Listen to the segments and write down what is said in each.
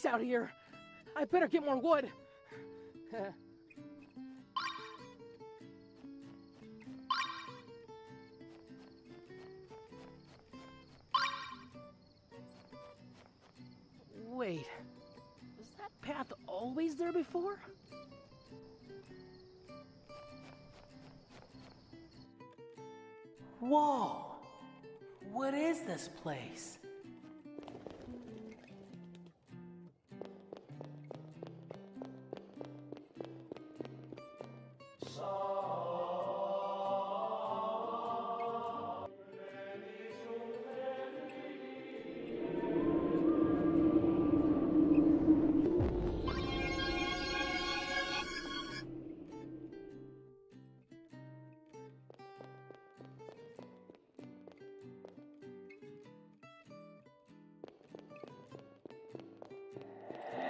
stinks out here. I better get more wood. Wait, was that path always there before? Whoa! What is this place?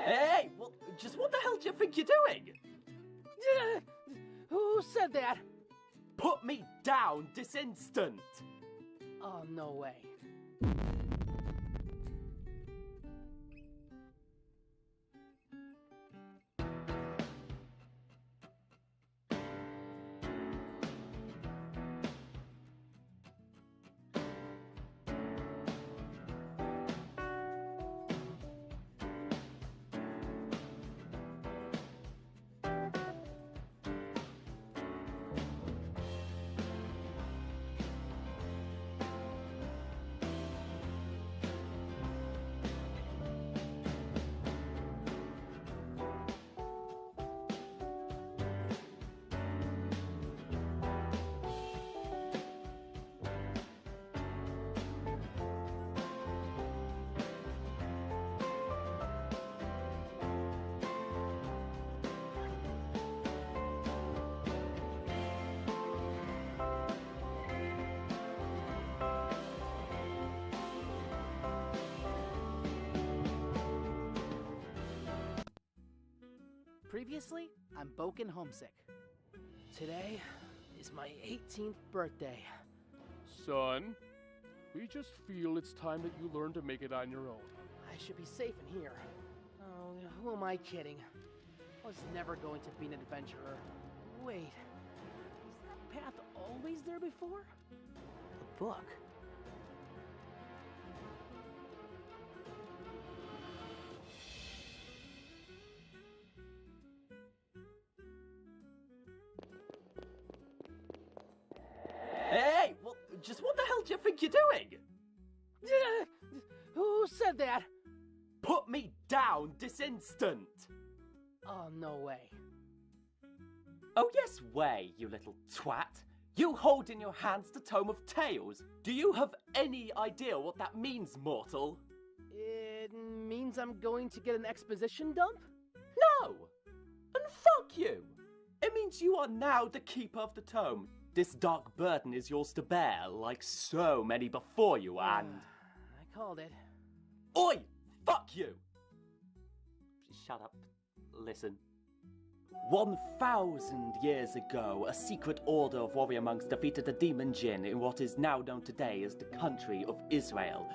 Hey, well, just what the hell do you think you're doing? Who said that? Put me down this instant! Oh, no way. Previously, I'm Boken Homesick. Today is my 18th birthday. Son, we just feel it's time that you learn to make it on your own. I should be safe in here. Oh, who am I kidding? I was never going to be an adventurer. Wait, was that path always there before? The book. Hey, well, just what the hell do you think you're doing? Who said that? Put me down this instant! Oh, no way. Oh yes way, you little twat. You hold in your hands the Tome of Tales. Do you have any idea what that means, mortal? It means I'm going to get an exposition dump? No! And fuck you! It means you are now the keeper of the tome. This dark burden is yours to bear, like so many before you, and... I called it. Oi! Fuck you! Shut up. Listen. 1,000 years ago, a secret order of warrior monks defeated the demon Jinn in what is now known today as the country of Israel.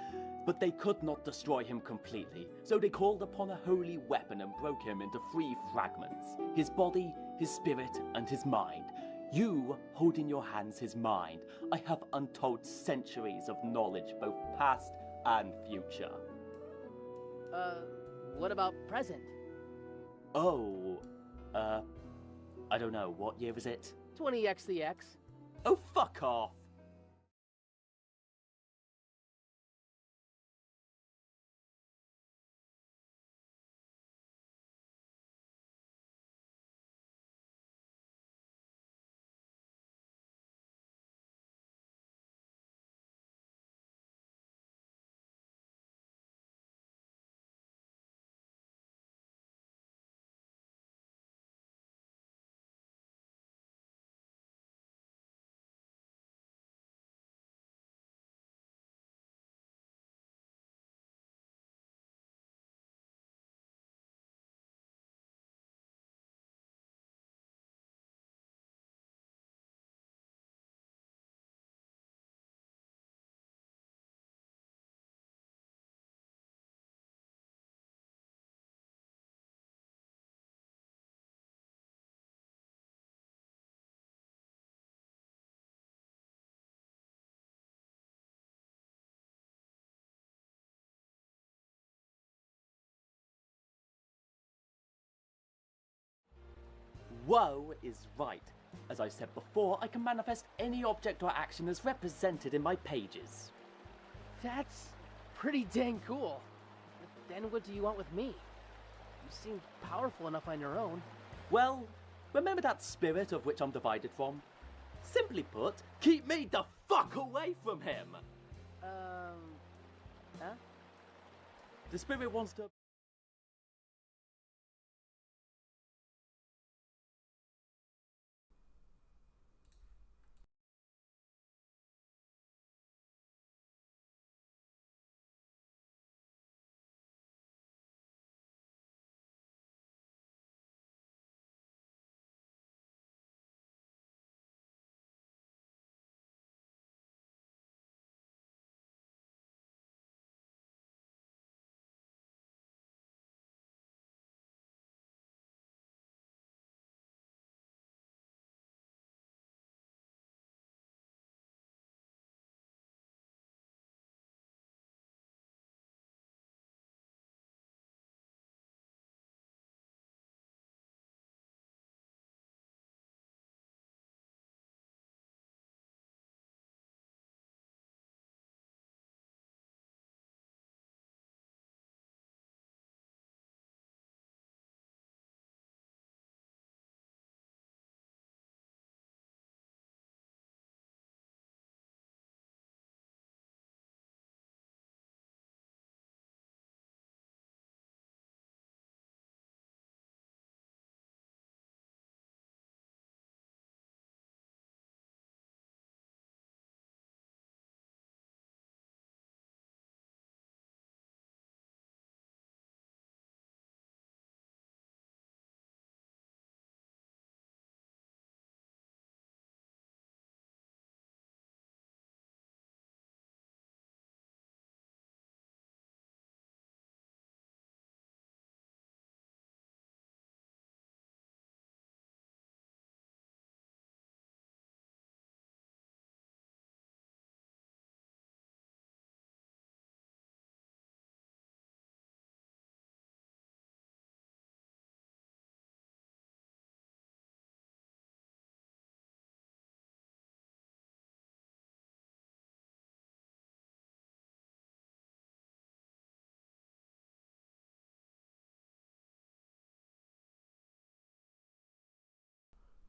But they could not destroy him completely, so they called upon a holy weapon and broke him into 3 fragments. His body, his spirit, and his mind. You hold in your hands his mind. I have untold centuries of knowledge, both past and future. What about present? Oh, I don't know, what year is it? 20x the X. Oh, fuck off! Woe is right. As I said before, I can manifest any object or action as represented in my pages. That's pretty dang cool. But then what do you want with me? You seem powerful enough on your own. Well, remember that spirit of which I'm divided from? Simply put, keep me the fuck away from him! Huh? The spirit wants to...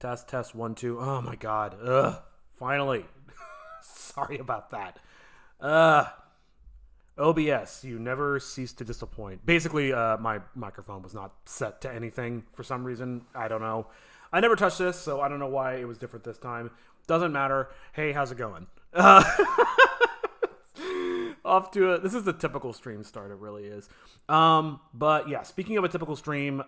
Test 1 2. Oh my god. Ugh. Finally. Sorry about that. OBS, you never cease to disappoint. Basically, my microphone was not set to anything for some reason. I don't know. I never touched this, so I don't know why it was different this time. Doesn't matter. Hey, how's it going? Off to this is the typical stream start. It really is. But yeah, speaking of a typical stream,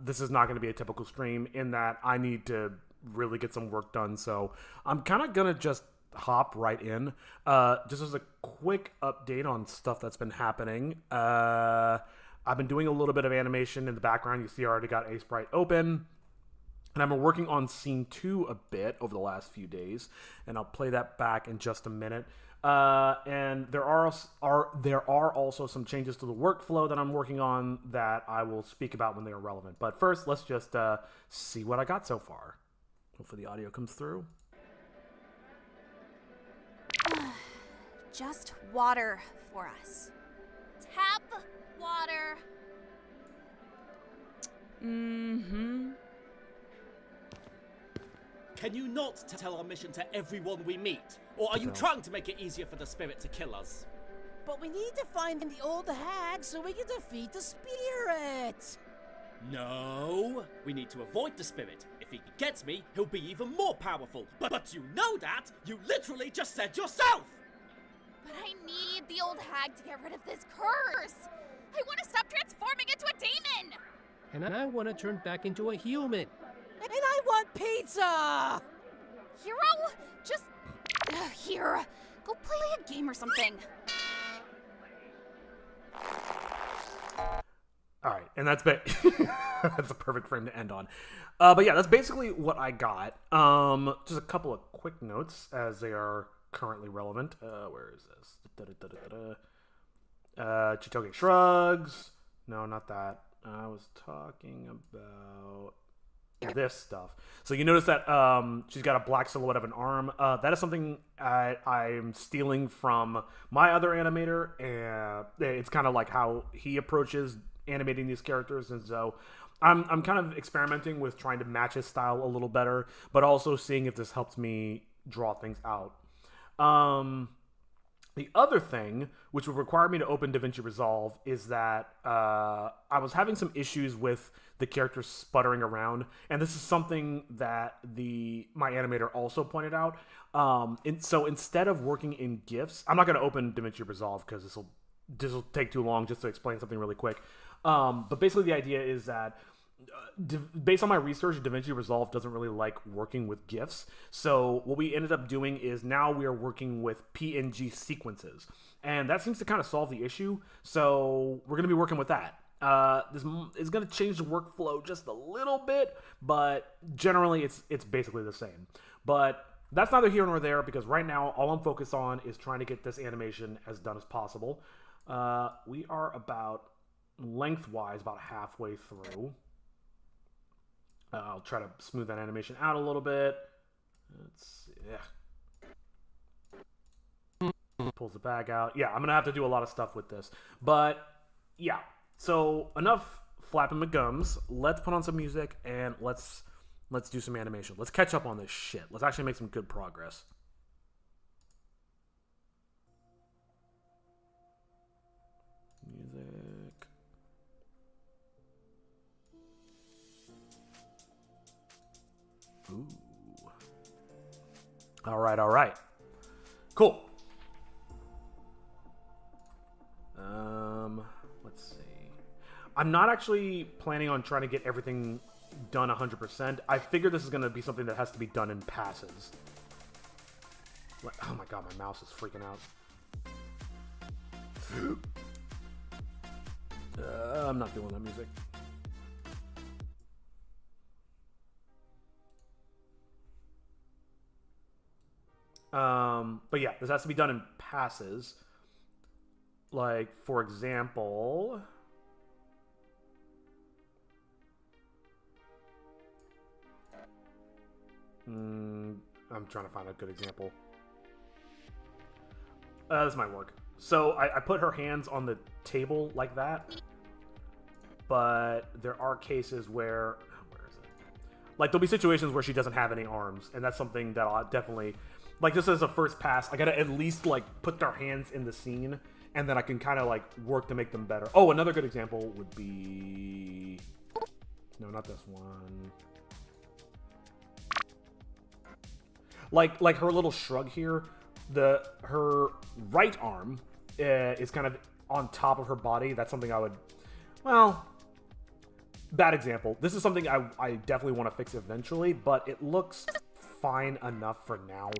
this is not going to be a typical stream in that I need to really get some work done. So I'm kind of going to just hop right in. Just as a quick update on stuff that's been happening. I've been doing a little bit of animation in the background. You see I already got Sprite open. And I've been working on scene 2 a bit over the last few days. And I'll play that back in just a minute. And there are also some changes to the workflow that I'm working on that I will speak about when they are relevant. But first, let's just see what I got so far. Hopefully the audio comes through. Just water for us. Tap water. Mm-hmm. Can you not tell our mission to everyone we meet? Or are you trying to make it easier for the spirit to kill us? But we need to find the old hag so we can defeat the spirit. No, we need to avoid the spirit. If he gets me, he'll be even more powerful. But you know that! You literally just said yourself! But I need the old hag to get rid of this curse. I want to stop transforming into a demon. And I want to turn back into a human. And I want pizza! Hero, just... here, go play a game or something. All right, and that's that's a perfect frame to end on. But yeah, that's basically what I got. Just a couple of quick notes as they are currently relevant. Where is this? Chitoge shrugs. No, not that. I was talking about... this stuff. So you notice that she's got a black silhouette of an arm. That is something I'm stealing from my other animator, and it's kind of like how he approaches animating these characters, and so I'm kind of experimenting with trying to match his style a little better, but also seeing if this helps me draw things out. The other thing, which would require me to open DaVinci Resolve, is that I was having some issues with the characters sputtering around, and this is something that my animator also pointed out. So instead of working in GIFs, I'm not going to open DaVinci Resolve because this will take too long just to explain something really quick. But basically the idea is that based on my research, DaVinci Resolve doesn't really like working with GIFs. So what we ended up doing is now we are working with PNG sequences. And that seems to kind of solve the issue. So we're going to be working with that. This is going to change the workflow just a little bit, but generally it's basically the same. But that's neither here nor there, because right now all I'm focused on is trying to get this animation as done as possible. We are about lengthwise about halfway through. I'll try to smooth that animation out a little bit. Let's see. Pulls the bag out. Yeah, I'm going to have to do a lot of stuff with this. But, yeah. So, enough flapping my gums. Let's put on some music, and let's do some animation. Let's catch up on this shit. Let's actually make some good progress. Music. Ooh. All right. Cool. Let's see. I'm not actually planning on trying to get everything done 100%. I figure this is going to be something that has to be done in passes. Oh my god, my mouse is freaking out. I'm not feeling that music. But yeah, this has to be done in passes. Like, for example... I'm trying to find a good example. This might work. So, I put her hands on the table like that. But there are cases where... Where is it? Like, there'll be situations where she doesn't have any arms. And that's something that I'll definitely... Like, this is a first pass. I gotta at least, like, put their hands in the scene, and then I can kind of, like, work to make them better. Oh, another good example would be... No, not this one. Like her little shrug here, her right arm is kind of on top of her body. That's something I would... Well, bad example. This is something I definitely want to fix eventually, but it looks fine enough for now.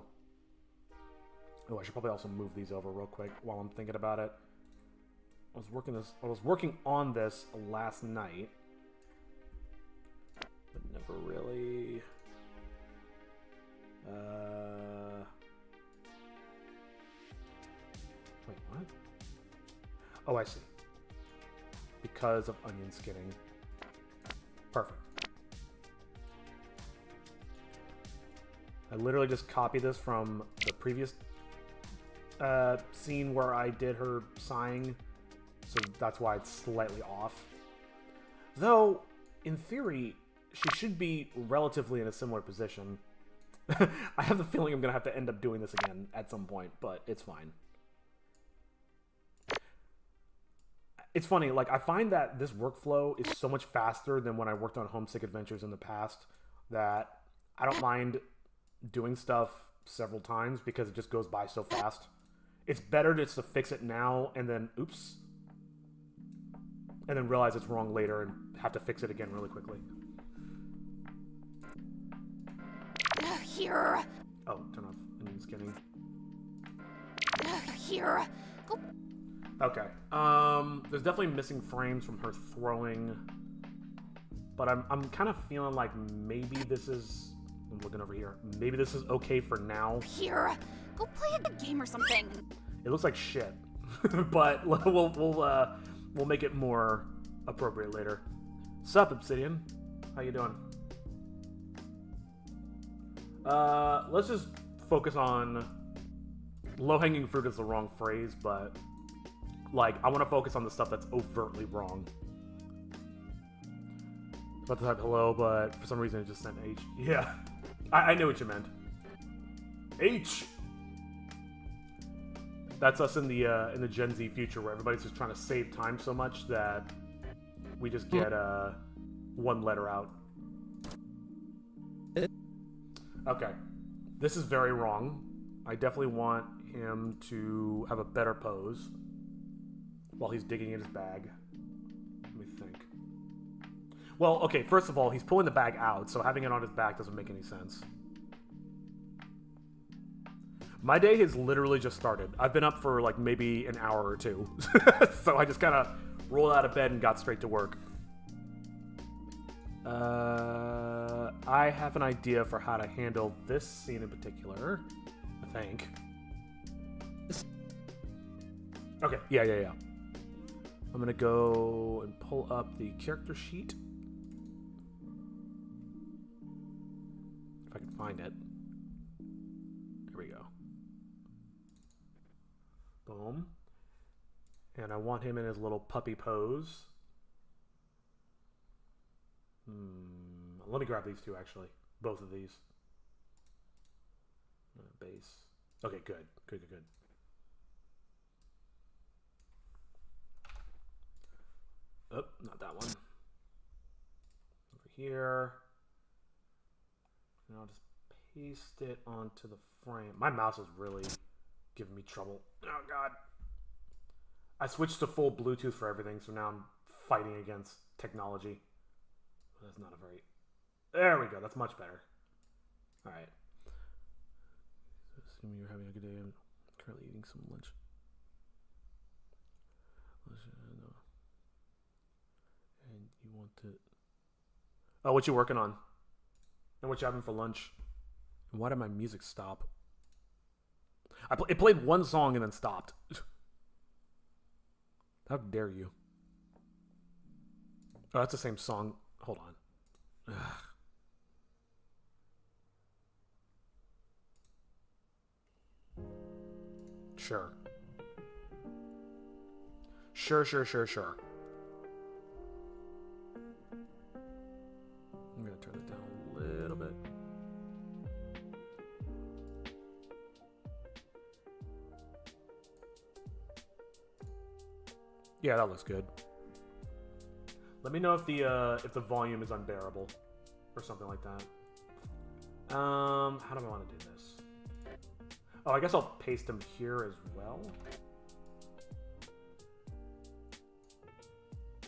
Oh, I should probably also move these over real quick while I'm thinking about it. I was working on this last night, but never really. Wait, what? Oh, I see. Because of onion skinning. Perfect. I literally just copied this from the previous scene where I did her sighing, so that's why it's slightly off. Though, in theory, she should be relatively in a similar position. I have the feeling I'm going to have to end up doing this again at some point, but it's fine. It's funny, like, I find that this workflow is so much faster than when I worked on Homesick Adventures in the past, that I don't mind doing stuff several times because it just goes by so fast. It's better just to fix it now and then, oops, and then realize it's wrong later and have to fix it again really quickly. Here. Oh, turn off onion skinning. Here. Go. Okay. There's definitely missing frames from her throwing, but I'm kind of feeling like maybe this is... I'm looking over here. Maybe this is okay for now. Here. Go play a good game or something. It looks like shit, but we'll make it more appropriate later. Sup, Obsidian? How you doing? Let's just focus on low-hanging fruit is the wrong phrase, but like I want to focus on the stuff that's overtly wrong. About to type hello, but for some reason it just sent H. Yeah, I knew what you meant. H. That's us in the Gen Z future where everybody's just trying to save time so much that we just get one letter out. Okay, this is very wrong. I definitely want him to have a better pose while he's digging in his bag. Let me think. Well, okay, first of all, he's pulling the bag out, so having it on his back doesn't make any sense. My day has literally just started. I've been up for like maybe an hour or two. So I just kind of rolled out of bed and got straight to work. I have an idea for how to handle this scene in particular, I think. Okay, yeah. I'm gonna go and pull up the character sheet. If I can find it. There we go. Boom. And I want him in his little puppy pose. Let me grab these two, actually. Both of these. Base. Okay, good. Good. Oh, not that one. Over here. And I'll just paste it onto the frame. My mouse is really giving me trouble. Oh, God. I switched to full Bluetooth for everything, so now I'm fighting against technology. That's not a very... There we go. That's much better. All right. Assuming you're having a good day, I'm currently eating some lunch. And you want to... Oh, what you working on? And what you having for lunch? And why did my music stop? It played one song and then stopped. How dare you? Oh, that's the same song. Hold on. Ugh. Sure. Sure. I'm gonna turn it down a little bit. Yeah, that looks good. Let me know if the volume is unbearable or something like that. How do I want to do this? Oh, I guess I'll paste them here as well.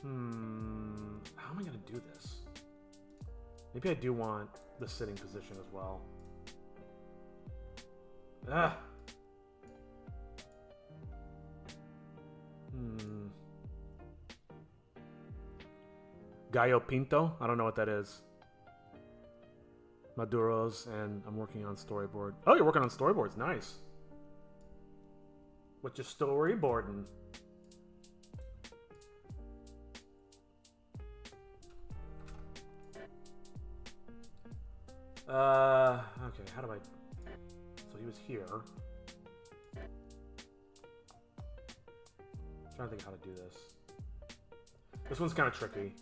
How am I gonna do this? Maybe I do want the sitting position as well. Ah. Gallo Pinto? I don't know what that is. Maduros, and I'm working on storyboard. Oh, you're working on storyboards. Nice. What you storyboarding? Okay, how do I... So he was here. I'm trying to think how to do this. This one's kind of tricky.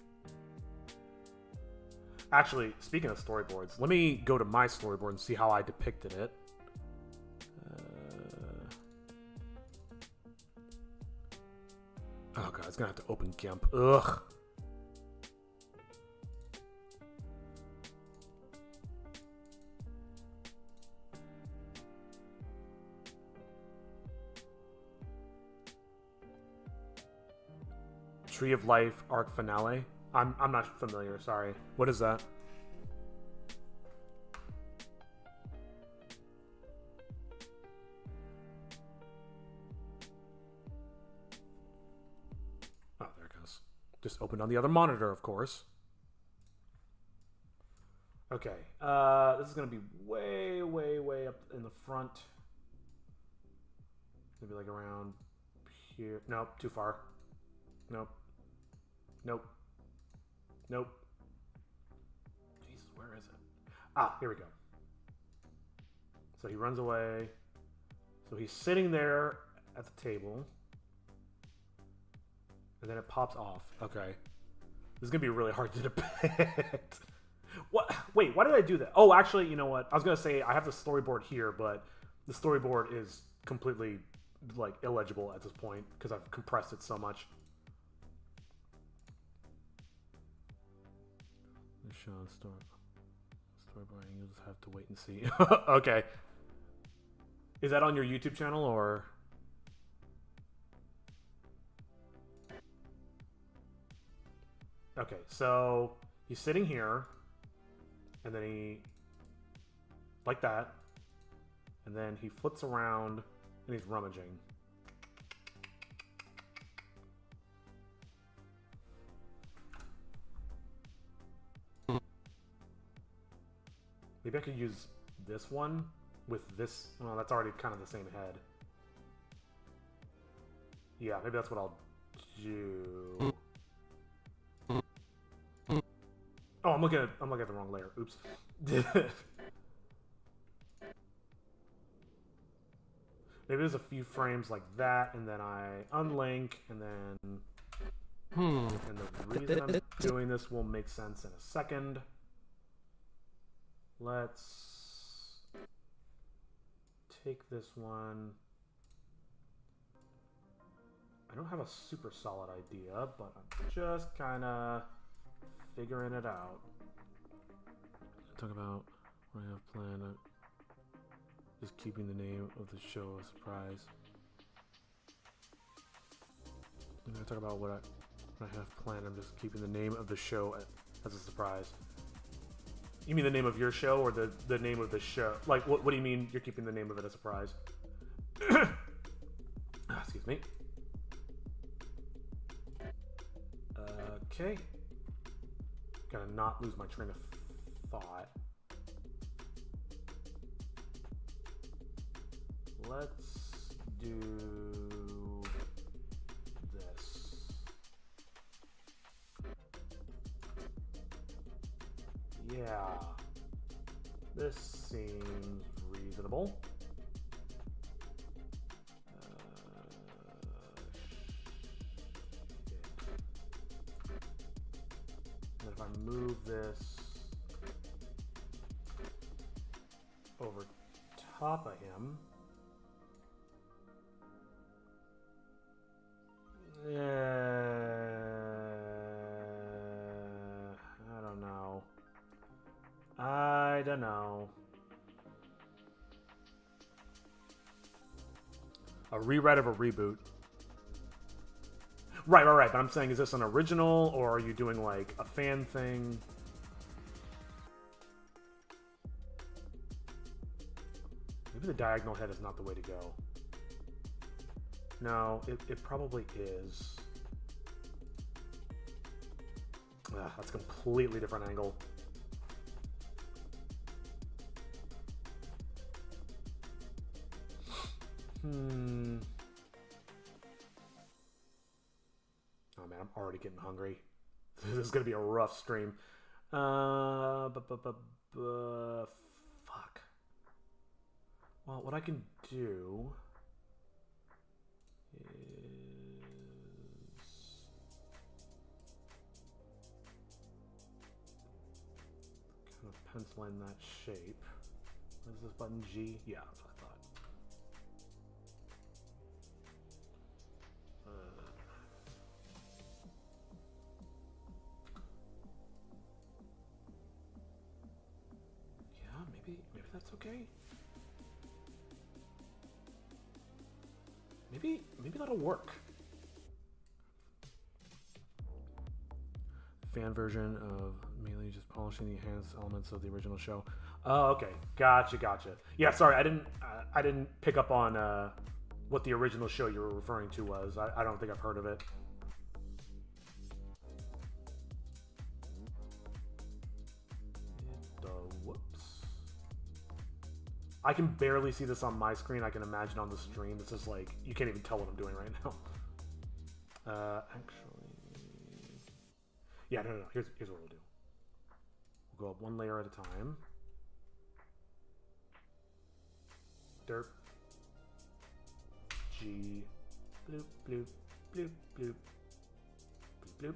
Actually, speaking of storyboards, let me go to my storyboard and see how I depicted it. Oh god, it's gonna have to open GIMP. Ugh. Tree of Life arc finale. I'm not familiar, sorry. What is that? Oh, there it goes. Just opened on the other monitor, of course. Okay, this is gonna be way up in the front. Maybe like around here. Nope, too far. Nope. Jesus, where is it? Ah, here we go. So he runs away. So he's sitting there at the table. And then it pops off. Okay. This is going to be really hard to depict. What? Wait, why did I do that? Oh, actually, you know what? I was going to say I have the storyboard here, but the storyboard is completely, like, illegible at this point because I've compressed it so much. Show storyboard, you'll just have to wait and see. Okay. Is that on your YouTube channel, or... Okay, so he's sitting here, and then he, like that, and then he flips around, and he's rummaging. Maybe I could use this one with this. Well, that's already kind of the same head. Yeah, maybe that's what I'll do. Oh, I'm looking at the wrong layer. Oops. Maybe there's a few frames like that, and then I unlink, and then... And the reason I'm doing this will make sense in a second. Let's take this one. I don't have a super solid idea, but I'm just kind of figuring it out. Talk about what I have planned. Just keeping the name of the show a surprise. I'm gonna talk about what I have planned. I'm just keeping the name of the show as a surprise. You mean the name of your show, or the name of the show? Like, what do you mean you're keeping the name of it a surprise? Excuse me. Okay. Gotta not lose my train of thought. Let's do this. Yeah. This seems reasonable. And if I move this over top of him, I don't know. A rewrite of a reboot. Right. But I'm saying, is this an original, or are you doing like a fan thing? Maybe the diagonal head is not the way to go. No, it probably is. That's a completely different angle. Oh man, I'm already getting hungry. This is gonna be a rough stream. Fuck. Well, what I can do is kind of pencil in that shape. What is this button? G? Yeah, that's what I thought. Maybe that's okay. Maybe that'll work. Fan version of mainly just polishing the enhanced elements of the original show. Oh, okay. Gotcha. Yeah, sorry, I didn't pick up on what the original show you were referring to was. I don't think I've heard of it. I can barely see this on my screen. I can imagine on the stream. It's just like, you can't even tell what I'm doing right now. Actually... Yeah, no. Here's what we'll do. We'll go up one layer at a time. Derp. G. Bloop, bloop, bloop, bloop. Bloop, bloop.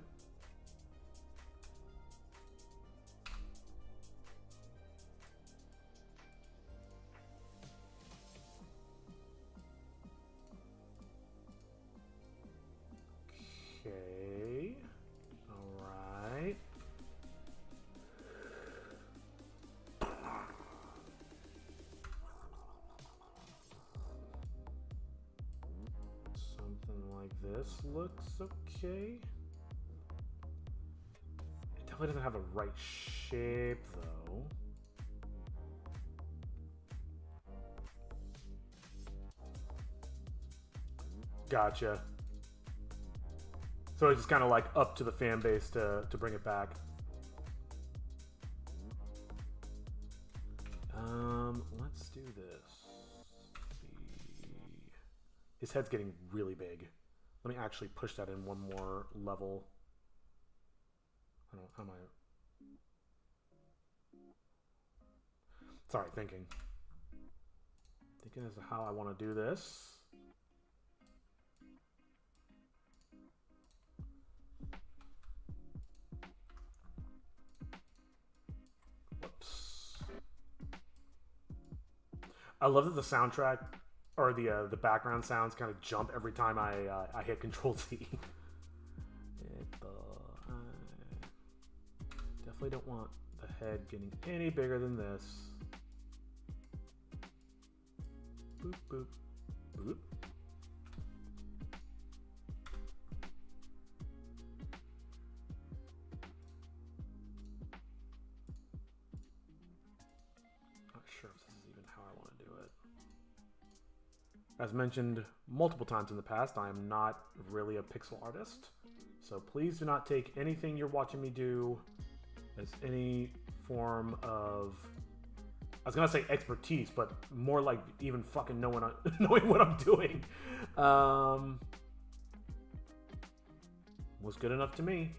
Okay. Alright. Something like this looks okay. It definitely doesn't have the right shape, though. Gotcha. So it's just kind of like up to the fan base to bring it back. Let's do this. His head's getting really big. Let me actually push that in one more level. I don't know, how am I? Sorry, thinking. Thinking as to how I want to do this. Whoops. I love that the soundtrack or the background sounds kind of jump every time I hit Control Z. Definitely don't want the head getting any bigger than this. Boop boop boop. Not sure if this is even how I want to do it. As mentioned multiple times in the past, I am not really a pixel artist, so please do not take anything you're watching me do as any form of, I was gonna say expertise, but more like even fucking knowing what I'm doing. Was good enough to me.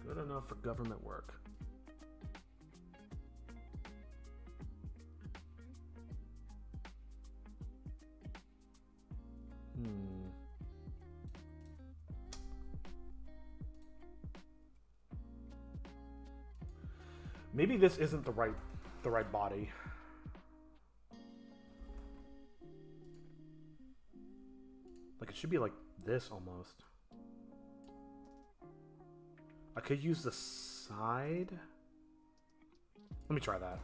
Good enough for government work. Maybe this isn't the right body. Like it should be like this almost. I could use the side. Let me try that.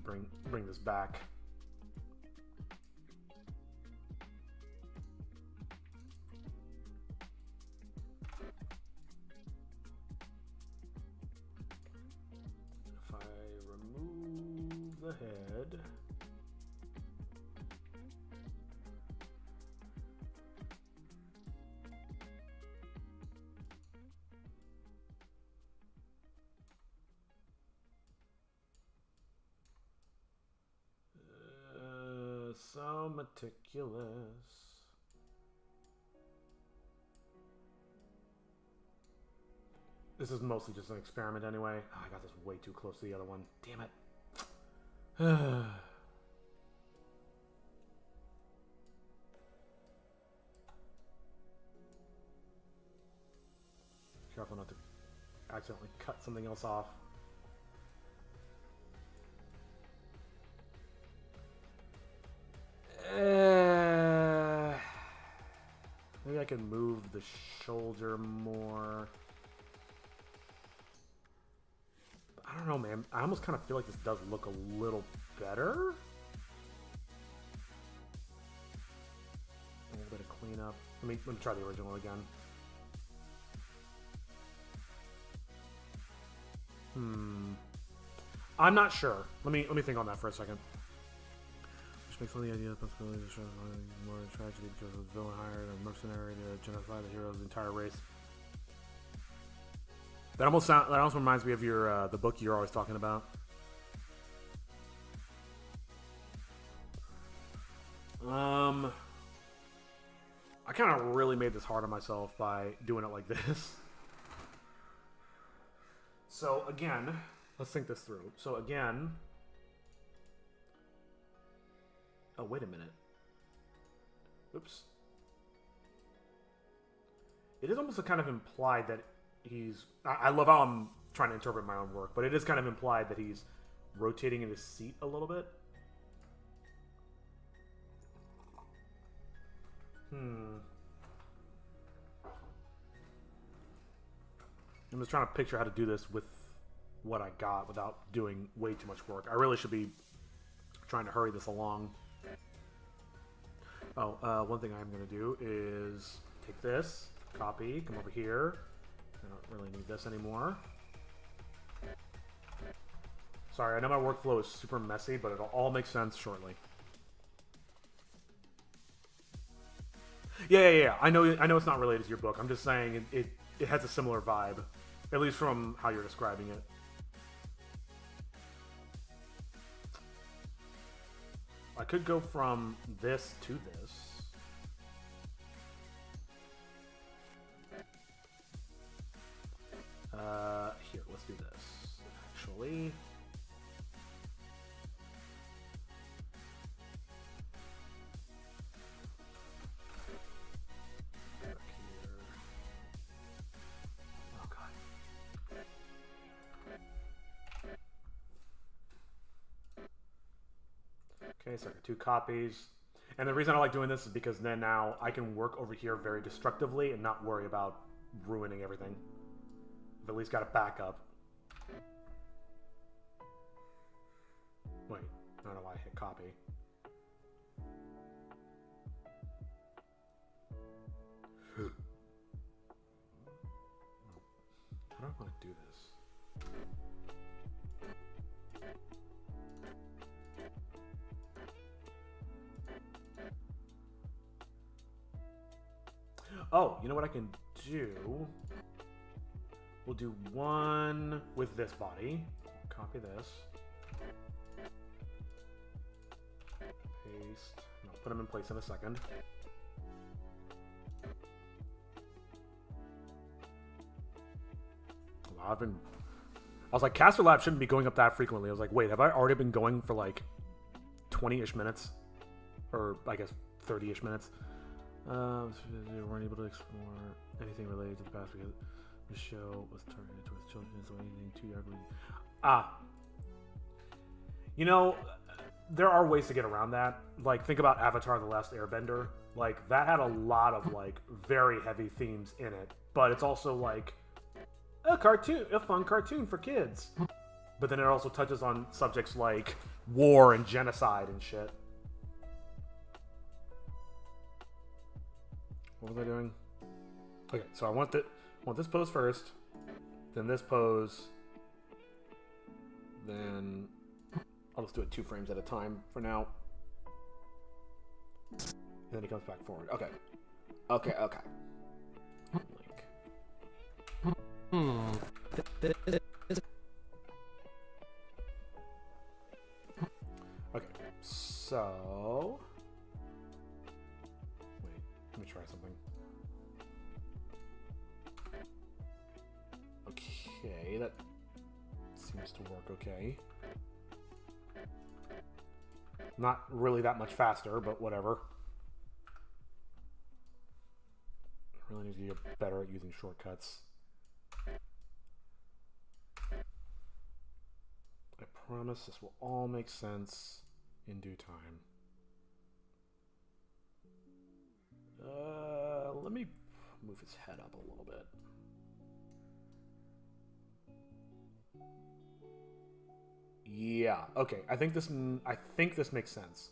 Bring this back. The head. So meticulous. This is mostly just an experiment anyway. Oh, I got this way too close to the other one. Damn it. Careful not to accidentally cut something else off. Maybe I can move the shoulder more. I don't know, man. I almost kind of feel like this does look a little better. A little bit of cleanup. Let me try the original again. I'm not sure. Let me think on that for a second. Which makes all the idea of the possibility of showing more tragedy because the villain hired a mercenary to genocide the hero's entire race. That almost reminds me of your the book you're always talking about. I kind of really made this hard on myself by doing it like this. So again, let's think this through. So again, Oh, wait a minute. Oops. It is almost kind of implied that he's... I love how I'm trying to interpret my own work, but it is kind of implied that he's rotating in his seat a little bit. I'm just trying to picture how to do this with what I got without doing way too much work. I really should be trying to hurry this along. Oh, one thing I'm going to do is take this, copy, come over here. I don't really need this anymore. Sorry, I know my workflow is super messy, but it'll all make sense shortly. Yeah. I know it's not related to your book. I'm just saying it has a similar vibe, at least from how you're describing it. I could go from this to this. Here, let's do this. Actually. Back here. Oh, God. Okay, so I got 2 copies. And the reason I like doing this is because then now I can work over here very destructively and not worry about ruining everything. I've at least got a backup. Wait, I don't know why I hit copy. How do I want to do this? Oh, you know what I can do? We'll do one with this body. Copy this. Paste. And I'll put them in place in a second. Wow, I was like, Caster Lab shouldn't be going up that frequently. I was like, wait, have I already been going for like 20-ish minutes? Or I guess 30-ish minutes. We weren't able to explore anything related to the past because the show was targeted towards children, so anything too ugly. You know, there are ways to get around that. Like, think about Avatar: The Last Airbender. Like, that had a lot of, like, very heavy themes in it. But it's also, like, a fun cartoon for kids. But then it also touches on subjects like war and genocide and shit. What was I doing? Okay, so I want this pose first, then this pose, then I'll just do it 2 frames at a time for now. And then he comes back forward. Okay. Okay. Okay, so... Wait, let me try something. Okay, that seems to work okay. Not really that much faster, but whatever. I really need to get better at using shortcuts. I promise this will all make sense in due time. Let me move his head up a little bit. Yeah, okay. I think this makes sense.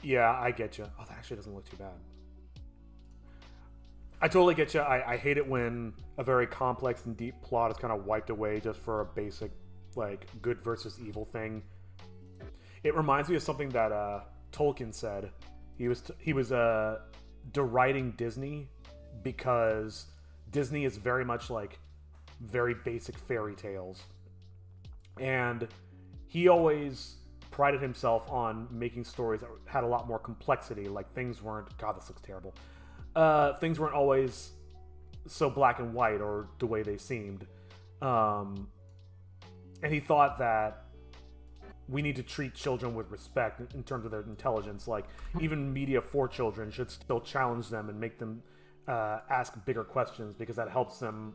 Yeah, I get you. Oh, that actually doesn't look too bad. I totally get you. I hate it when a very complex and deep plot is kind of wiped away just for a basic, like, good versus evil thing. It reminds me of something that Tolkien said. He was deriding Disney because Disney is very much like very basic fairy tales, and he always prided himself on making stories that had a lot more complexity. Like things weren't, God, this looks terrible. Things weren't always so black and white or the way they seemed. And he thought that we need to treat children with respect in terms of their intelligence. Like, even media for children should still challenge them and make them ask bigger questions, because that helps them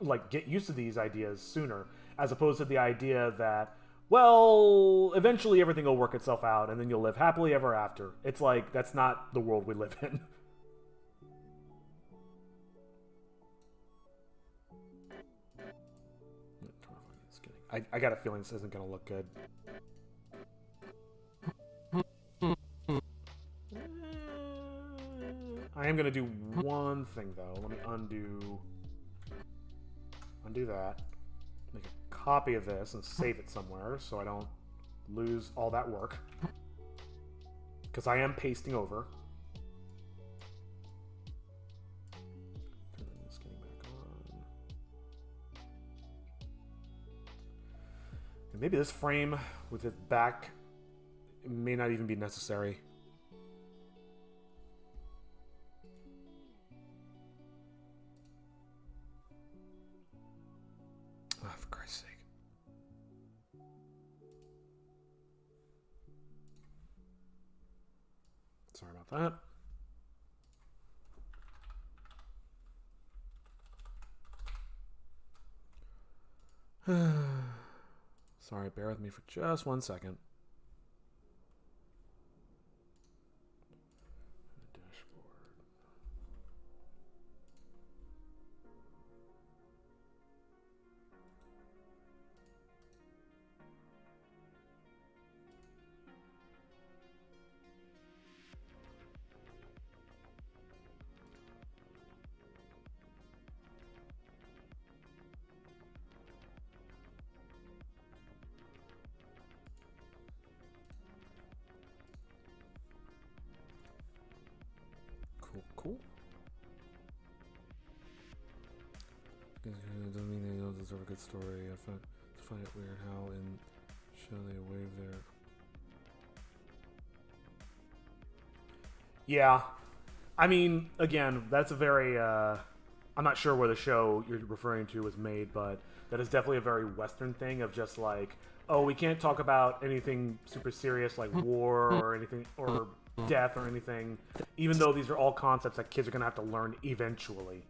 like get used to these ideas sooner, as opposed to the idea that, well, eventually everything will work itself out and then you'll live happily ever after. It's like, that's not the world we live in. I got a feeling this isn't going to look good. I am going to do one thing, though. Let me undo that. Make a copy of this and save it somewhere so I don't lose all that work. Because I am pasting over. Turn this game back on. And maybe this frame with its back may not even be necessary. Oh, for Christ's sake. Sorry about that. Sorry, bear with me for just 1 second. Dashboard. Cool. It doesn't mean they don't deserve a good story. I find it weird how in show they wave their... Yeah. I mean, again, that's a very... I'm not sure where the show you're referring to was made, but that is definitely a very Western thing of just like, oh, we can't talk about anything super serious like war or anything, or death or anything, even though these are all concepts that kids are going to have to learn eventually.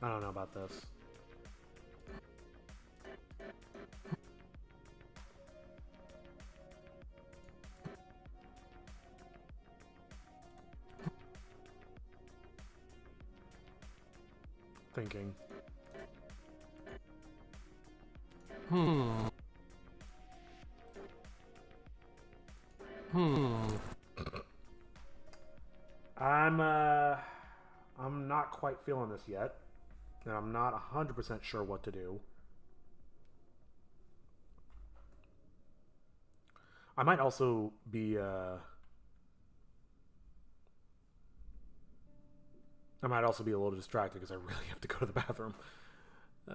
I don't know about this. Thinking. I'm not quite feeling this yet, and I'm not 100% sure what to do. I might also be a little distracted because I really have to go to the bathroom. How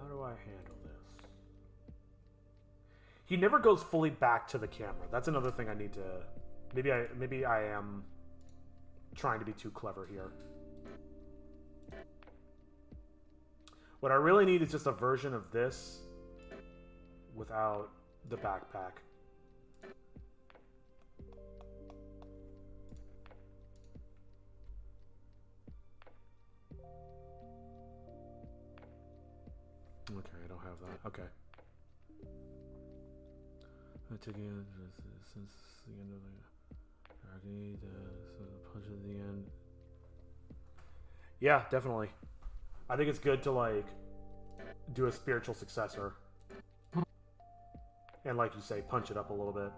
do I handle this? He never goes fully back to the camera. That's another thing I need to... Maybe I am trying to be too clever here. What I really need is just a version of this without the backpack. Okay, I don't have that. Okay. Taking since the end of the agony, the punch at the end. Yeah, definitely. I think it's good to like do a spiritual successor, and like you say, punch it up a little bit.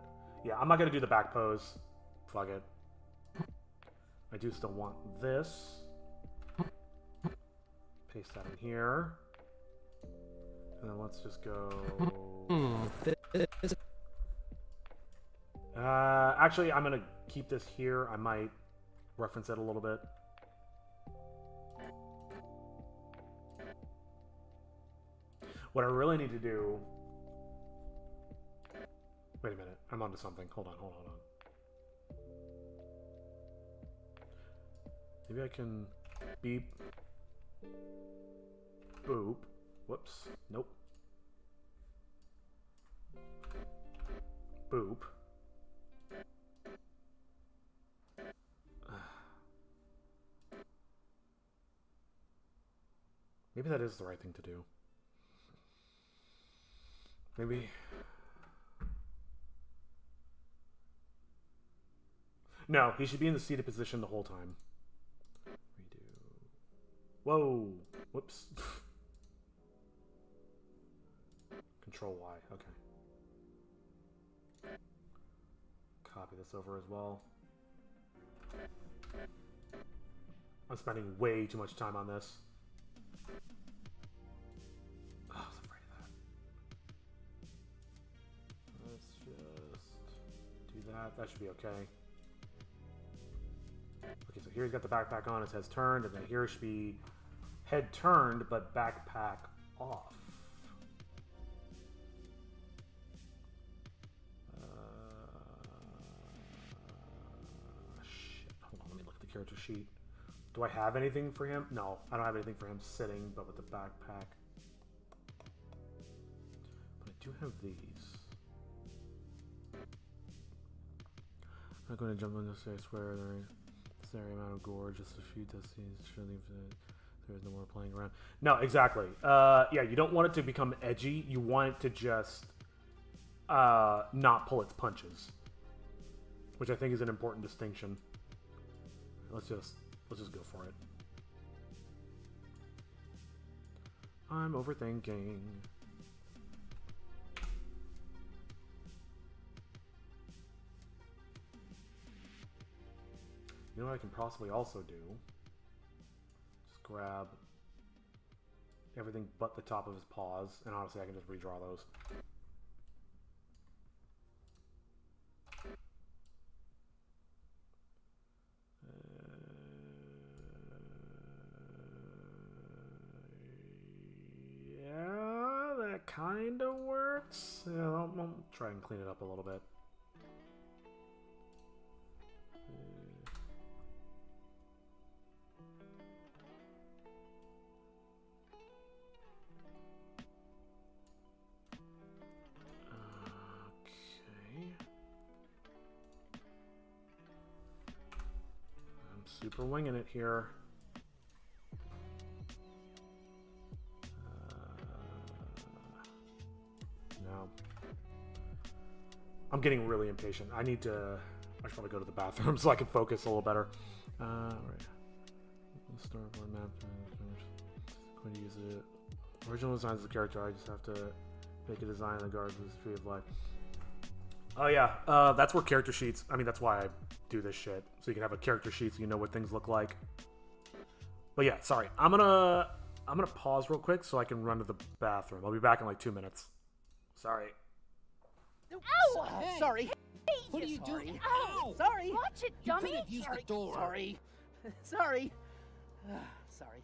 Yeah, I'm not gonna do the back pose. Fuck it. I do still want this. Paste that in here. And then let's just go... Actually, I'm gonna keep this here. I might reference it a little bit. What I really need to do... Wait a minute. I'm onto something. Hold on. Maybe I can beep. Boop. Whoops. Nope. Boop. Maybe that is the right thing to do. Maybe... No, he should be in the seated position the whole time. Redo. Whoa! Whoops. Control Y, okay. Copy this over as well. I'm spending way too much time on this. Oh, I was afraid of that. Let's just do that. That should be okay. Okay, so here he's got the backpack on, his head's turned, and then here should be head turned, but backpack off. Shit, hold on, let me look at the character sheet. Do I have anything for him? No, I don't have anything for him sitting, but with the backpack. But I do have these. I'm not going to jump on this, I swear. There amount of gore, just a few destinies. Surely there's no more playing around. No, exactly. Yeah, you don't want it to become edgy. You want it to just not pull its punches, which I think is an important distinction. Let's just go for it. I'm overthinking. You know what I can possibly also do? Just grab everything but the top of his paws, and honestly I can just redraw those. Yeah, that kind of works. Yeah, I'll try and clean it up a little bit. Super winging it here. No. I'm getting really impatient. I should probably go to the bathroom so I can focus a little better. Right. Storyboard map. Going to use it. Original designs of the character. I just have to make a design that guards the tree of life. Oh yeah, that's where character sheets. I mean, that's why I do this shit, so you can have a character sheet so you know what things look like. But yeah, sorry. I'm gonna pause real quick so I can run to the bathroom. I'll be back in like 2 minutes. Sorry. Ow! Hey. Sorry. What are you doing? Ow! Sorry. Watch it, You dummy! could have used the door. Sorry. Sorry. Sorry.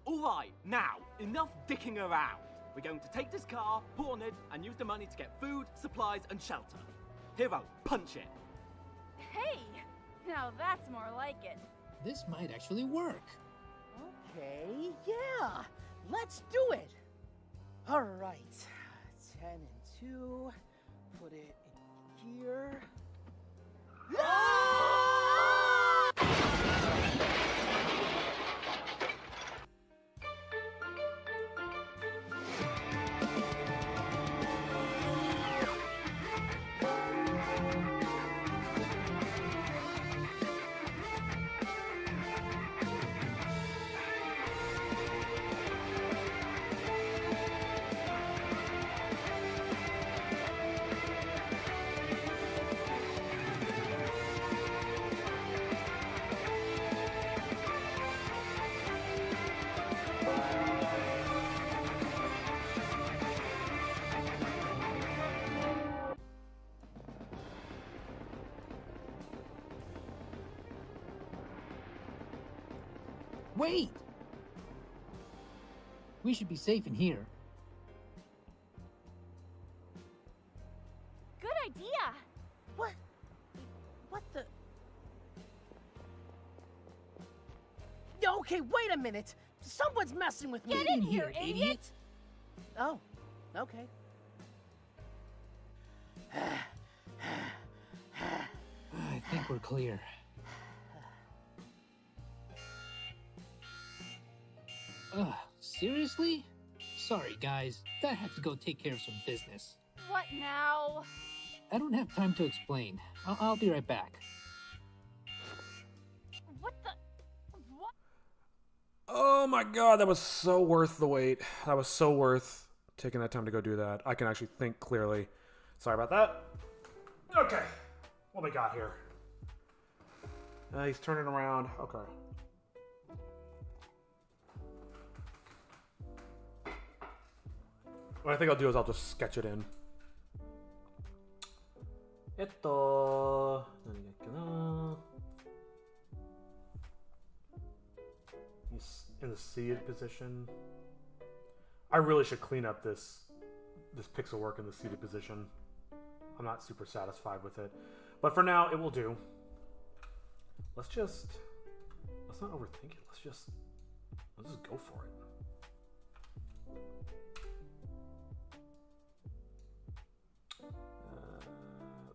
Alright, now, enough dicking around. We're going to take this car, pawn it, and use the money to get food, supplies, and shelter. Hero, punch it. Hey! Now that's more like it. This might actually work. Okay, yeah. Let's do it. All right. 10 and 2. Put it in here. Wait! We should be safe in here. Good idea. What? What the? Okay, wait a minute. Someone's messing with me. Get in here, idiot! Oh, okay. I think we're clear. Seriously? Sorry, guys. I have to go take care of some business. What now? I don't have time to explain. I'll be right back. What the? What? Oh my god, that was so worth the wait. That was so worth taking that time to go do that. I can actually think clearly. Sorry about that. Okay. What we got here? He's turning around. Okay. What I think I'll do is I'll just sketch it in. He's in the seated position. I really should clean up this pixel work in the seated position. I'm not super satisfied with it. But for now, it will do. Let's not overthink it. Let's just go for it.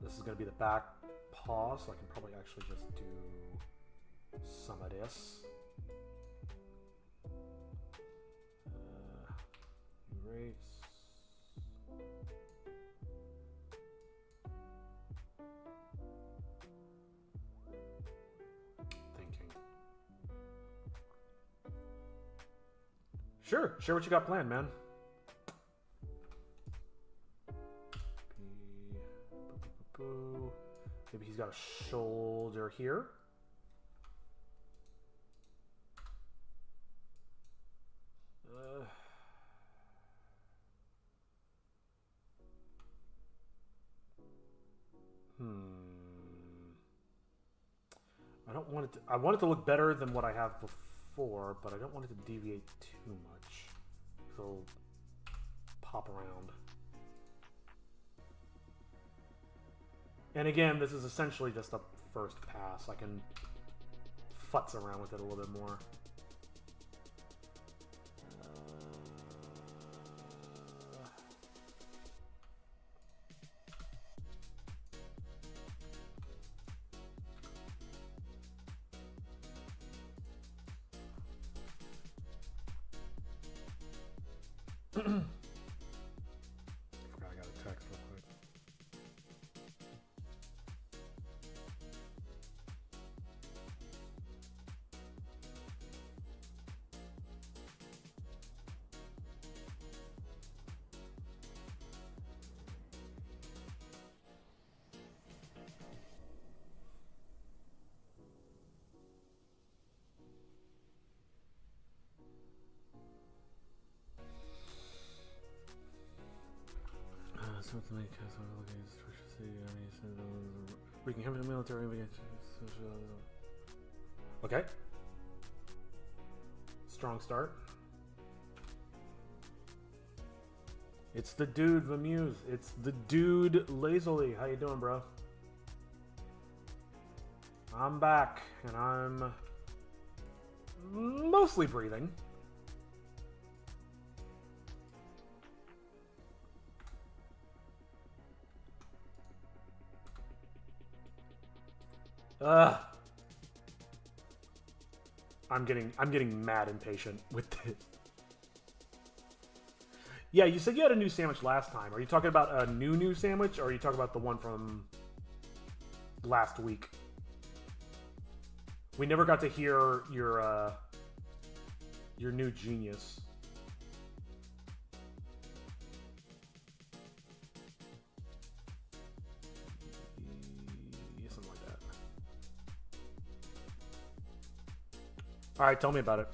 This is going to be the back paw, so I can probably actually just do some of this. Erase. Thinking. Sure, share what you got planned, man. Maybe he's got a shoulder here. I don't want it to, I want it to look better than what I have before, but I don't want it to deviate too much. So it'll pop around. And again, this is essentially just a first pass. I can futz around with it a little bit more. I forgot I got a text real quick. Something like wreaking havoc in the military. Okay. Strong start. It's the dude Vamuse. It's the dude Lazily. How you doing, bro? I'm back, and I'm mostly breathing. I'm getting mad impatient with this. Yeah, you said you had a new sandwich last time. Are you talking about a new sandwich, or are you talking about the one from last week? We never got to hear your new genius. Something like that. All right, tell me about it.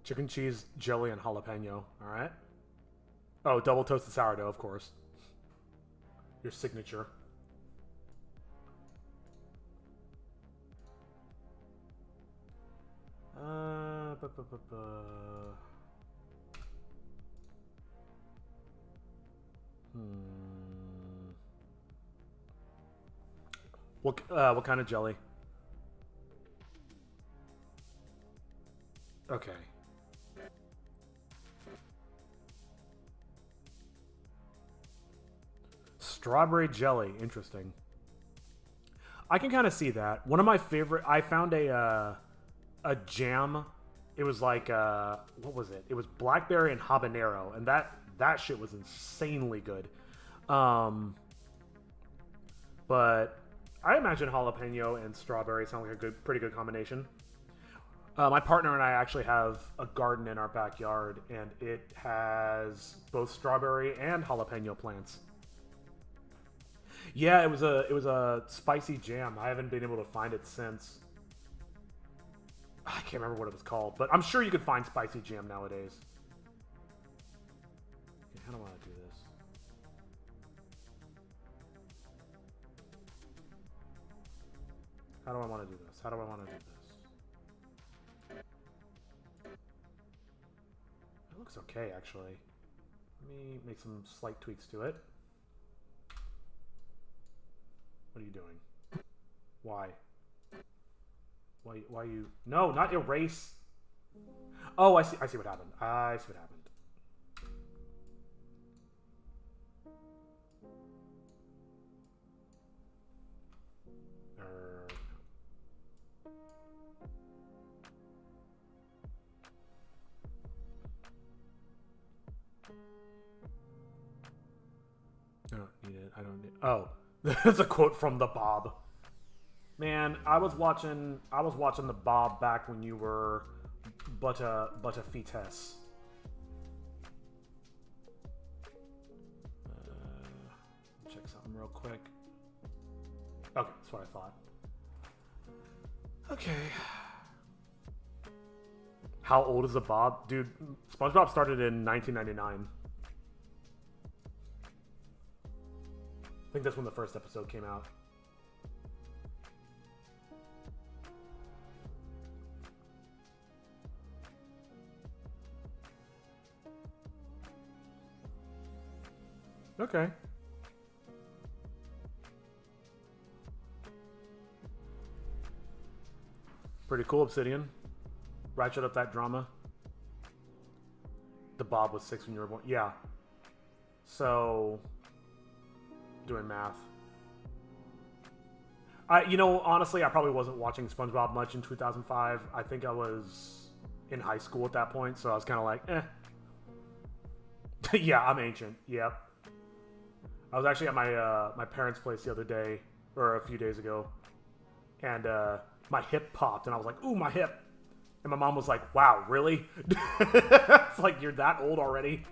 Chicken cheese, jelly, and jalapeno. All right. Oh, double toasted sourdough, of course. Your signature. Bu- bu- bu- bu. What kind of jelly? Okay. Strawberry jelly, interesting. I can kind of see that. One of my favorite. I found a jam. It was like what was it? It was blackberry and habanero, and that shit was insanely good. But I imagine jalapeno and strawberry sound like a pretty good combination. My partner and I actually have a garden in our backyard, and it has both strawberry and jalapeno plants. Yeah, it was a spicy jam. I haven't been able to find it since. I can't remember what it was called, but I'm sure you could find spicy jam nowadays. Okay, how do I want to do this? How do I want to do this? How do I want to do this? It looks okay, actually. Let me make some slight tweaks to it. What are you doing? Why? Why you... No, not erase. Oh, I see what happened. I see what happened. I don't need it. I don't need... Oh. That's a quote from the Bob. Man, I was watching the Bob back when you were but a fetus. Check something real quick. Okay, that's what I thought. Okay. How old is the Bob? Dude, SpongeBob started in 1999. I think that's when the first episode came out. Okay. Pretty cool, Obsidian. Ratchet up that drama. The Bob was 6 when you were born. Yeah. So... doing math. Honestly, I probably wasn't watching SpongeBob much in 2005. I think I was in high school at that point, so I was kind of like, eh. Yeah, I'm ancient. Yep. I was actually at my parents' place the other day, or a few days ago, and my hip popped, and I was like, ooh, my hip. And my mom was like, wow, really? It's like, you're that old already?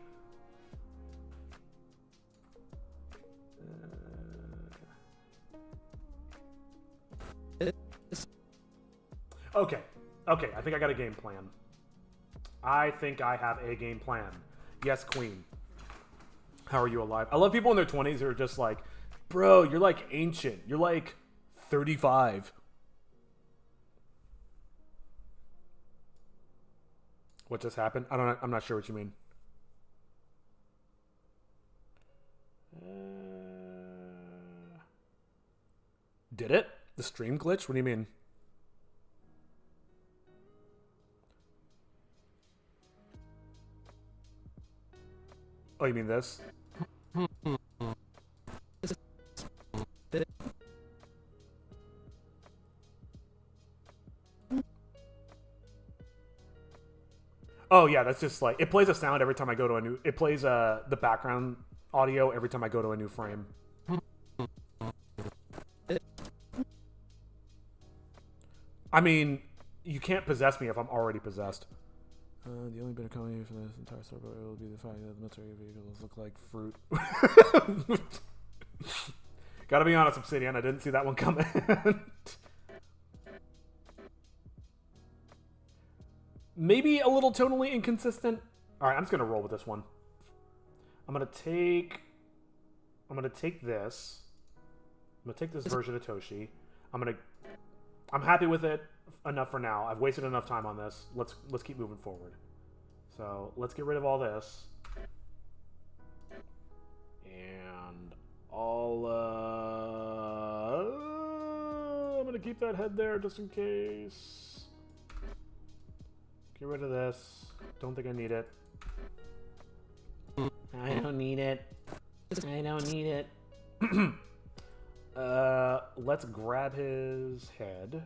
Okay, I think I got a game plan. I think I have a game plan. Yes, Queen. How are you alive? I love people in their 20s who are just like, bro, you're like ancient. You're like 35. What just happened? I'm not sure what you mean. Did it? The stream glitch? What do you mean? Oh, you mean this? Oh yeah, that's just like, it plays a sound every time I go to a new, it plays the background audio every time I go to a new frame. I mean, you can't possess me if I'm already possessed. The only bit of comedy for this entire story will be the fact that the military vehicles look like fruit. Gotta be honest, Obsidian, I didn't see that one coming. maybe a little tonally inconsistent. All right, I'm just gonna roll with this one. I'm gonna take this. I'm gonna take this version of Toshi. I'm happy with it enough for now. I've wasted enough time on this. Let's keep moving forward. So let's get rid of all this. And I'm gonna keep that head there just in case. Get rid of this. Don't think I need it. I don't need it. I don't need it. Let's grab his head.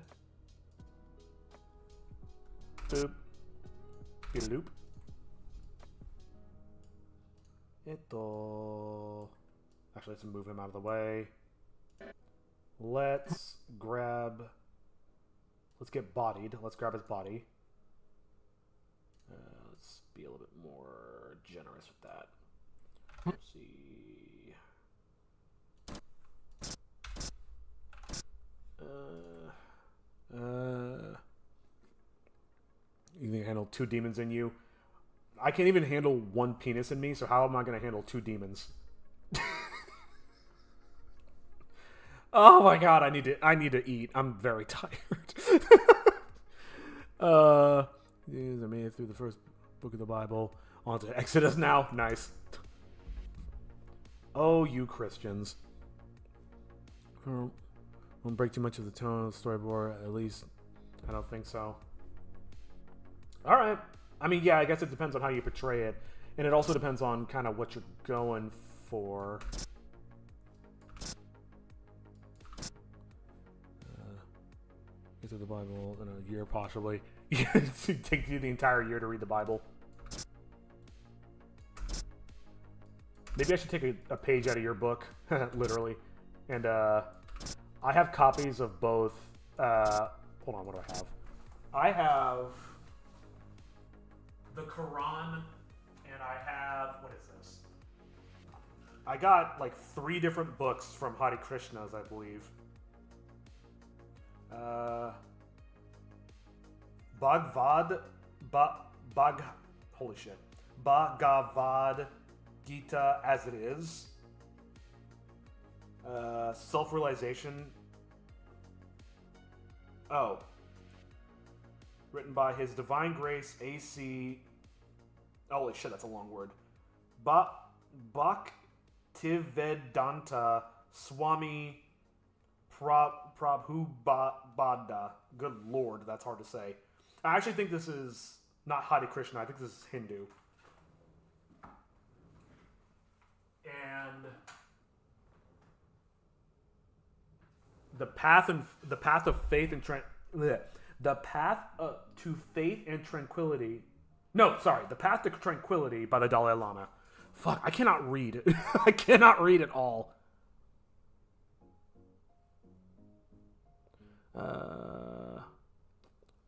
Boop. Loop. Actually, let's move him out of the way. Let's get bodied. Let's grab his body. Let's be a little bit more generous with that. Let's see. You can handle 2 demons in you. I can't even handle 1 penis in me, so how am I going to handle 2 demons? Oh my god, I need to eat. I'm very tired. I made it through the first book of the Bible. On to Exodus now. Nice. Oh, you Christians. Won't break too much of the tone of the storyboard, at least. I don't think so. Alright. I mean, yeah, I guess it depends on how you portray it. And it also depends on kind of what you're going for. Get through the Bible in a year, possibly. It takes you the entire year to read the Bible. Maybe I should take a page out of your book, literally. And I have copies of both. Hold on, what do I have? I have the Quran, and I have, what is this? I got like 3 different books from Hare Krishnas, I believe. Holy shit. Bhagavad Gita as it is. Self-realization. Oh. Written by His Divine Grace A.C. Holy shit, that's a long word. Bhaktivedanta Swami Prabhupada. Good lord, that's hard to say. I actually think this is not Hare Krishna. I think this is Hindu. And the path of faith and the path to faith and tranquility. No, sorry, the path to tranquility by the Dalai Lama. Fuck, I cannot read. I cannot read at all.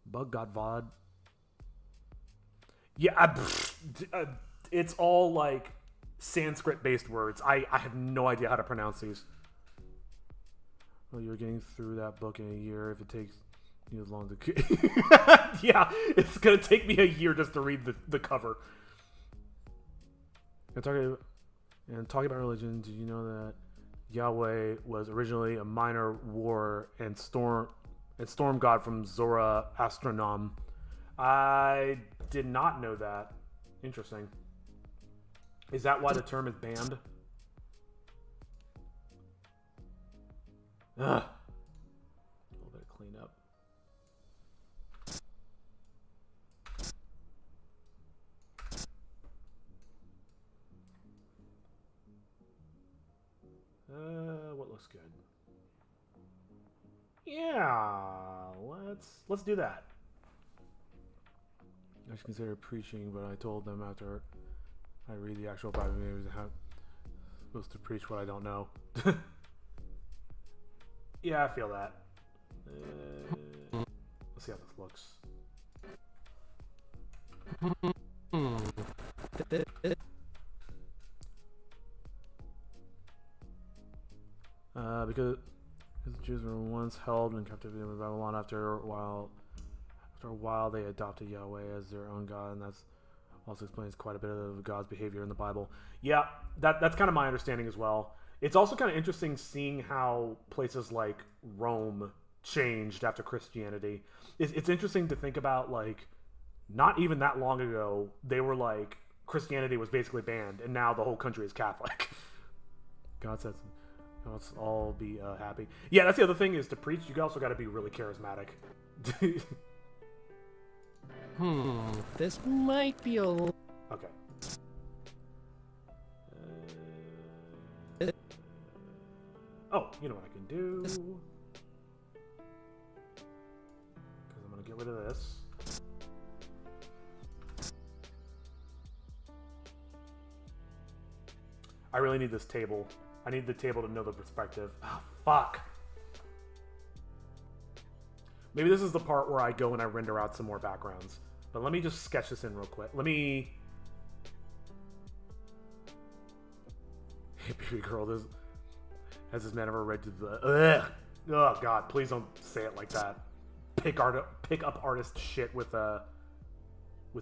Bhagavad. Yeah, it's all like Sanskrit-based words. I have no idea how to pronounce these. Well, you're getting through that book in a year if it takes you as long to... Yeah, it's going to take me a year just to read the cover. And talking about religion, did you know that Yahweh was originally a minor war and storm god from Zoroastrianism? I did not know that. Interesting. Is that why the term is banned? Ugh. A little bit of cleanup. What looks good? Yeah, let's do that. I should consider preaching, but I told them after I read the actual Bible, maybe I'm supposed to preach what I don't know. Yeah, I feel that. Let's see how this looks. Because the Jews were once held in captivity in Babylon, after a while After a while, they adopted Yahweh as their own God, and that's also explains quite a bit of God's behavior in the Bible. Yeah, that's kind of my understanding as well. It's also kind of interesting seeing how places like Rome changed after Christianity. It's interesting to think about, like, not even that long ago, they were like, Christianity was basically banned, and now the whole country is Catholic. God says, let's all be happy. Yeah, that's the other thing, is to preach, you also got to be really charismatic. This might be a... Okay. Oh, you know what I can do? Because I'm going to get rid of this. I really need this table. I need the table to know the perspective. Oh, fuck. Maybe this is the part where I go and I render out some more backgrounds. But let me just sketch this in real quick. Let me... Hey, baby girl, has this man ever read to the... Ugh. Oh, God, please don't say it like that. Pick up artist shit with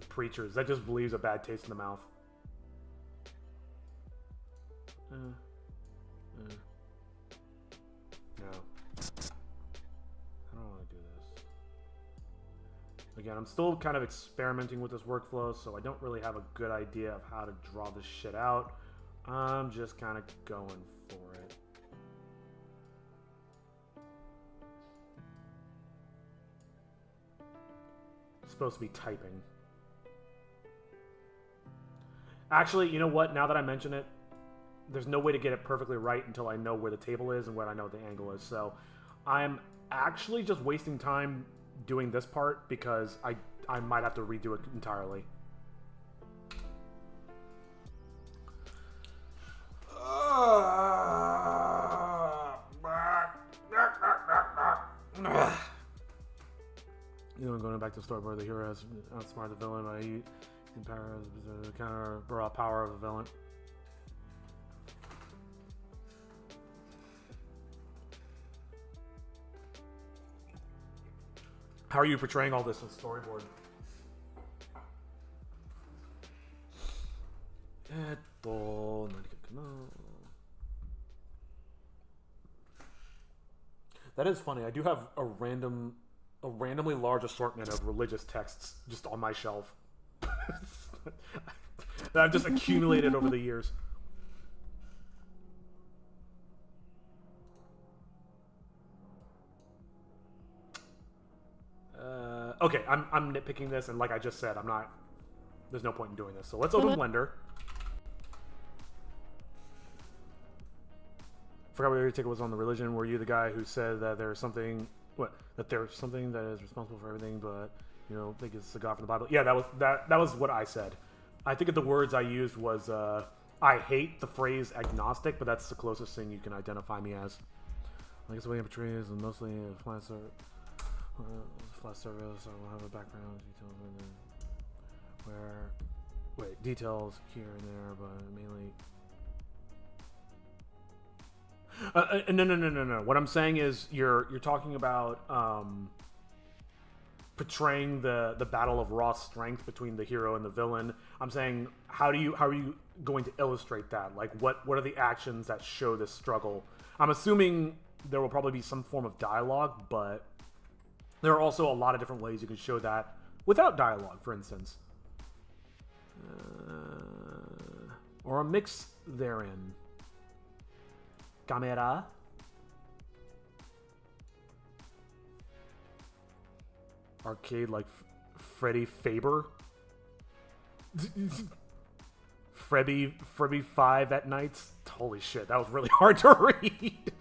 preachers. That just leaves a bad taste in the mouth. No. I don't want to do this. Again, I'm still kind of experimenting with this workflow, so I don't really have a good idea of how to draw this shit out. I'm just kind of going for it. It's supposed to be typing. Actually, you know what? Now that I mention it, there's no way to get it perfectly right until I know where the table is and where I know the angle is. So I'm actually just wasting time doing this part because I might have to redo it entirely. You know, going back to the storyboard, the hero has outsmarted the villain by using the counter raw power of the villain. How are you portraying all this in storyboard? That is funny. I do have a randomly large assortment of religious texts just on my shelf that I've just accumulated over the years. Okay, I'm nitpicking this, and like I just said, there's no point in doing this. So let's open Blender. Forgot what your ticket was on the religion. Were you the guy who said that there's something that there's something that is responsible for everything, but you know, think it's the God from the Bible? Yeah, that was what I said. I think the words I used was I hate the phrase agnostic, but that's the closest thing you can identify me as. I guess the way I portray is mostly a flat service. I will have a background details details here and there, but mainly. No. What I'm saying is you're talking about portraying the battle of raw strength between the hero and the villain. I'm saying how are you going to illustrate that? Like what are the actions that show this struggle? I'm assuming there will probably be some form of dialogue, but there are also a lot of different ways you can show that without dialogue, for instance. Or a mix therein. Camera. Arcade like Freddy Faber. Frebby 5 at nights. Holy shit, that was really hard to read.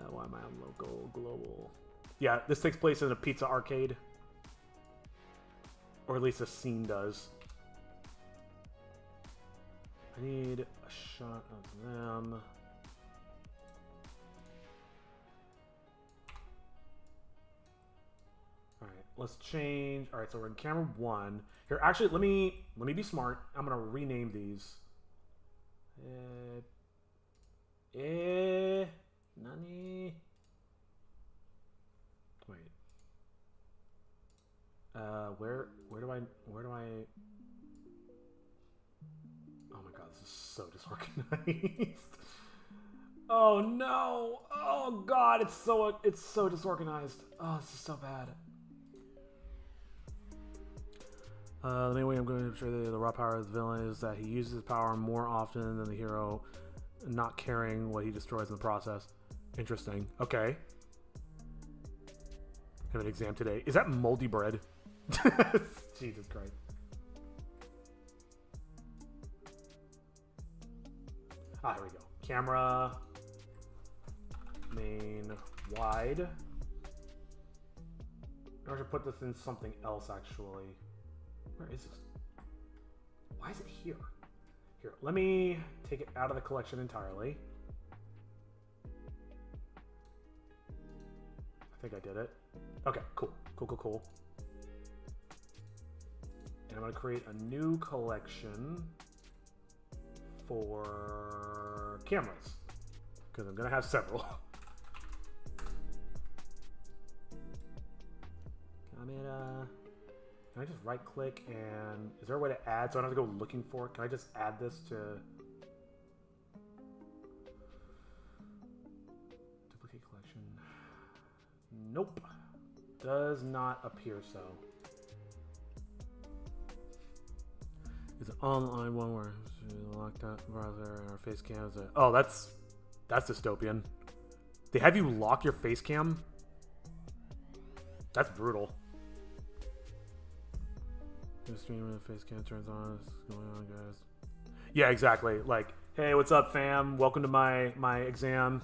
Why am I on local, global? Yeah, this takes place in a pizza arcade. Or at least a scene does. I need a shot of them. Alright, let's change. Alright, so we're in camera 1. Here, actually, let me be smart. I'm gonna rename these. Nani? Wait. Where do I? Oh my god, this is so disorganized. Oh no! Oh god, it's so disorganized. Oh, this is so bad. The main way I'm going to show the raw power of the villain is that he uses his power more often than the hero, not caring what he destroys in the process. Interesting. Okay. Have an exam today. Is that moldy bread? Jesus Christ. Ah, here we go. Camera. Main. Wide. I should put this in something else, actually. Where is this? Why is it here? Here, let me take it out of the collection entirely. I think I did it. Okay, cool. Cool. And I'm going to create a new collection for cameras, because I'm going to have several. Camera. Can I just right click and is there a way to add so I don't have to go looking for it? Can I just add this to duplicate collection? Nope. Does not appear so. Is it online one where locked out browser or face cam? Oh, that's dystopian. They have you lock your face cam? That's brutal. The stream when the face cam turns on. What's going on, guys? Yeah, exactly. Like, hey, what's up, fam? Welcome to my exam.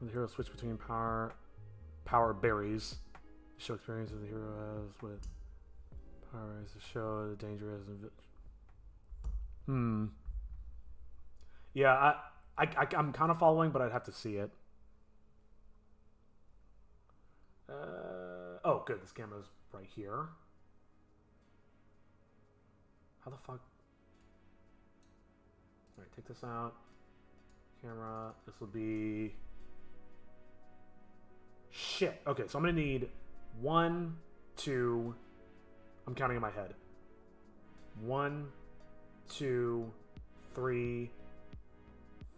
The hero switch between power berries. Show experience of the hero has with power is to show the danger is. Yeah, I'm kind of following, but I'd have to see it. Oh, good. This camera's right here. How the fuck? Alright, take this out. Camera. This will be... Shit. Okay, so I'm going to need 1, 2... I'm counting in my head. 1, 2, 3,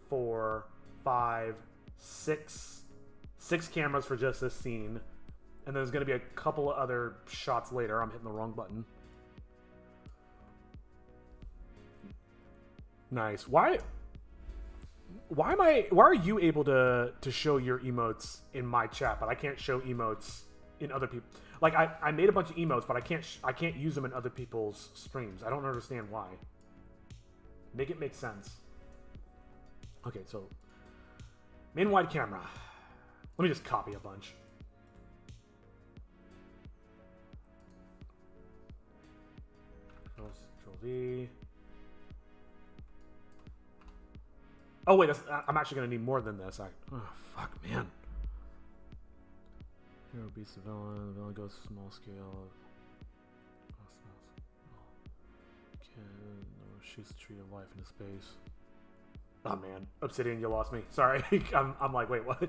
4, 5, 6. 6 cameras for just this scene. And there's going to be a couple of other shots later. I'm hitting the wrong button. Nice. Why are you able to show your emotes in my chat, but I can't show emotes in other people? Like I made a bunch of emotes, but I can't use them in other people's streams. I don't understand why. Make it make sense. Okay, so main wide camera. Let me just copy a bunch. Control V. Oh wait, I'm actually gonna need more than this. Oh fuck, man. Hero beats the villain. The villain goes small scale. Shoots the tree of life into space. Oh man, Obsidian, you lost me. Sorry, I'm like, wait, what?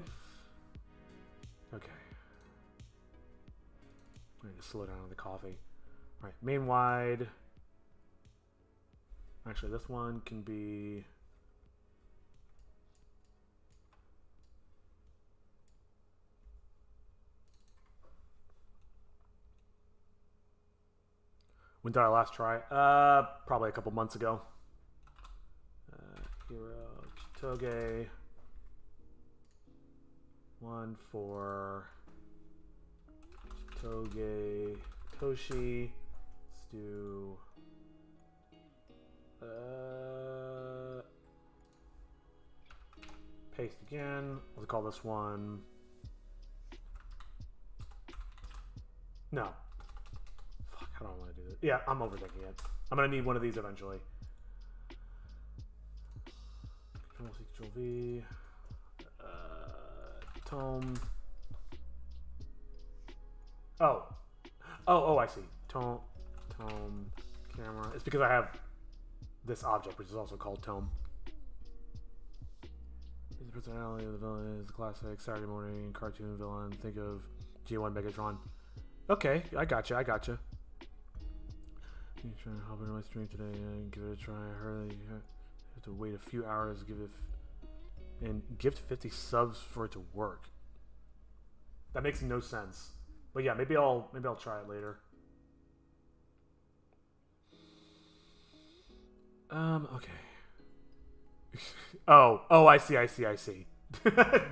Okay. I need to slow down on the coffee. All right, main wide. Actually, this one can be. When did I last try? Probably a couple months ago. Hero Kitoge. 1 for Kitoge Toshi. Let's do paste again. Let's call this one. No. I don't want to do this. Yeah, I'm overthinking it. I'm going to need one of these eventually. Control-C, Control-V. Tome. Oh, I see. Tome, camera. It's because I have this object, which is also called tome. The personality of the villain is the classic Saturday morning cartoon villain. Think of G1 Megatron. Okay, I gotcha. I'm trying to hop into my stream today and give it a try. I heard that you have to wait a few hours to give it and gift 50 subs for it to work. That makes no sense. But yeah, maybe I'll try it later. Okay. oh, I see.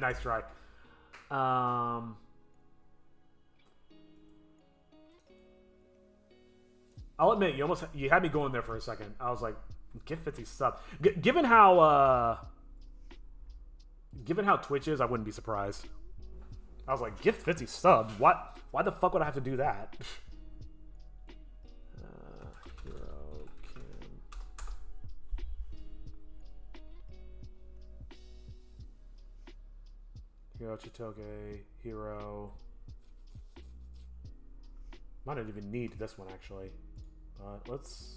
Nice try. I'll admit, you had me going there for a second. I was like, get 50 subs. Given how Twitch is, I wouldn't be surprised. I was like, gift 50 subs? What? Why the fuck would I have to do that? Hero Kim. Hero Chitoge. Hero. Might not even need this one actually. Let's.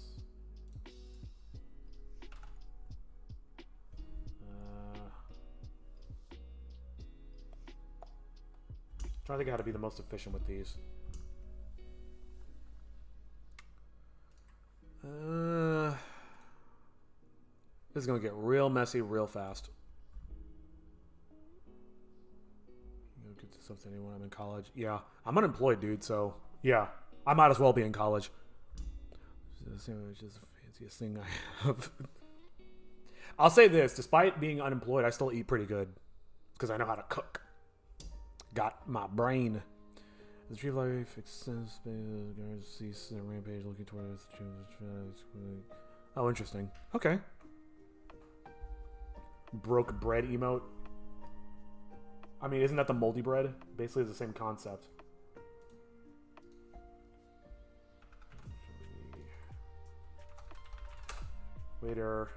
Trying to think of how to be the most efficient with these. This is gonna get real messy real fast. You know, get to something when I'm in college. Yeah, I'm unemployed, dude. So yeah, I might as well be in college. This is the fanciest thing I have. I'll say this: despite being unemployed, I still eat pretty good because I know how to cook. Got my brain. The tree of life extends space. Guards cease their rampage, looking towards the. Oh, interesting. Okay. Broke bread emote. I mean, isn't that the moldy bread? Basically, it's the same concept. Waiter.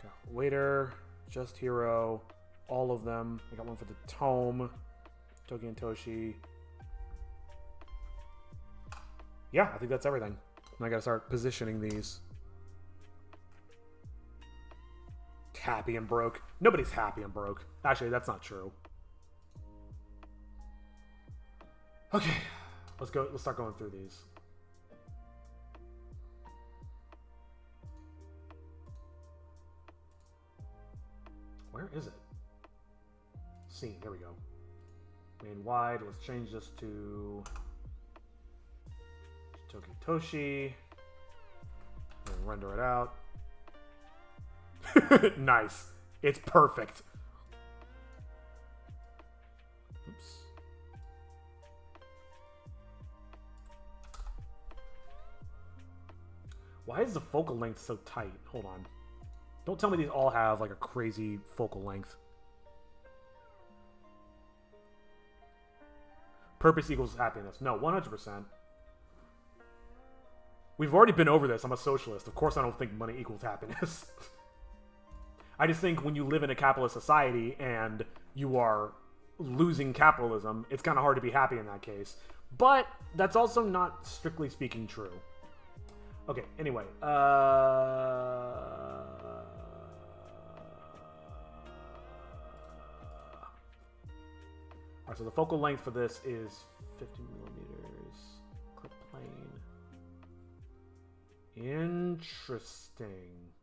Got waiter. Just hero. All of them. I got one for the tome. Toki and Toshi. Yeah, I think that's everything. And I gotta start positioning these. Happy and broke. Nobody's happy and broke. Actually, that's not true. Okay. Let's go. Let's start going through these. Where is it? Scene. There we go. Main wide. Let's change this to Toki Toshi. And render it out. Nice. It's perfect. Oops. Why is the focal length so tight? Hold on. Don't tell me these all have like a crazy focal length. Purpose equals happiness. No, 100%. We've already been over this. I'm a socialist. Of course I don't think money equals happiness. I just think when you live in a capitalist society and you are losing capitalism, it's kind of hard to be happy in that case. But that's also not strictly speaking true. Okay, anyway. Alright, so the focal length for this is 50 millimeters. Clip plane. Interesting.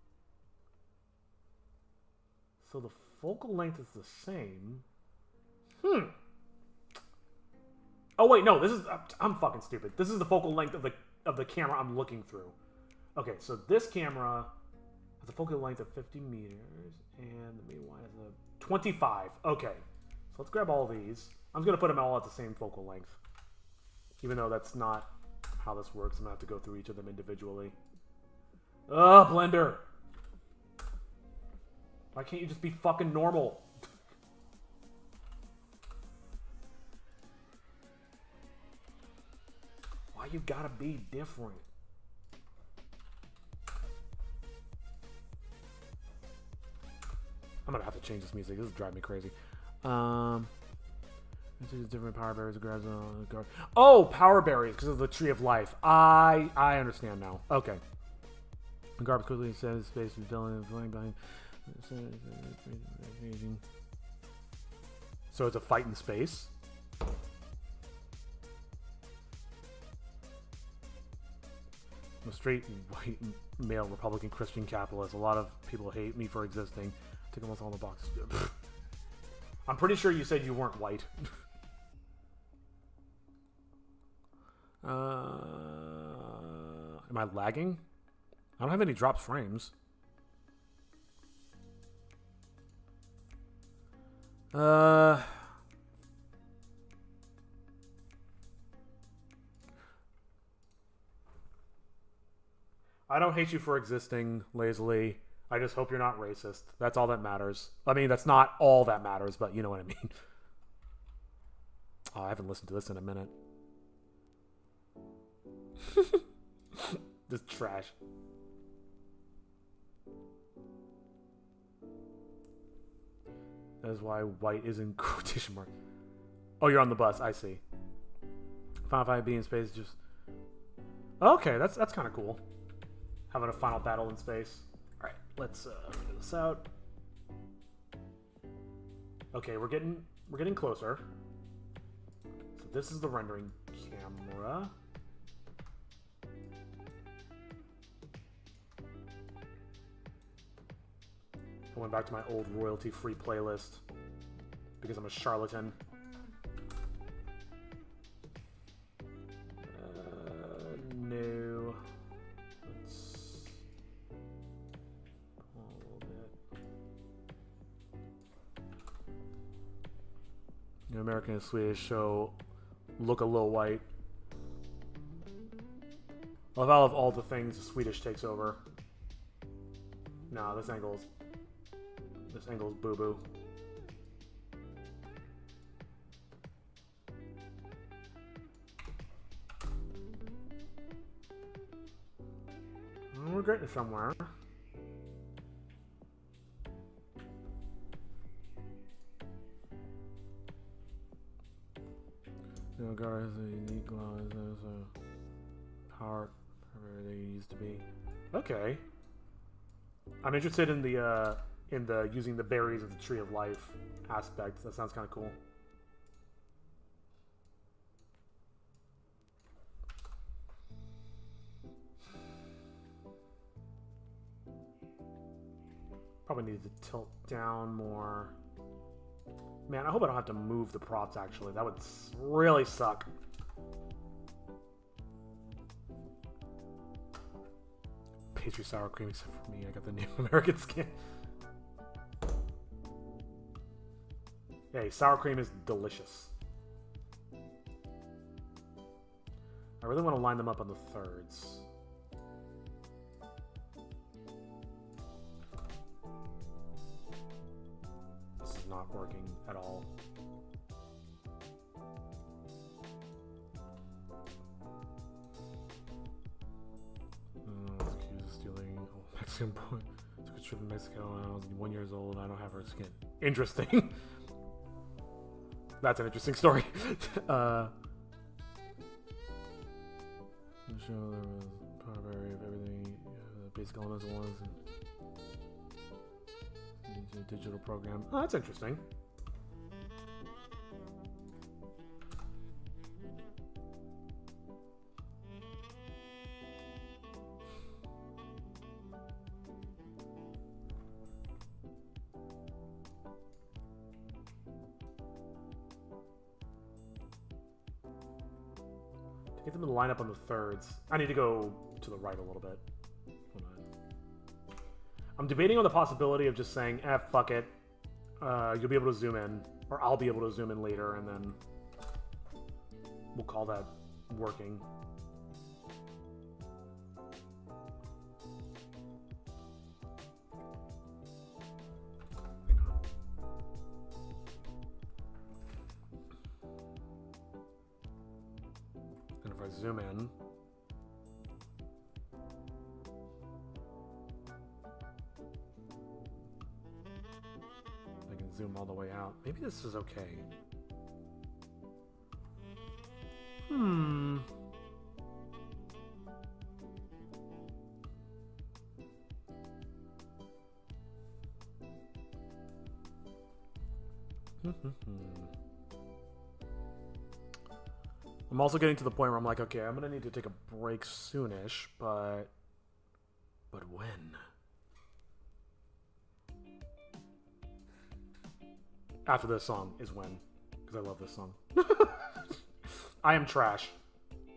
So the focal length is the same. Oh wait, no, this is I'm fucking stupid. This is the focal length of the camera I'm looking through. Okay, so this camera has a focal length of 50 meters and the main one is a 25. Okay. So let's grab all these. I'm just gonna put them all at the same focal length. Even though that's not how this works, I'm gonna have to go through each of them individually. Ugh, Blender! Why can't you just be fucking normal? Why you gotta be different? I'm gonna have to change this music. This is driving me crazy. Different power berries. Grabs on the guard. Oh, power berries because of the tree of life. I understand now. Okay. The garbage quickly says space is filling and filling behind. So it's a fight in space. I'm a straight white male Republican Christian capitalist. A lot of people hate me for existing. Take almost all the boxes. I'm pretty sure you said you weren't white. Am I lagging? I don't have any dropped frames. I don't hate you for existing, lazily. I just hope you're not racist. That's all that matters. I mean, that's not all that matters, but you know what I mean. Oh, I haven't listened to this in a minute. Just trash. That is why white is in quotation marks. Oh, you're on the bus. I see. Final Fight B in space just... Okay, that's kind of cool. Having a final battle in space. Alright, let's figure this out. Okay, we're getting closer. So this is the rendering camera. I went back to my old royalty-free playlist because I'm a charlatan. No. Let's pull a little bit. The American and Swedish show look a little white. Out of all the things, the Swedish takes over. No, this angle's boo-boo. We're getting somewhere. You know, God has a unique law, has a power where they used to be. Okay. I'm interested in the using the berries of the tree of life aspect. That sounds kind of cool. Probably need to tilt down more. Man, I hope I don't have to move the props, actually. That would really suck. Pastry sour cream, except for me. I got the Native American skin. Hey, sour cream is delicious. I really want to line them up on the thirds. This is not working at all. Accused of stealing a Mexican boy. Took a trip to Mexico when I was 1 year old. I don't have her skin. Interesting. That's an interesting story. The show there was primary of everything, the basic elements of ones, and digital program. Oh, that's interesting. Get them to line up on the thirds. I need to go to the right a little bit. I'm debating on the possibility of just saying, fuck it. You'll be able to zoom in. Or I'll be able to zoom in later, and then we'll call that working. And if I zoom in, I can zoom all the way out. Maybe this is okay. I'm also getting to the point where I'm like, okay, I'm gonna need to take a break soonish, but when? After this song is when, because I love this song. I am trash.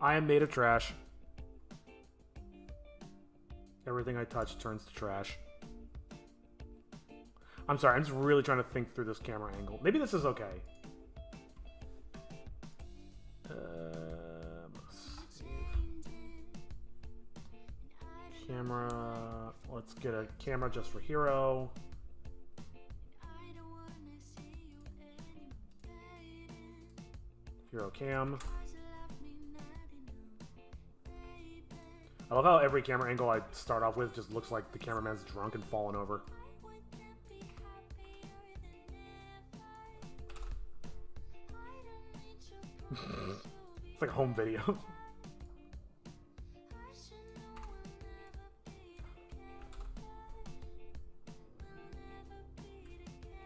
I am made of trash. Everything I touch turns to trash. I'm sorry, I'm just really trying to think through this camera angle. Maybe this is okay. Camera. Let's get a camera just for Hero. Hero cam. I love how every camera angle I start off with just looks like the cameraman's drunk and fallen over. It's like a home video. This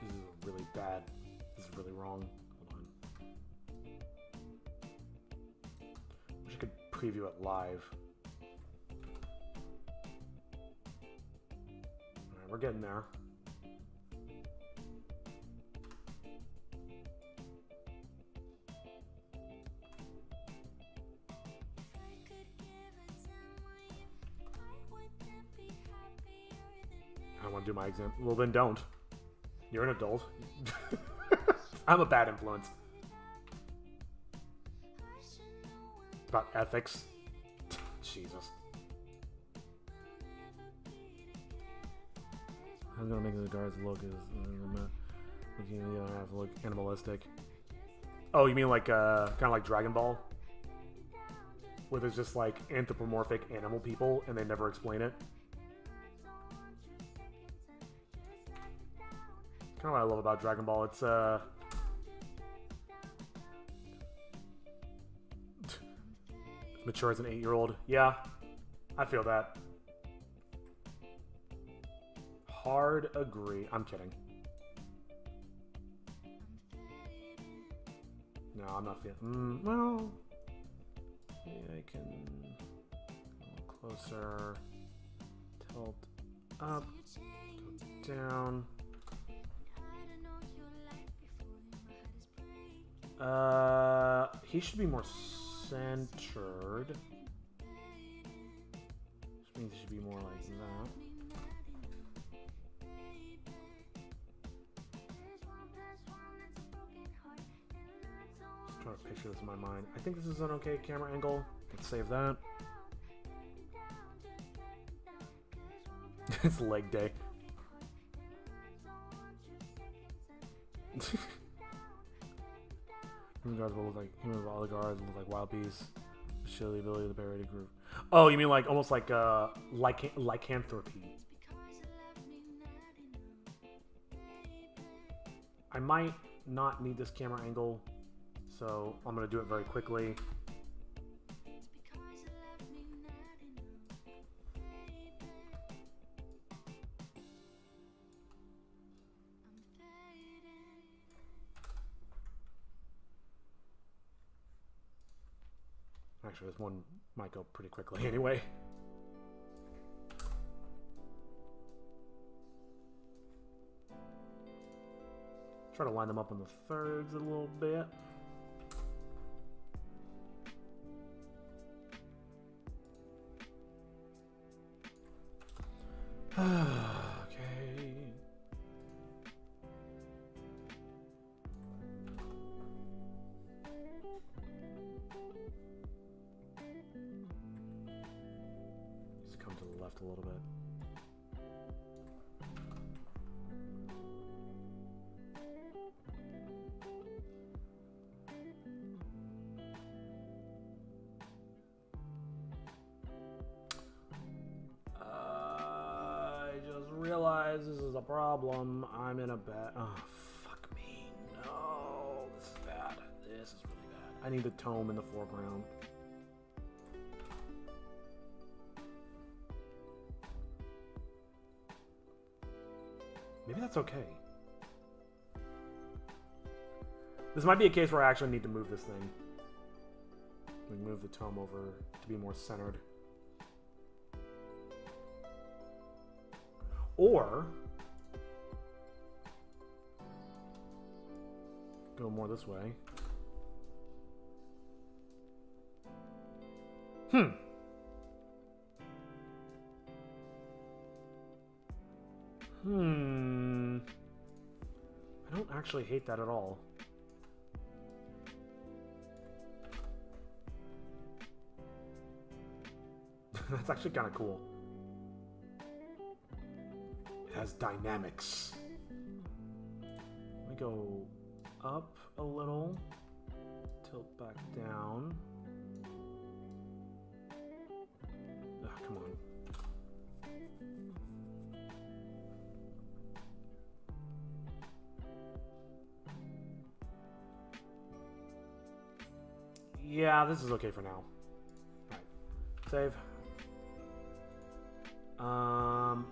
is really bad. This is really wrong. Hold on. Wish I could preview it live. Alright, we're getting there. I don't want to do my exam. Well, then don't. You're an adult. I'm a bad influence. It's about ethics. Jesus. I'm gonna make the guards look as you don't have to look animalistic. Oh, you mean like kind of like Dragon Ball, where there's just like anthropomorphic animal people and they never explain it. Kind of what I love about Dragon Ball. It's mature as an 8-year-old. Yeah, I feel that. Hard agree. I'm kidding. No, I'm not feeling. Well, maybe I can go closer. Tilt up. Tilt down. He should be more centered. Which means he should be more like that. Just trying to picture this in my mind. I think this is an okay camera angle. Let's save that. It's leg day. Human guards will look like all the guards look like wild beasts. Show the ability of the buried group. Oh, you mean like almost like lycanthropy? I might not need this camera angle, so I'm gonna do it very quickly. Actually, this one might go pretty quickly anyway. Try to line them up in the thirds a little bit. Okay. Just come to the left a little bit. Realize this is a problem. I'm in a bad. Oh, fuck me. No. This is bad. This is really bad. I need the tome in the foreground. Maybe that's okay. This might be a case where I actually need to move this thing. We move the tome over to be more centered. Or go more this way. I don't actually hate that at all. That's actually kind of cool. It has dynamics. Let me go up a little. Tilt back down. Ah, come on. Yeah, this is okay for now. Alright. Save.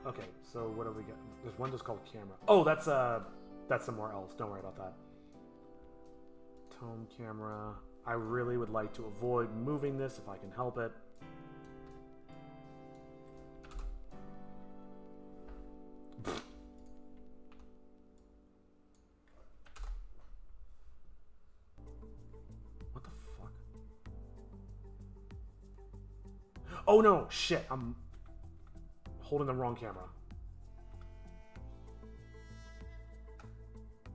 Okay, so what do we get? There's one just called camera. Oh, that's somewhere else. Don't worry about that. Tome camera. I really would like to avoid moving this if I can help it. What the fuck? Oh no, shit, I'm holding the wrong camera.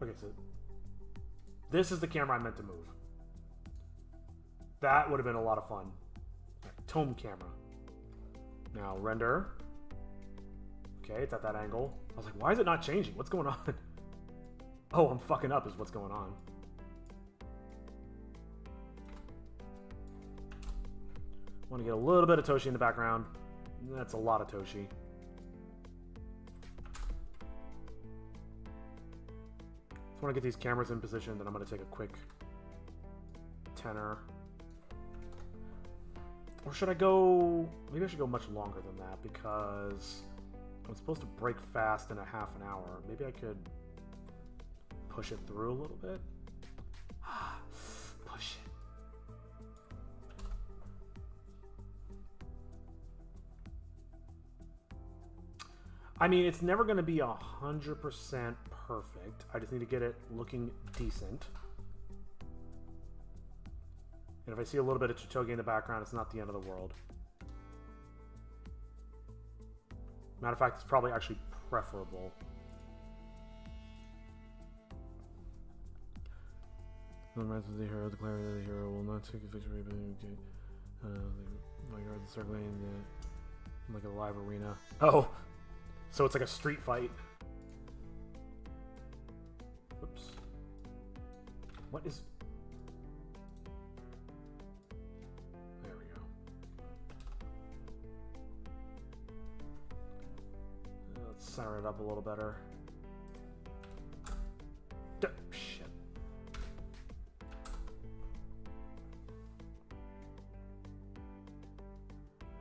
Okay, so this is the camera I meant to move. That would have been a lot of fun. Right, tome camera. Now render. Okay, it's at that angle. I was like, why is it not changing? What's going on? Oh, I'm fucking up is what's going on. Want to get a little bit of Toshi in the background. That's a lot of Toshi. I want to get these cameras in position, then I'm going to take a quick tenor. Or should I go... Maybe I should go much longer than that, because I'm supposed to break fast in a half an hour. Maybe I could push it through a little bit. Push it. I mean, it's never going to be 100% perfect. I just need to get it looking decent. And if I see a little bit of Chitogi in the background, it's not the end of the world. Matter of fact, it's probably actually preferable. The rest of the hero declare that the hero will not take a victory, but okay. Like the circling like a live arena. Oh, so it's like a street fight. Whoops. What is? There we go. Let's center it up a little better. Shit.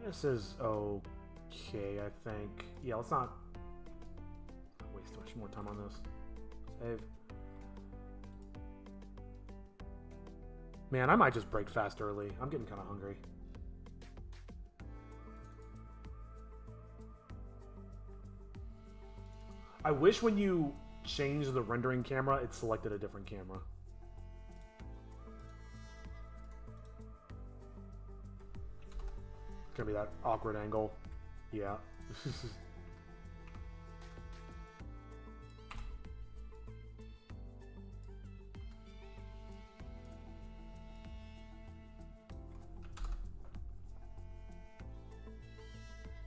This is okay, I think. Yeah, let's not waste too much more time on this. Save. Man, I might just break fast early. I'm getting kind of hungry. I wish when you change the rendering camera, it selected a different camera. It's gonna be that awkward angle. Yeah.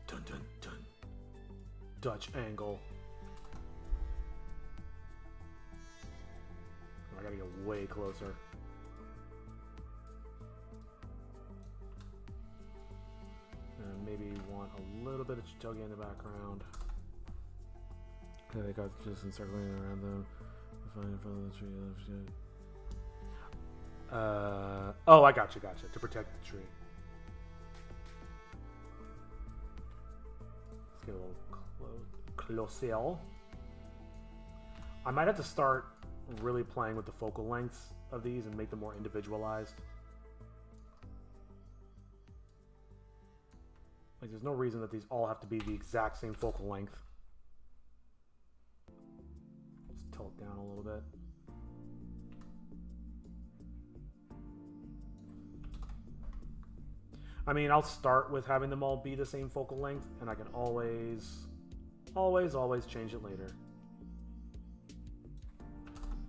Dun dun dun. Dutch angle. I gotta get way closer. And maybe want a little bit of Chitogi in the background. Okay, they got just encircling around them. Find in front of the tree. Oh, I gotcha. To protect the tree. Let's get a little closer. I might have to start really playing with the focal lengths of these and make them more individualized. Like, there's no reason that these all have to be the exact same focal length. Just tilt it down a little bit. I mean, I'll start with having them all be the same focal length, and I can always change it later.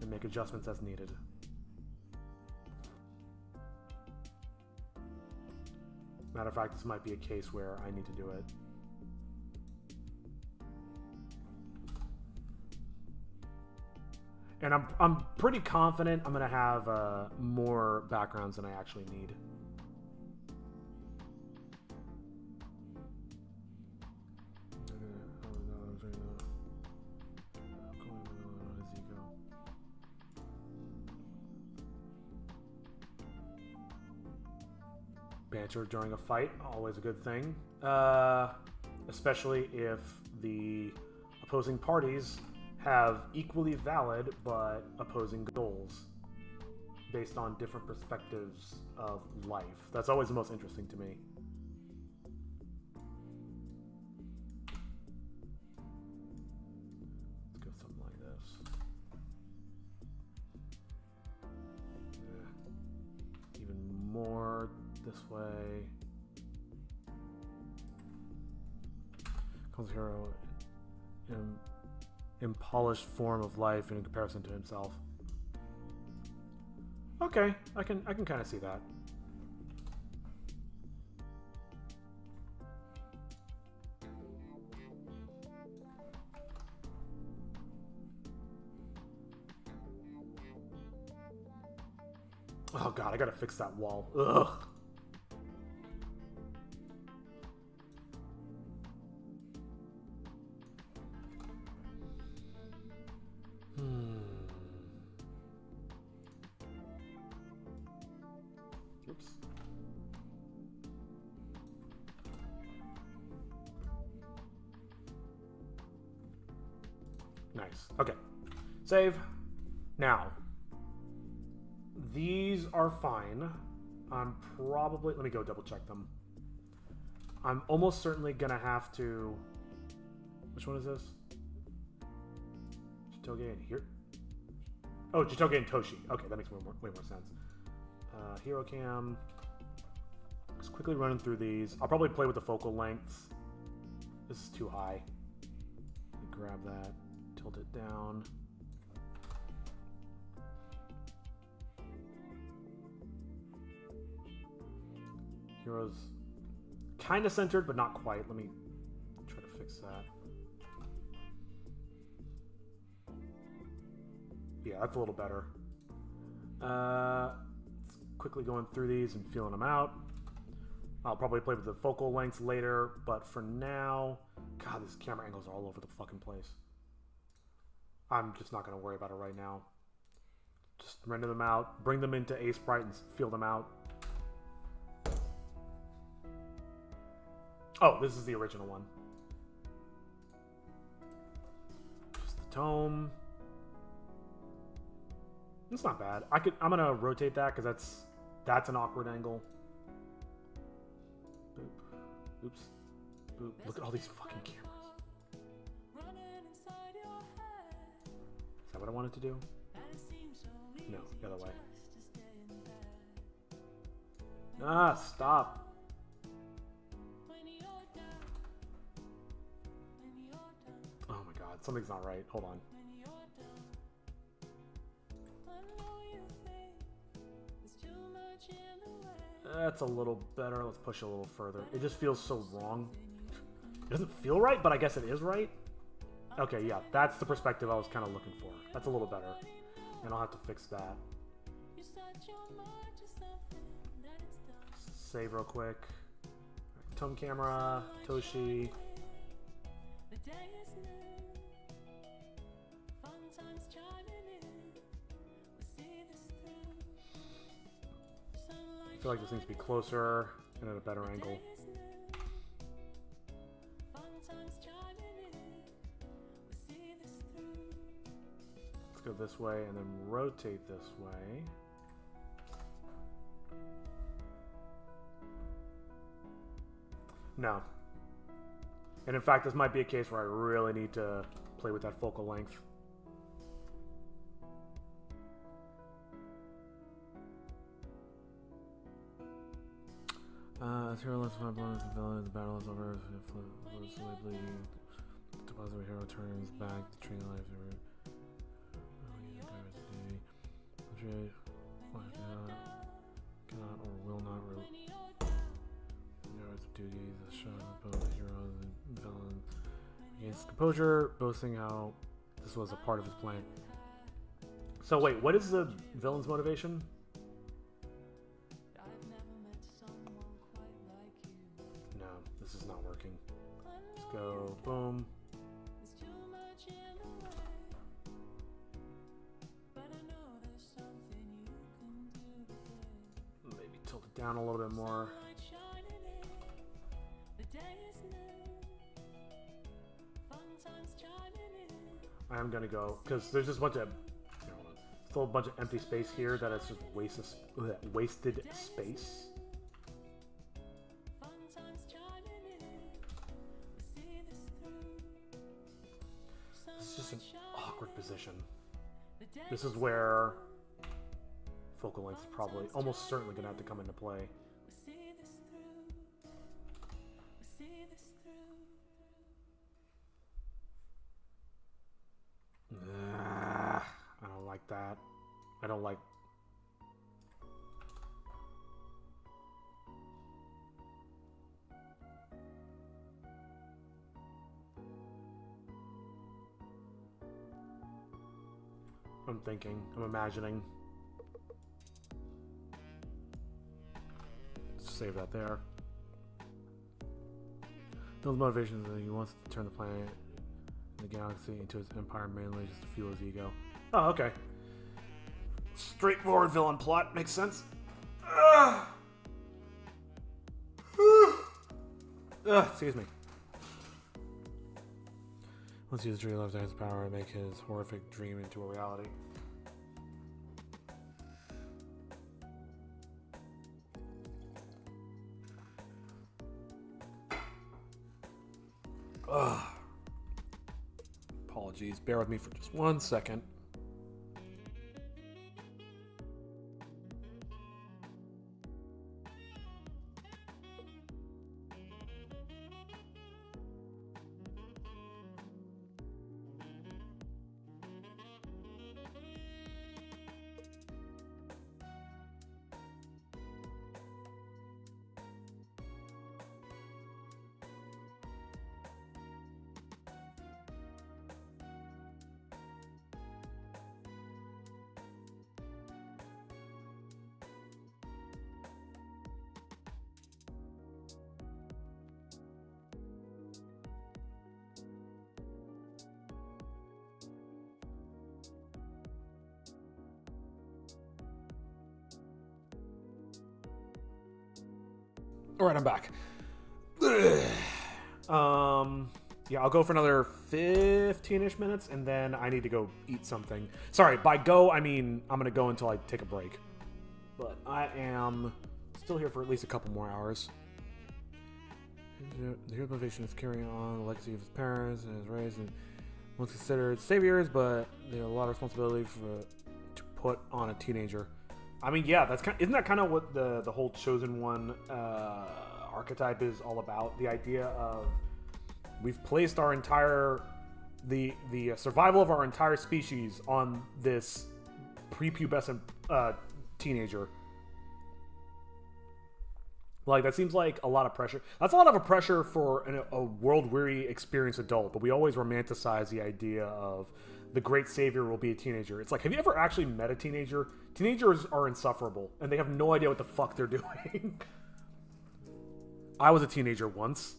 And make adjustments as needed. Matter of fact, this might be a case where I need to do it. And I'm pretty confident I'm gonna have more backgrounds than I actually need. Banter during a fight, always a good thing. Especially if the opposing parties have equally valid but opposing goals based on different perspectives of life. That's always the most interesting to me. Let's go something like this. Yeah. Even more this way. Calls hero impolished form of life in comparison to himself. Okay, I can kind of see that. Oh god, I gotta fix that wall. Ugh. Oops. Nice. Okay. Save. Now. These are fine. I'm probably... Let me go double check them. I'm almost certainly gonna have to... Which one is this? Jitoge and here? Oh, Jitoge and Toshi. Okay, that makes way more sense. Hero Cam. Just quickly running through these. I'll probably play with the focal lengths. This is too high. Grab that. Tilt it down. Heroes kind of centered, but not quite. Let me try to fix that. Yeah, that's a little better. Quickly going through these and feeling them out. I'll probably play with the focal lengths later, but for now... God, these camera angles are all over the fucking place. I'm just not going to worry about it right now. Just render them out, bring them into Ace Sprite and feel them out. Oh, this is the original one. Just the tome. It's not bad. I'm gonna rotate that because that's an awkward angle. Boop. Oops. Boop. Look at all these fucking cameras. Is that what I wanted to do? No, the other way. Ah, stop. Oh my god, something's not right. Hold on. That's a little better. Let's push a little further. It just feels so wrong. It doesn't feel right, but I guess it is right. Okay, yeah, that's the perspective I was kind of looking for. That's a little better. And I'll have to fix that. Save real quick. Tome camera, Toshi. I feel like this needs to be closer and at a better angle. Let's go this way and then rotate this way. No. And in fact, this might be a case where I really need to play with that focal length. Hero lets five blows the villain, the battle is over, bleeding. Deposit hero turns back, the train life cannot or will not heroes duty, the shot of both heroes and villain against composure, boasting how this was a part of his plan. So wait, what is the villain's motivation? No, this is not working. Let's go, boom. Maybe tilt it down a little bit more. I am gonna go because there's just a bunch of still a bunch of empty space here that is just wasted space. This is just an awkward position. This is where focal length is probably almost certainly gonna have to come into play. I don't like that. I don't like... I'm thinking. I'm imagining. Let's save that there. Those motivations that he wants to turn the planet and the galaxy into his empire mainly just to fuel his ego. Oh, okay. Straightforward villain plot. Makes sense. Excuse me. Once he has dream left his power to make his horrific dream into a reality. Apologies. Bear with me for just 1 second. All right, I'm back. Yeah, I'll go for another 15-ish minutes, and then I need to go eat something. Sorry, by go, I mean I'm going to go until I take a break. But I am still here for at least a couple more hours. The hero's motivation is carrying on the legacy of his parents and his race, and once considered saviors, but they have a lot of responsibility to put on a teenager. I mean, yeah, isn't that kind of what the whole Chosen One archetype is all about? The idea of we've placed our entire the survival of our entire species on this prepubescent teenager. Like, that seems like a lot of pressure. That's a lot of a pressure for a world-weary, experienced adult, but we always romanticize the idea of the great savior will be a teenager. It's like, have you ever actually met a teenager? Teenagers are insufferable, and they have no idea what the fuck they're doing. I was a teenager once.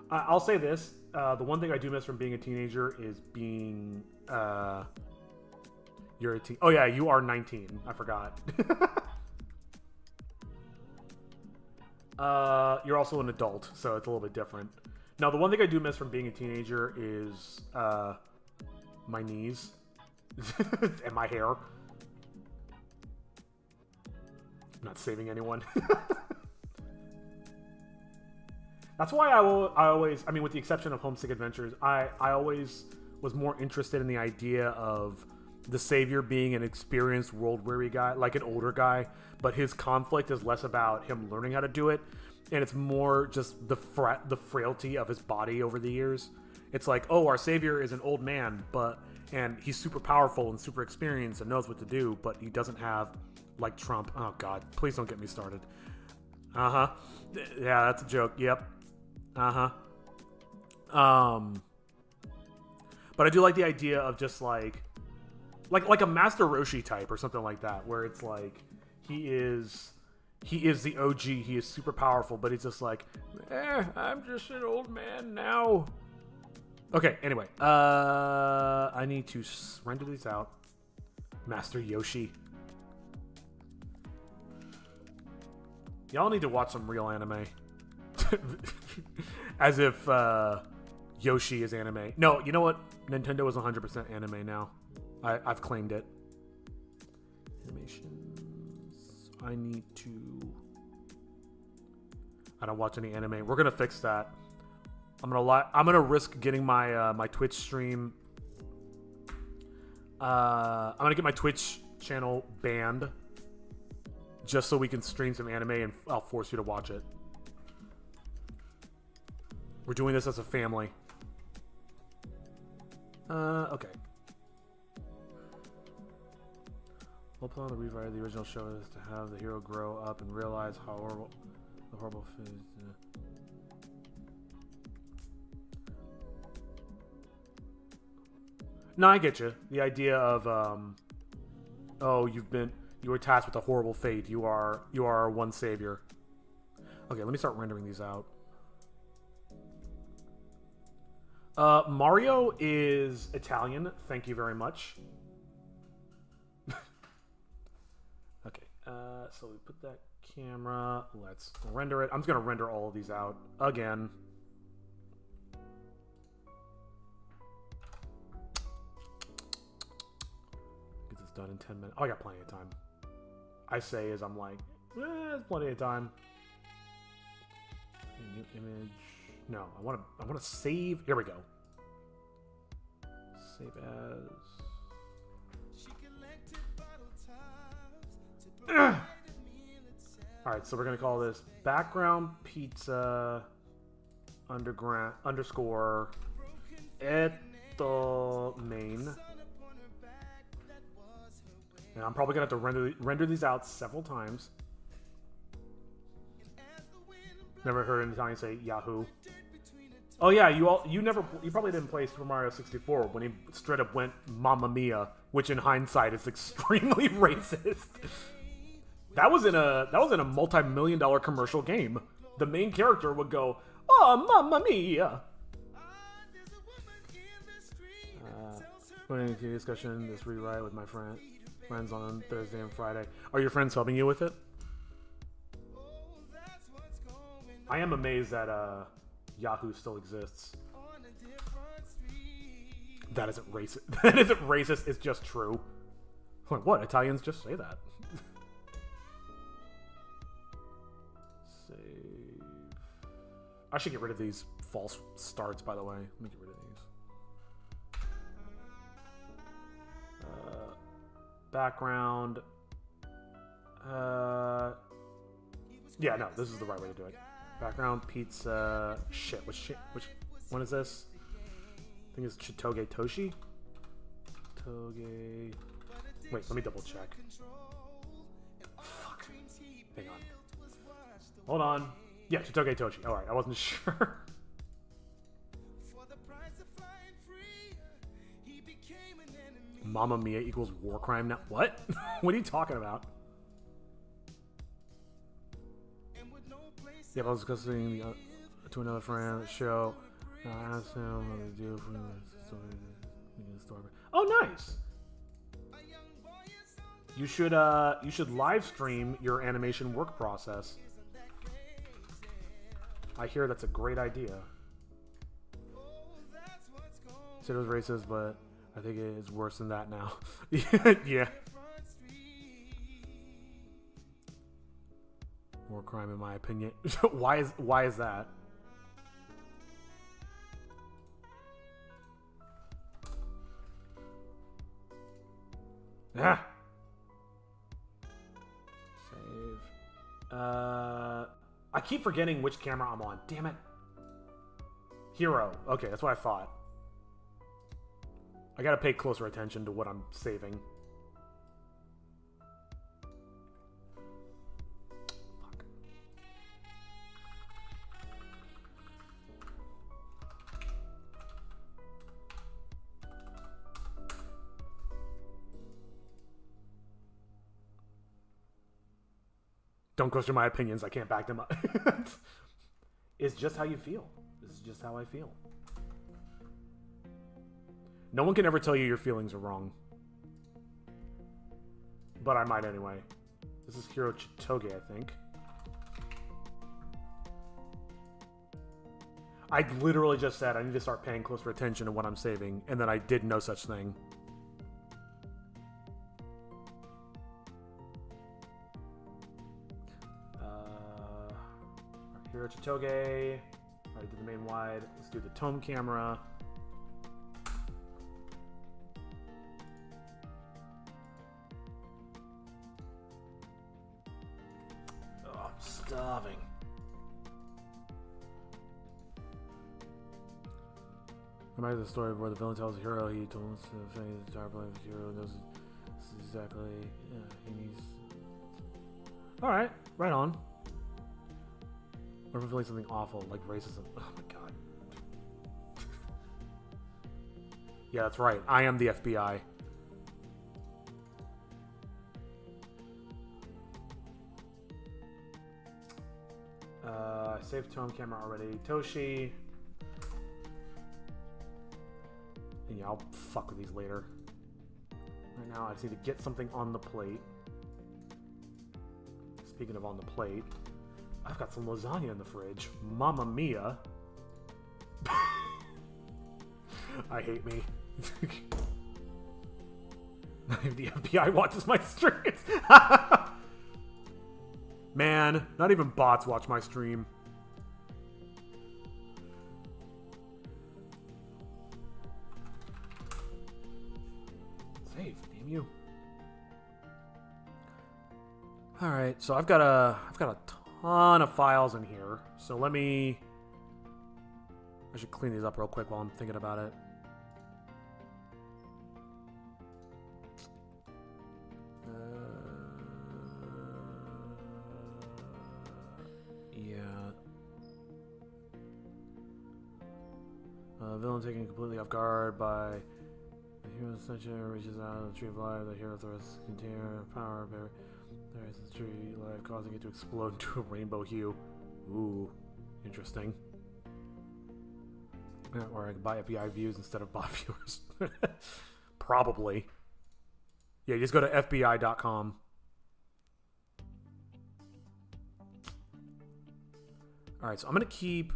I'll say this. The one thing I do miss from being a teenager is being... you're a teen... Oh, yeah, you are 19. I forgot. You're also an adult, so it's a little bit different. Now, the one thing I do miss from being a teenager is my knees and my hair. I'm not saving anyone. That's why I mean, with the exception of Homesick Adventures, I always was more interested in the idea of the savior being an experienced world-weary guy, like an older guy, but his conflict is less about him learning how to do it, and it's more just the frailty of his body over the years. It's like, oh, our savior is an old man, and he's super powerful and super experienced and knows what to do, but he doesn't have, like Trump. Oh, God, please don't get me started. Uh-huh. Yeah, that's a joke. Yep. Uh-huh. But I do like the idea of just like a Master Roshi type or something like that, where it's like he is the OG, he is super powerful, but he's just like, I'm just an old man now. Okay, anyway, I need to render these out. Master Yoshi. Y'all need to watch some real anime. As if Yoshi is anime. No, you know what? Nintendo is 100% anime now. I've claimed it. Animations. I need to... I don't watch any anime. We're gonna fix that. I'm gonna risk getting my my Twitch stream. I'm gonna get my Twitch channel banned just so we can stream some anime, and I'll force you to watch it. We're doing this as a family. Okay. Whole plan of the rewrite of the original show is to have the hero grow up and realize how horrible phase. No, I get you. The idea of oh, you were tasked with a horrible fate. You are our one savior. Okay, let me start rendering these out. Mario is Italian. Thank you very much. Okay, so we put that camera. Let's render it. I'm just gonna render all of these out again. Get this done in 10 minutes. Oh, I got plenty of time. I say as I'm like, there's plenty of time. New image. No, I want to save. Here we go. Save as. All right, so we're gonna call this background pizza underground underscore eto main. And I'm probably gonna have to render these out several times. Never heard an Italian say Yahoo. Oh yeah, you probably didn't play Super Mario 64 when he straight up went Mamma Mia, which in hindsight is extremely racist. That was in a multi-million-dollar commercial game. The main character would go, "Oh, Mamma Mia." Going into discussion, this rewrite with my friends on Thursday and Friday. Are your friends helping you with it? I am amazed that Yahoo still exists. That isn't racist. That isn't racist. It's just true. Like, what? Italians just say that. Save. I should get rid of these false starts, by the way. Let me get rid of these. Background. Yeah, no, this is the right way to do it. Background pizza. Shit, which one is this? I think it's Chitoge Toshi. Toge. Wait, let me double check. Fuck. Hang on. Hold on. Yeah, Chitoge Toshi. Alright, I wasn't sure. Mamma Mia equals war crime now. What? What are you talking about? Yeah, I was discussing to another friend at the show. I asked him what to do for the story. Oh, nice! You should live stream your animation work process. I hear that's a great idea. Said it was racist, but I think it is worse than that now. Yeah. More crime, in my opinion. Why is that? Ah. Save. I keep forgetting which camera I'm on. Damn it. Hero. Okay, that's what I thought. I gotta pay closer attention to what I'm saving. Fuck. Don't question my opinions. I can't back them up. It's just how you feel. This is just how I feel. No one can ever tell you your feelings are wrong. But I might anyway. This is Hiro Chitoge, I think. I literally just said I need to start paying closer attention to what I'm saving, and then I did no such thing. Hiro Chitoge. Already did the main wide. Let's do the tome camera. Oh, I'm starving. Remember the story where the villain tells the hero he told us to say his entire plan. The hero knows exactly. Yeah, he needs. All right, right on. Or if I'm feeling something awful, like racism. Oh my god. Yeah, that's right. I am the FBI. I saved tome camera already. Toshi. And yeah, I'll fuck with these later. Right now, I just need to get something on the plate. Speaking of on the plate, I've got some lasagna in the fridge. Mamma mia. I hate me. The FBI watches my streams. Man, not even bots watch my stream. Save, damn you. All right, so I've got a ton of files in here. So I should clean these up real quick while I'm thinking about it. Villain taken completely off guard by the hero's ascension reaches out of the tree of life. The hero throws a container of power bear. There is the tree of life, causing it to explode into a rainbow hue. Ooh, interesting. Or I can buy FBI views instead of bot viewers. Probably. Yeah, you just go to FBI.com. Alright, so I'm going to keep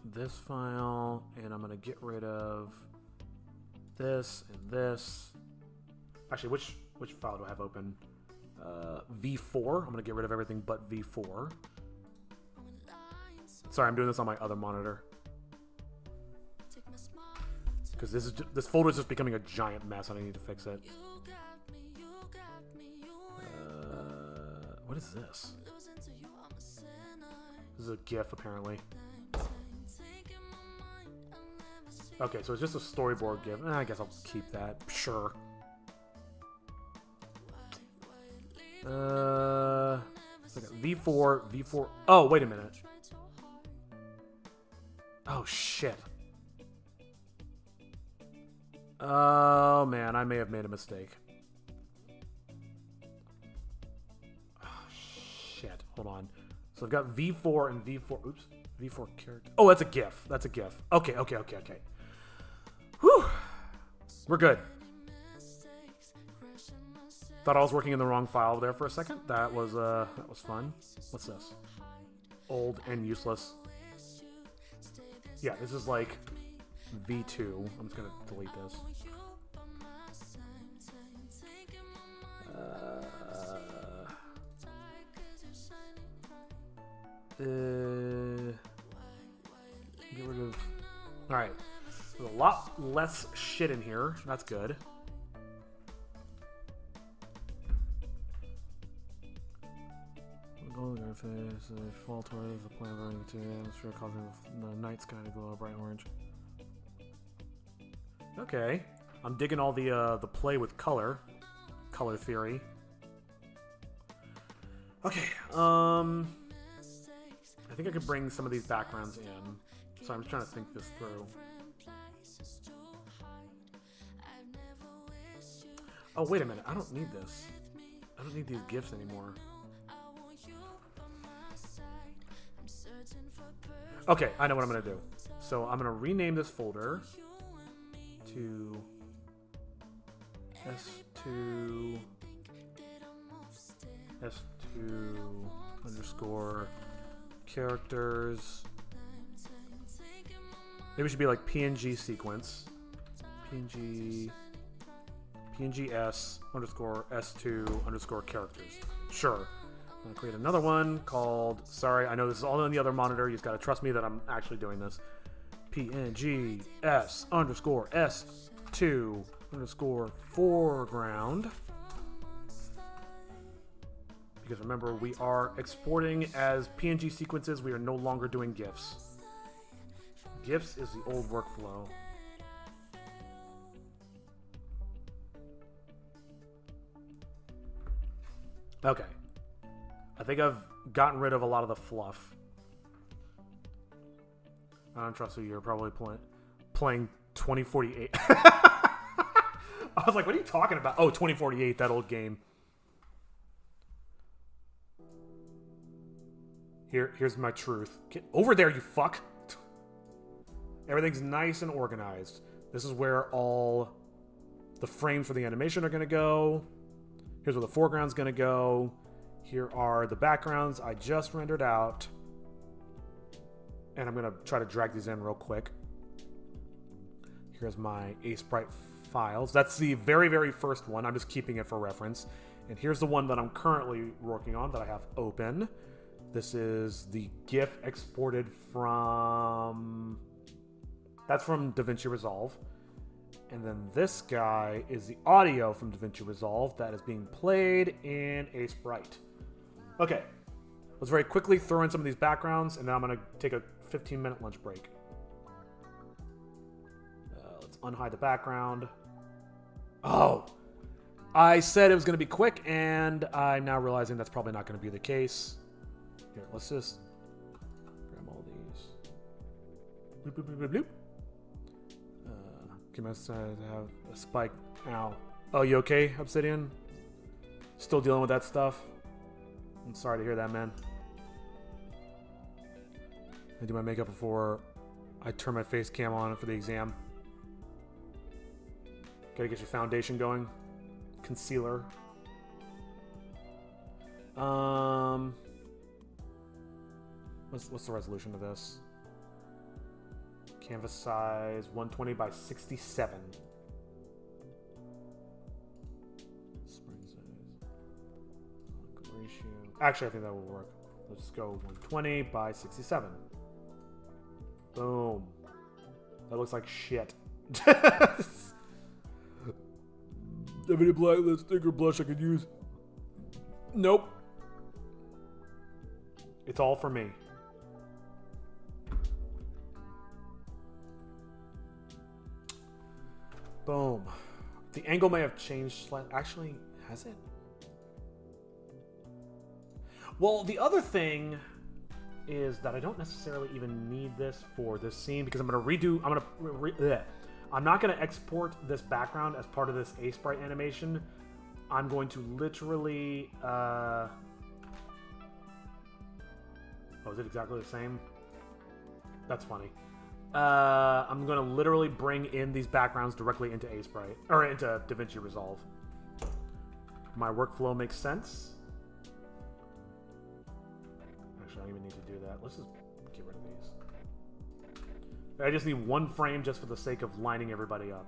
this file, and I'm going to get rid of this and this. Actually, which file do I have open? V4. I'm going to get rid of everything but V4. Sorry, I'm doing this on my other monitor. Because this folder is just becoming a giant mess and I need to fix it. What is this? This is a GIF, apparently. Okay, so it's just a storyboard GIF. I guess I'll keep that. Sure. V4. Oh, wait a minute. Oh, shit. Oh, man, I may have made a mistake. Oh, shit. Hold on. So I've got V4 and V4. Oops. V4 character. Oh, that's a GIF. That's a GIF. Okay. Whew. We're good. Thought I was working in the wrong file there for a second. That was fun. What's this? Old and useless. Yeah, this is like V2. I'm just gonna delete this. Get rid of. All right, there's a lot less shit in here. That's good. face, fall towards the planet burning to the atmosphere, causing the night sky to glow bright orange. Okay, I'm digging all the play with color theory. Okay, I think I could bring some of these backgrounds in. So I'm just trying to think this through. Oh, wait a minute. I don't need this. I don't need these GIFs anymore. Okay, I know what I'm going to do. So I'm going to rename this folder to S2 underscore characters. Maybe it should be like PNG sequence. PNGS underscore S2 underscore characters. Sure. I'm going to create another one called, sorry, I know this is all on the other monitor. You just got to trust me that I'm actually doing this. PNGS underscore S2 underscore foreground. Because remember, we are exporting as PNG sequences. We are no longer doing GIFs. GIFs is the old workflow. Okay. I think I've gotten rid of a lot of the fluff. I don't trust you. You're probably playing 2048. I was like, what are you talking about? Oh, 2048, that old game. Here's my truth. Get over there, you fuck. Everything's nice and organized. This is where all the frames for the animation are going to go. Here's where the foreground's going to go. Here are the backgrounds I just rendered out. And I'm going to try to drag these in real quick. Here's my Sprite files. That's the very, very first one. I'm just keeping it for reference. And here's the one that I'm currently working on that I have open. This is the GIF exported from... That's from DaVinci Resolve. And then this guy is the audio from DaVinci Resolve that is being played in Sprite. Okay, let's very quickly throw in some of these backgrounds, and then I'm going to take a 15-minute lunch break. Let's unhide the background. Oh, I said it was going to be quick, and I'm now realizing that's probably not going to be the case. Here, let's just grab all these. Bloop, bloop, bloop, bloop, bloop. Okay, must have a spike. Ow. Oh, you okay, Obsidian? Still dealing with that stuff? I'm sorry to hear that, man. I do my makeup before I turn my face cam on for the exam. Gotta get your foundation going. Concealer. What's the resolution of this? Canvas size 120 by 67. Spring size. Ratio. Actually, I think that will work. Let's go 120 by 67. Boom. That looks like shit. Any black lipstick or blush I could use? Nope. It's all for me. Boom. The angle may have changed slightly. Actually, has it? Well, the other thing is that I don't necessarily even need this for this scene because I'm going to redo... I'm not going to export this background as part of this Sprite animation. I'm going to literally... Oh, is it exactly the same? That's funny. I'm going to literally bring in these backgrounds directly into Sprite, or into DaVinci Resolve. My workflow makes sense. Actually, I don't even need to do that. Let's just get rid of these. I just need one frame just for the sake of lining everybody up.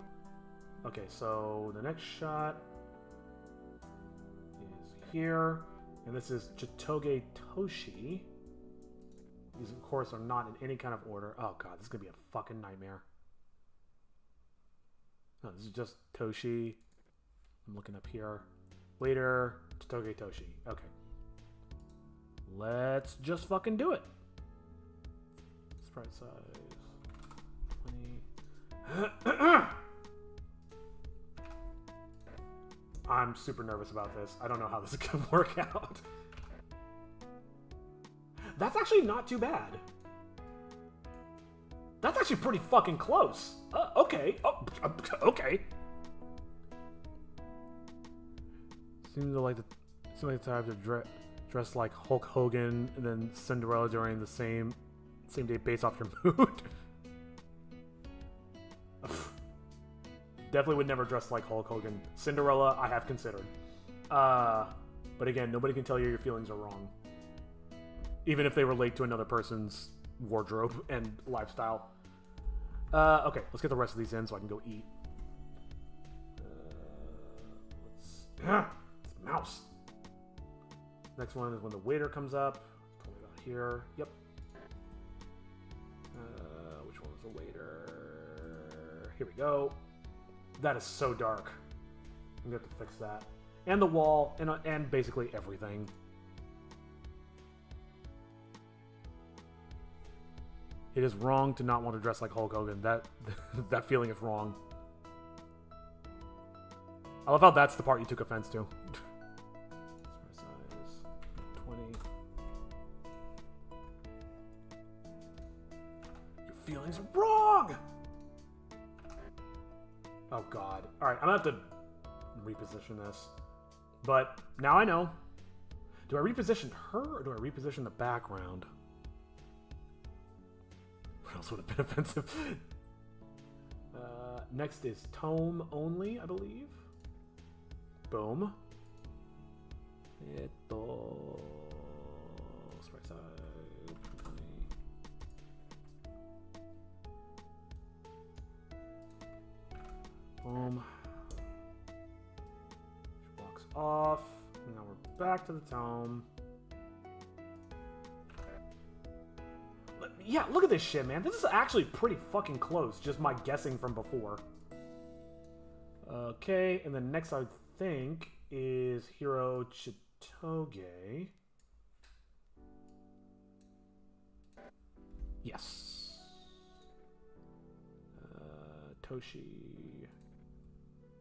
Okay, so the next shot is here, and this is Chitoge Toshi. These, of course, are not in any kind of order. Oh, God, this is going to be a fucking nightmare. No, this is just Toshi. I'm looking up here. Waiter, Chitoge Toshi. Okay. Let's just fucking do it. Sprite size 20. I'm super nervous about this. I don't know how this is gonna work out. That's actually not too bad. That's actually pretty fucking close. Okay. Oh, okay. Seems like the type to dress like Hulk Hogan and then Cinderella during the same day based off your mood. Definitely would never dress like Hulk Hogan. Cinderella, I have considered. But again, nobody can tell you your feelings are wrong. Even if they relate to another person's wardrobe and lifestyle. Okay, let's get the rest of these in so I can go eat. Mouse. Next one is when the waiter comes up. Pull it out here. Yep. Which one was the waiter? Here we go. That is so dark. I'm gonna have to fix that. And the wall, and basically everything. It is wrong to not want to dress like Hulk Hogan. That feeling is wrong. I love how that's the part you took offense to. Size 20. Your feelings are wrong! Oh god. Alright, I'm gonna have to reposition this. But now I know. Do I reposition her or do I reposition the background? What else would have been offensive? Next is tome only, I believe. Boom. Sprite size 20. Boom. Walks off. And now we're back to the tome. Yeah, look at this shit, man. This is actually pretty fucking close. Just my guessing from before. Okay, and then next I think is Hiro Chitoge. Yes. Toshi.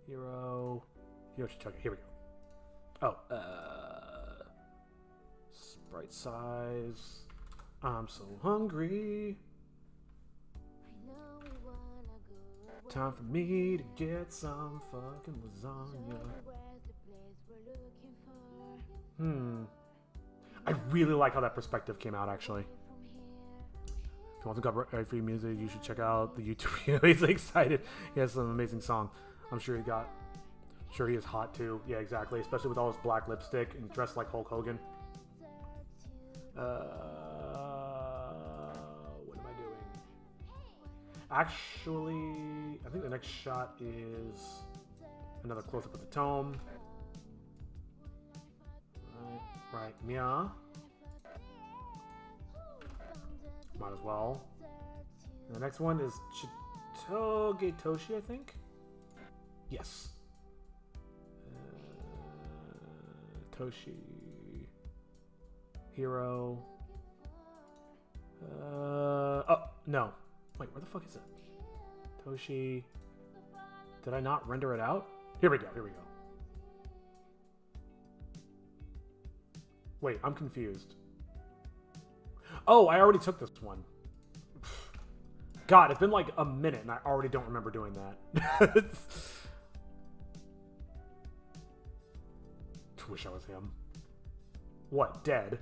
Hiro Chitoge. Here we go. Oh, sprite size. I'm so hungry. Time for me to get some fucking lasagna. I really like how that perspective came out, actually. If you want to copyright free music, you should check out the YouTube video. He's excited. He has some amazing song. I'm sure he is hot too. Yeah, exactly. Especially with all his black lipstick and dressed like Hulk Hogan. Actually, I think the next shot is another close-up of the tome. Right, Mia. Might as well. And the next one is Chitoge Toshi, I think? Yes. Toshi. Hiro. Oh, no. Wait, where the fuck is it? Toshi. Did I not render it out? Here we go, here we go. Wait, I'm confused. Oh, I already took this one. God, it's been like a minute and I already don't remember doing that. Wish I was him. What, dead?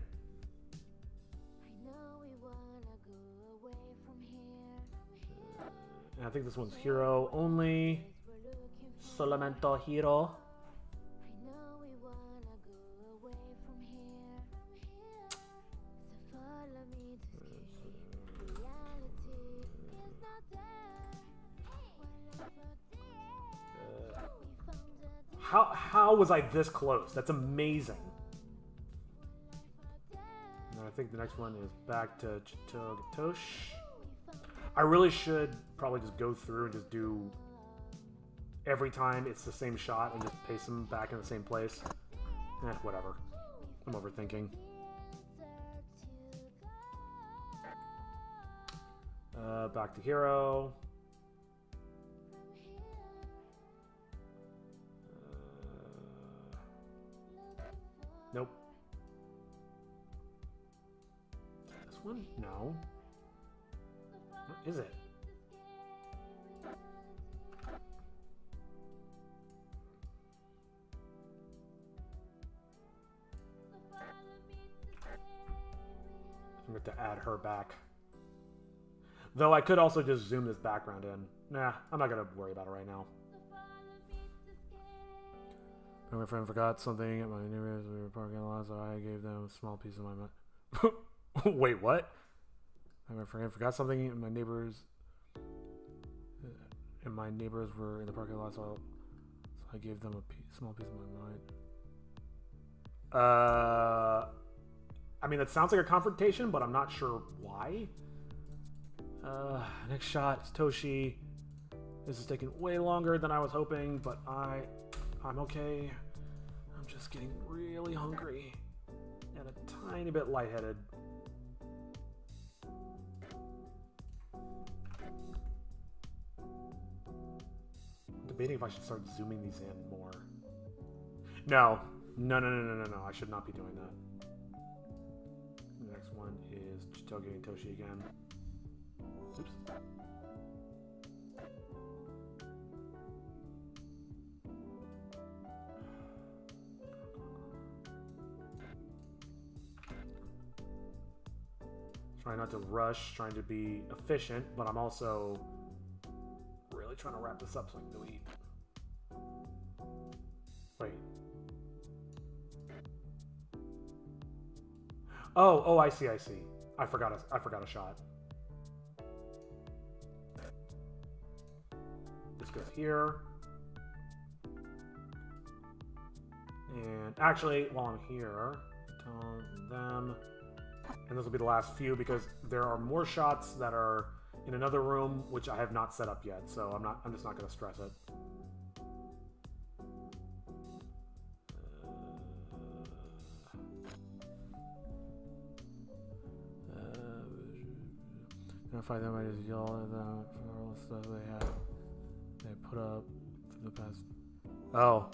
And I think this one's Hiro only. Solamente Hiro. How was I this close? That's amazing. And I think the next one is back to Chitoge Tosh. I really should probably just go through and just do every time it's the same shot and just paste them back in the same place. Whatever. I'm overthinking. Back to Hero. Nope. This one? No. What is it? I'm going to add her back. Though I could also just zoom this background in. Nah, I'm not going to worry about it right now. My friend forgot something at my neighbors. We were parking a lot, so I gave them a small piece of my mind. Wait, what? My friend forgot something at my neighbors. And my neighbors were in the parking lot, so I gave them a small piece of my mind. I mean, that sounds like a confrontation, but I'm not sure why. Next shot is Toshi. This is taking way longer than I was hoping, but I'm okay. I'm just getting really hungry and a tiny bit lightheaded. I'm debating if I should start zooming these in more. No. I should not be doing that. The next one is Chitoge and Toshi again. Oops. Trying not to rush, trying to be efficient, but I'm also really trying to wrap this up so I can go eat. Wait. Oh, I see. I forgot a shot. This goes here. And actually, while I'm here, tone them. And this will be the last few because there are more shots that are in another room which I have not set up yet, so I'm just not going to stress it. Notify them, I just yell at them for all the stuff they put up for the past. Oh,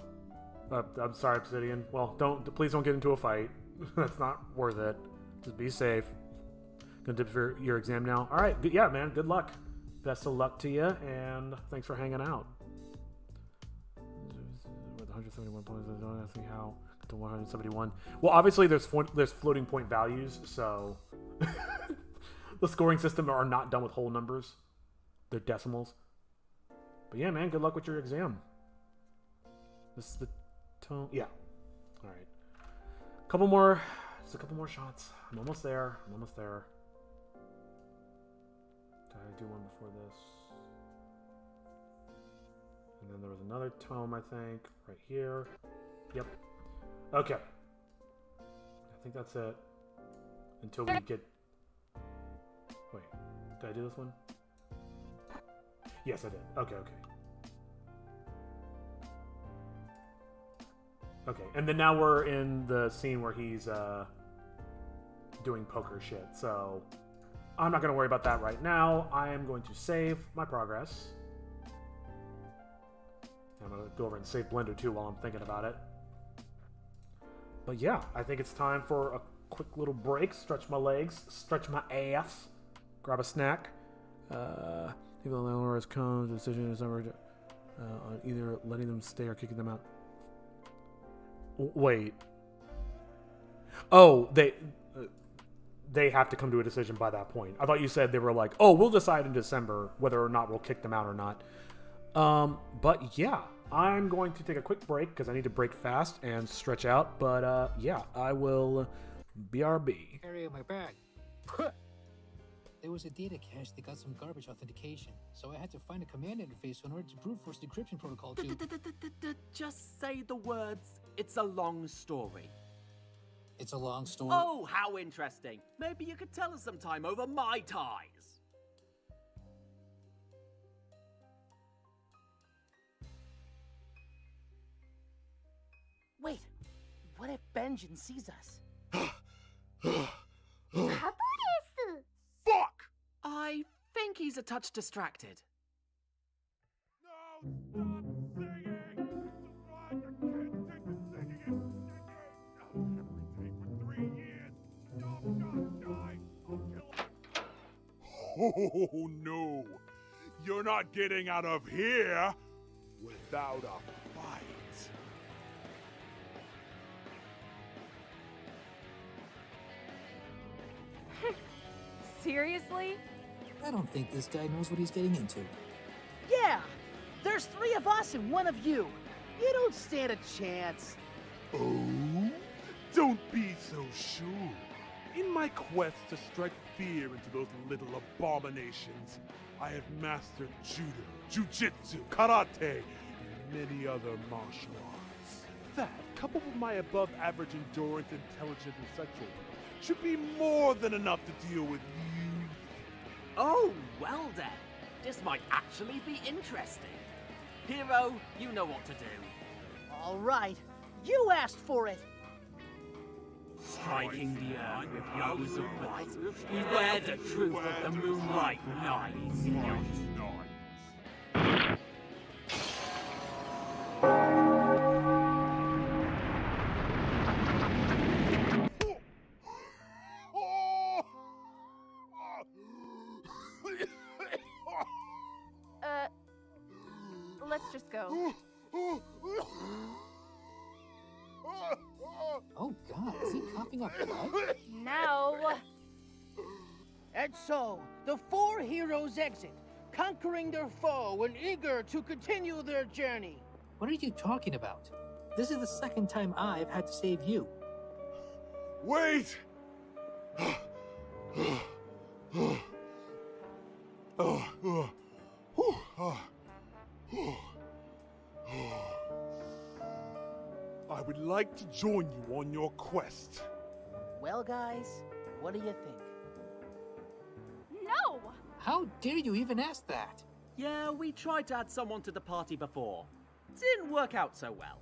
I'm sorry, Obsidian. Well, please don't get into a fight. That's not worth it. Just be safe. Gonna dip for your exam now. All right, yeah, man. Good luck. Best of luck to you, and thanks for hanging out. With 171 points, I don't see how to 171. Well, obviously there's floating point values, so the scoring system are not done with whole numbers. They're decimals. But yeah, man. Good luck with your exam. This is the tone. Yeah. All right. Just a couple more shots. I'm almost there. Did I do one before this? And then there was another tome, I think, right here. Yep. Okay. I think that's it. Until we get... Wait. Did I do this one? Yes, I did. Okay. Okay, and then now we're in the scene where he's doing poker shit, so I'm not going to worry about that right now. I am going to save my progress. I'm going to go over and save Blender too while I'm thinking about it. But yeah, I think it's time for a quick little break, stretch my legs, stretch my ass, grab a snack. Even though the landlord has come, the decision is over on either letting them stay or kicking them out. Wait. Oh, they have to come to a decision by that point. I thought you said they were like, oh, we'll decide in December whether or not we'll kick them out or not. But yeah, I'm going to take a quick break because I need to break fast and stretch out. But yeah, I will BRB. Area of my bag. There was a data cache that got some garbage authentication, so I had to find a command interface in order to brute force the decryption protocol to... Just say the words, it's a long story. It's a long story. Oh, how interesting. Maybe you could tell us sometime over my ties. Wait, what if Benjin sees us? Fuck! I think he he's a touch distracted. No, stop singing! It's a run, you can't take it singing it! Every day for 3 years! No, God, die! I'll kill him! Oh, no! You're not getting out of here without a fight! Seriously? I don't think this guy knows what he's getting into. Yeah! There's 3 of us and 1 of you. You don't stand a chance. Oh? Don't be so sure. In my quest to strike fear into those little abominations, I have mastered judo, jujitsu, karate, and many other martial arts. That, coupled with my above-average endurance, intelligence, and sexual, should be more than enough to deal with you. Oh, well then. This might actually be interesting. Hero, you know what to do. All right. You asked for it. Striking the earth with blows of light, beware the truth of the moonlight nights. Let's just go. Oh God, is he coughing up blood? Now. And so, the 4 heroes exit, conquering their foe and eager to continue their journey. What are you talking about? This is the second time I've had to save you. Wait! I would like to join you on your quest. Well, guys, what do you think? No! How dare you even ask that? Yeah, we tried to add someone to the party before. Didn't work out so well.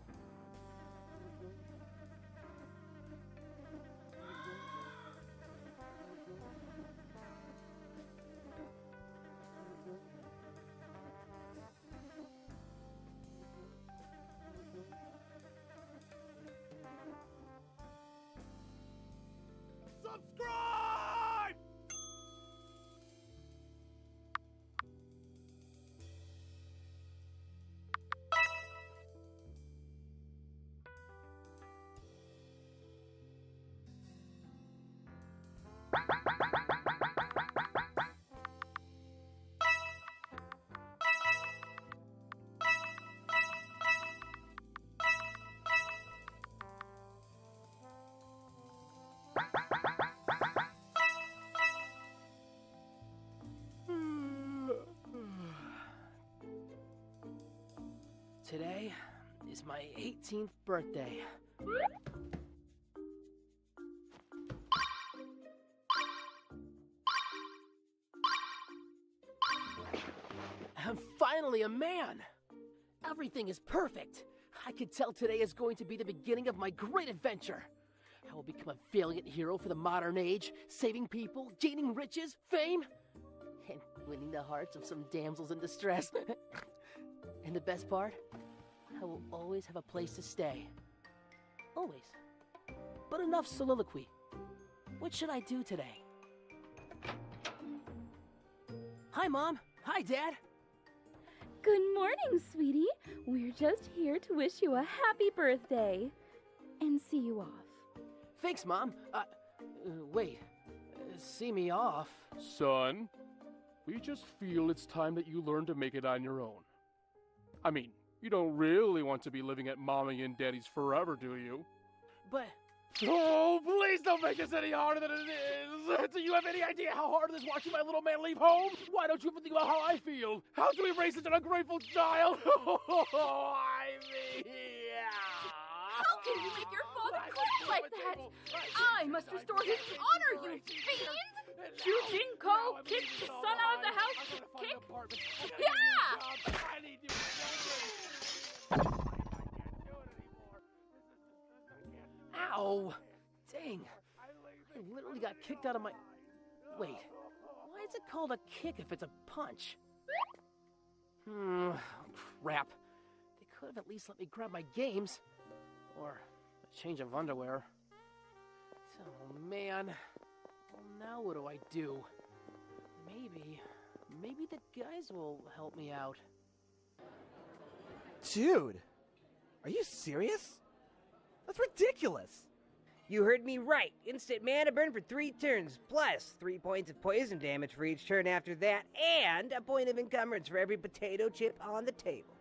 Subscribe! Today is my 18th birthday. I'm finally a man! Everything is perfect. I can tell today is going to be the beginning of my great adventure. I will become a valiant hero for the modern age, saving people, gaining riches, fame, and winning the hearts of some damsels in distress. And the best part? I will always have a place to stay. Always. But enough soliloquy. What should I do today? Hi, Mom. Hi, Dad. Good morning, sweetie. We're just here to wish you a happy birthday and see you off. Thanks, Mom. Wait. See me off? Son, we just feel it's time that you learn to make it on your own. I mean, you don't really want to be living at Mommy and Daddy's forever, do you? But... Oh, please don't make this any harder than it is! Do you have any idea how hard it is watching my little man leave home? Why don't you ever think about how I feel? How to erase such an ungrateful child? I mean, yeah. How can you make your father cry like that? I must restore his honor, you fiend! Yujinko, kick the son out of the house! Kick! Yeah! I need you. Ow! Dang. I literally got kicked out of my... Wait. Why is it called a kick if it's a punch? Crap. They could have at least let me grab my games. Or a change of underwear. Oh, man. Well, now what do I do? Maybe the guys will help me out. Dude, are you serious? That's ridiculous. You heard me right. Instant mana burn for 3 turns, plus 3 points of poison damage for each turn after that, and a point of encumbrance for every potato chip on the table.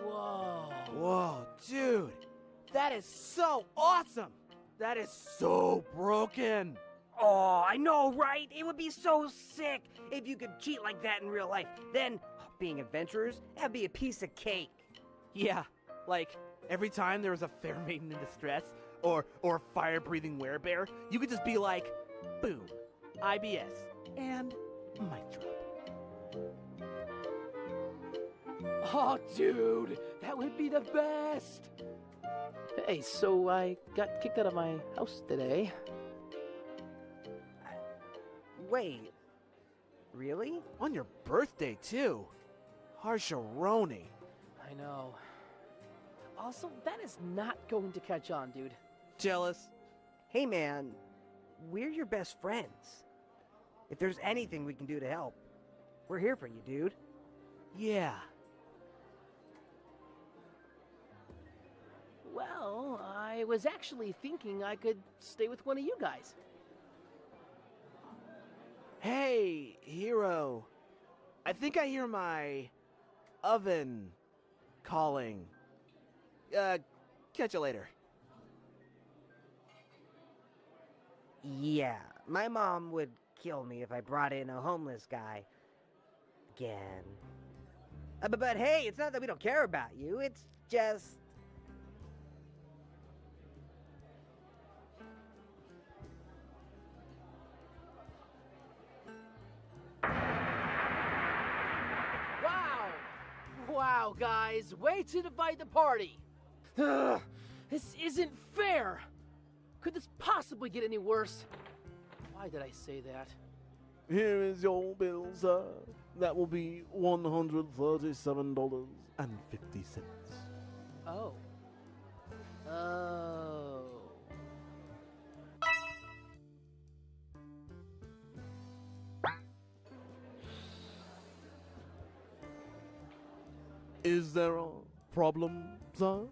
Whoa. Whoa, dude. That is so awesome. That is so broken. Oh, I know, right? It would be so sick if you could cheat like that in real life. Then, being adventurers, that'd be a piece of cake. Yeah, like every time there was a fair maiden in distress or a fire-breathing werebear, you could just be like, boom, IBS, and mic drop. Oh, dude, that would be the best. Hey, so I got kicked out of my house today. Wait, really? On your birthday, too. Harsharoni. I know. Also, that is not going to catch on, dude. Jealous? Hey, man, we're your best friends. If there's anything we can do to help, we're here for you, dude. Yeah. Well, I was actually thinking I could stay with one of you guys. Hey, hero. I think I hear my oven calling. Catch you later. Yeah, my mom would kill me if I brought in a homeless guy. Again. But hey, it's not that we don't care about you, it's just... Wow, guys, way to divide the party. This isn't fair. Could this possibly get any worse? Why did I say that? Here is your bill, sir. That will be $137.50. Oh. Oh. Is there a problem, sir?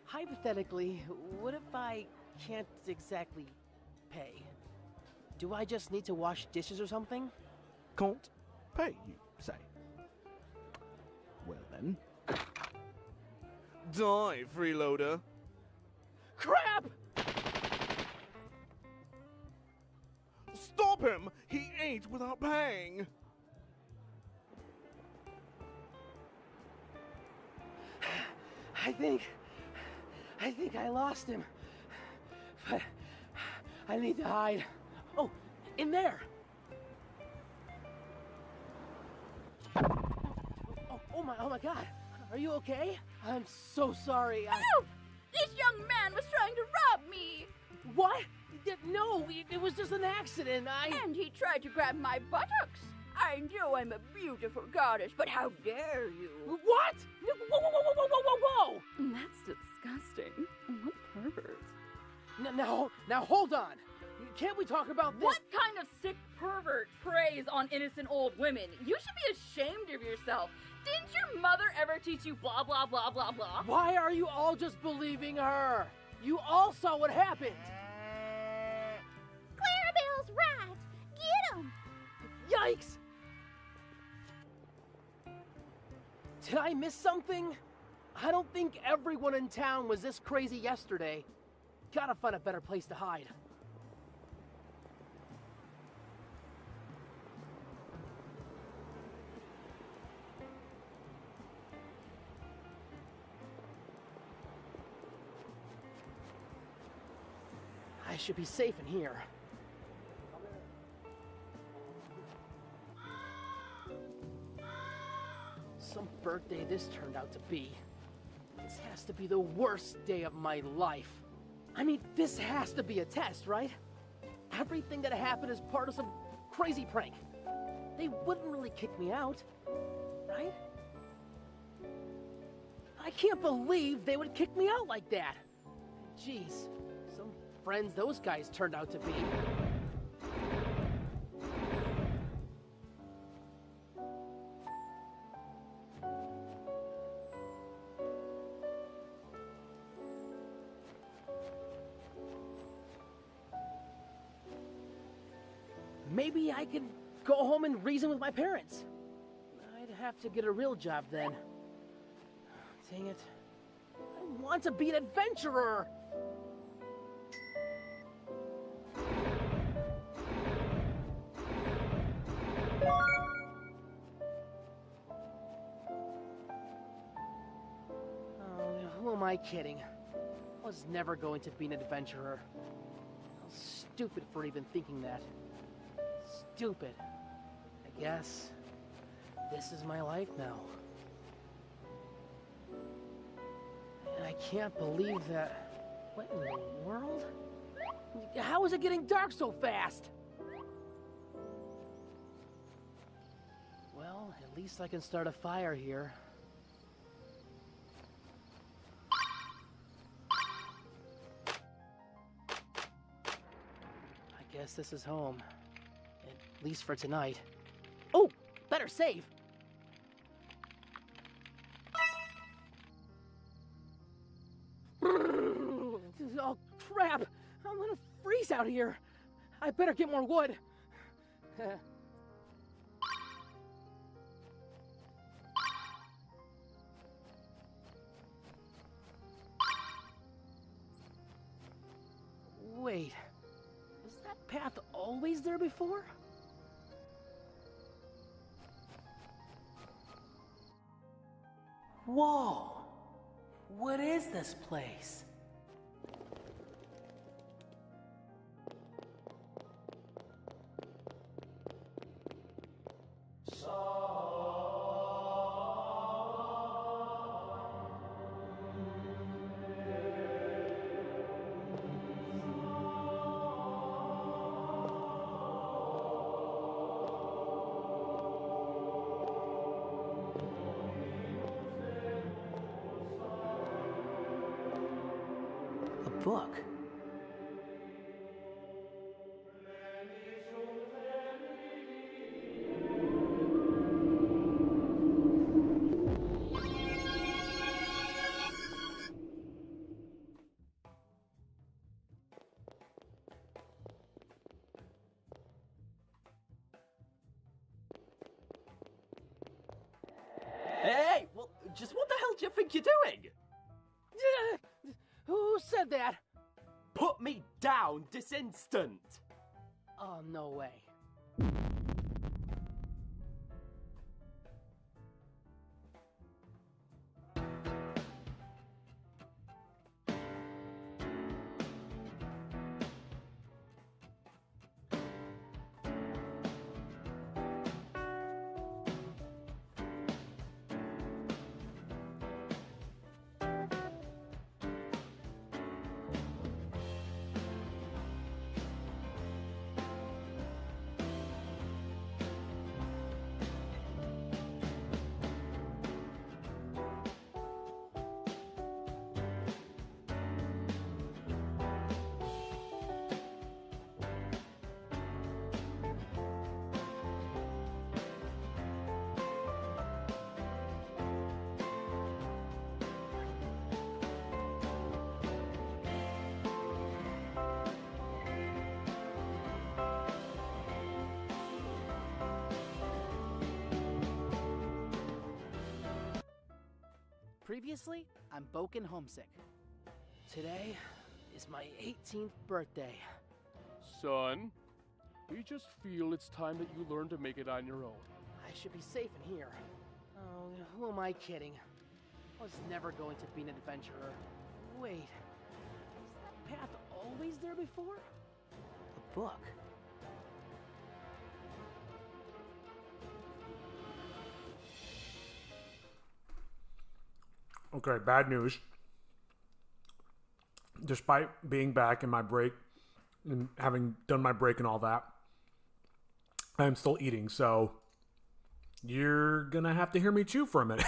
Hypothetically, what if I can't exactly pay? Do I just need to wash dishes or something? Can't pay, you say? Well then. Die, freeloader. Crap! Stop him! He ain't without paying! I think I lost him. But I need to hide. Oh, in there. Oh my God. Are you okay? I'm so sorry. Help! This young man was trying to rob me. What? No, it was just an accident. And he tried to grab my buttocks. I know I'm a beautiful goddess, but how dare you? What? Whoa! That's disgusting. What pervert. Now hold on. Can't we talk about this? What kind of sick pervert preys on innocent old women? You should be ashamed of yourself. Didn't your mother ever teach you blah, blah, blah, blah, blah? Why are you all just believing her? You all saw what happened. Clarabelle's right. Get him. Yikes! Did I miss something? I don't think everyone in town was this crazy yesterday. Gotta find a better place to hide. I should be safe in here. Some birthday this turned out to be. This has to be the worst day of my life. I mean, this has to be a test, right? everything that happened is part of some crazy prank. They wouldn't really kick me out, right? I can't believe they would kick me out like that. Jeez, some friends those guys turned out to be. Maybe I could go home and reason with my parents. I'd have to get a real job then. Dang it. I want to be an adventurer! Oh, who am I kidding? I was never going to be an adventurer. I was stupid for even thinking that. Stupid. I guess this is my life now. And I can't believe that... What in the world? How is it getting dark so fast? Well, at least I can start a fire here. I guess this is home. At least for tonight. Oh! Better save! Oh, crap! I'm gonna freeze out here! I better get more wood! Wait, was that path always there before? Whoa! What is this place? Book. Hey! Well, just what the hell do you think you're doing? Who said that? Put me down this instant! Oh, no way. Previously, I'm Boken Homesick. Today is my 18th birthday. Son, we just feel it's time that you learn to make it on your own. I should be safe in here. Oh, who am I kidding? I was never going to be an adventurer. Wait, was that path always there before? A book. Okay, bad news. Despite being back in my break, and having done my break and all that, I'm still eating, so you're gonna have to hear me chew for a minute.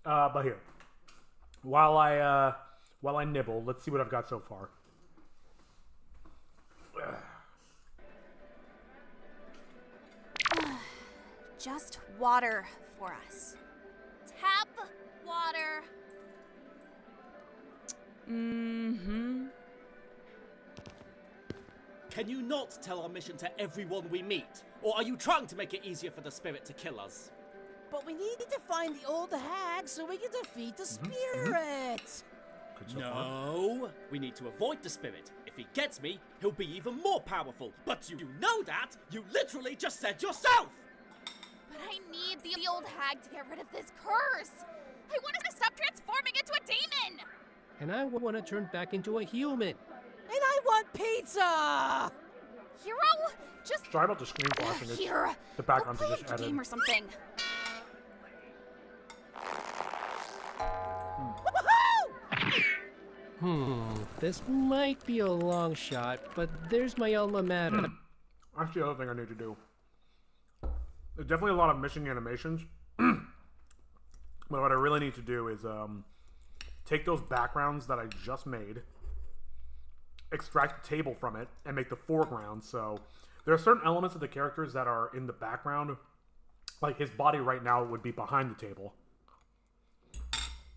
But here, while I nibble, let's see what I've got so far. Just water for us. Tap water. Mm-hmm. Can you not tell our mission to everyone we meet? Or are you trying to make it easier for the spirit to kill us? But we need to find the old hag so we can defeat the spirit. No, we need to avoid the spirit. If he gets me, he'll be even more powerful. But you know that? You literally just said yourself! But I need the old hag to get rid of this curse. I want to stop transforming into a demon. And I want to turn back into a human. And I want pizza! Hero, just Sorry about the screen flashing. here. The backgrounds Go are play just a added. game or something. This might be a long shot, but there's my alma mater. That's the other thing I need to do. There's definitely a lot of missing animations. But what I really need to do is take those backgrounds that I just made, extract the table from it, and make the foreground. So there are certain elements of the characters that are in the background. Like his body right now would be behind the table.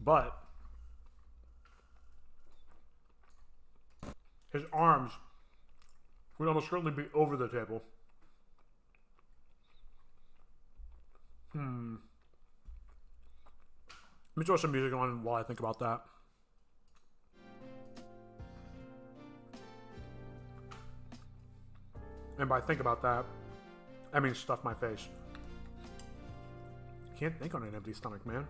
But his arms would almost certainly be over the table. Let me throw some music on while I think about that. And by think about that, I mean stuff my face. Can't think on an empty stomach, man.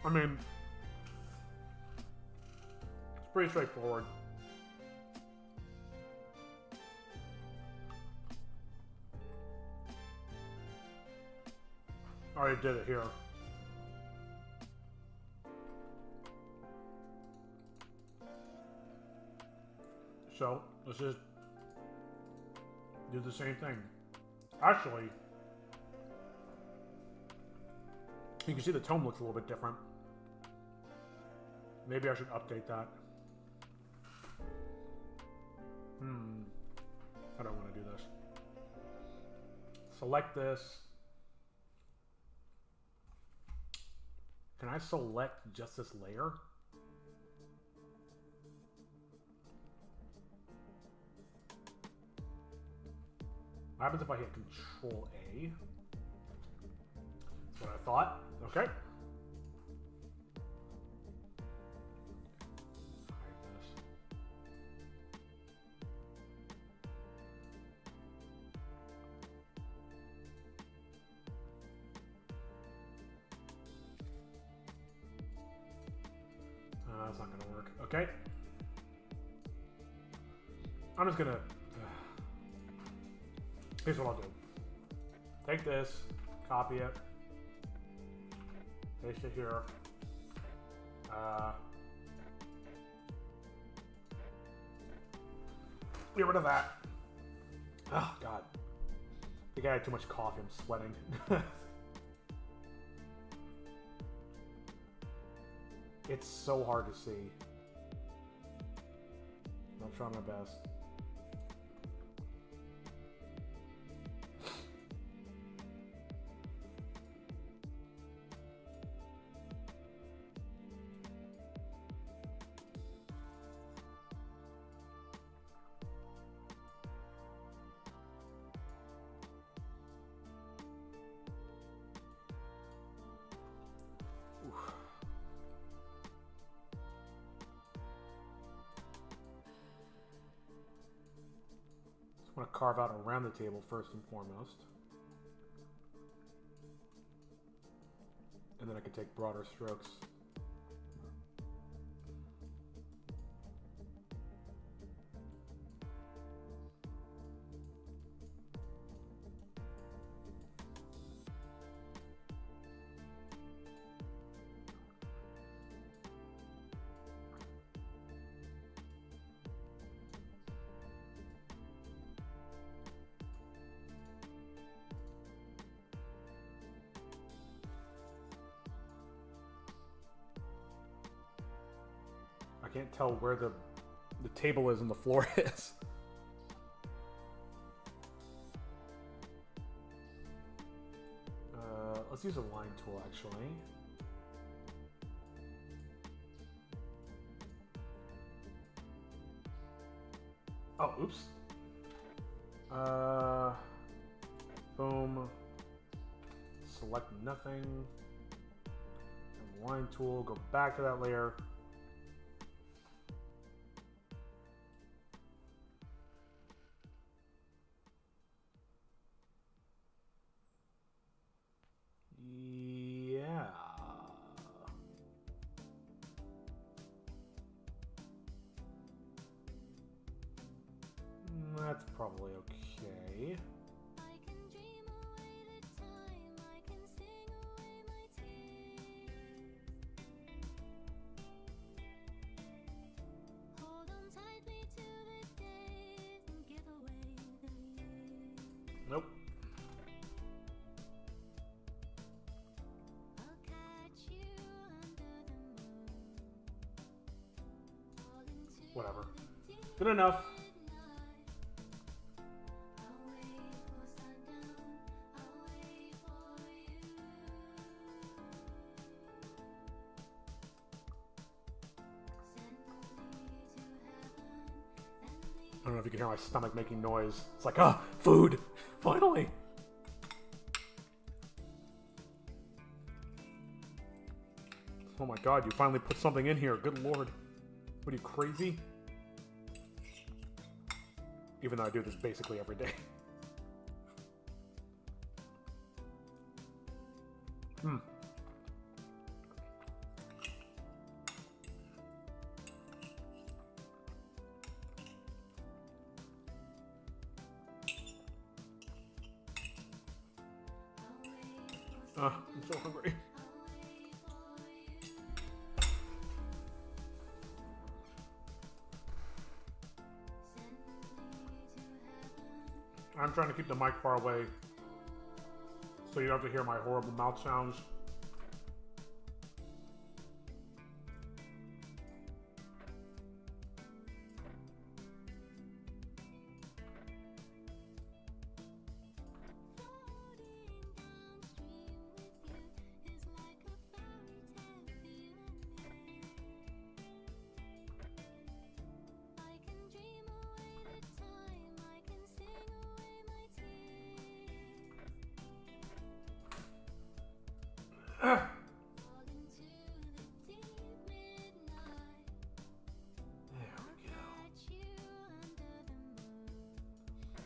I mean, it's pretty straightforward. I already did it here. So, let's just do the same thing. Actually, you can see the tone looks a little bit different. Maybe I should update that. I don't want to do this. Select this. Can I select just this layer? What happens if I hit Control A? That's what I thought. Okay. That's not gonna work. Okay. I'm just gonna... Here's what I'll do. Take this, copy it, paste it here. Get rid of that. Oh, God. I think I had too much coffee. I'm sweating. It's so hard to see. I'm trying my best. I want to carve out around the table first and foremost. And then I can take broader strokes. I can't tell where the table is and the floor is. Let's use a line tool, actually. Oh, oops. Boom. Select nothing. And line tool, go back to that layer. Yeah. That's probably okay. Nope. Whatever. Good enough. I don't know if you can hear my stomach making noise. It's like, ah, food! Finally! Oh my god, you finally put something in here. Good lord. What are you, crazy? Even though I do this basically every day. Hmm. I'm so hungry. I'm trying to keep the mic far away so you don't have to hear my horrible mouth sounds.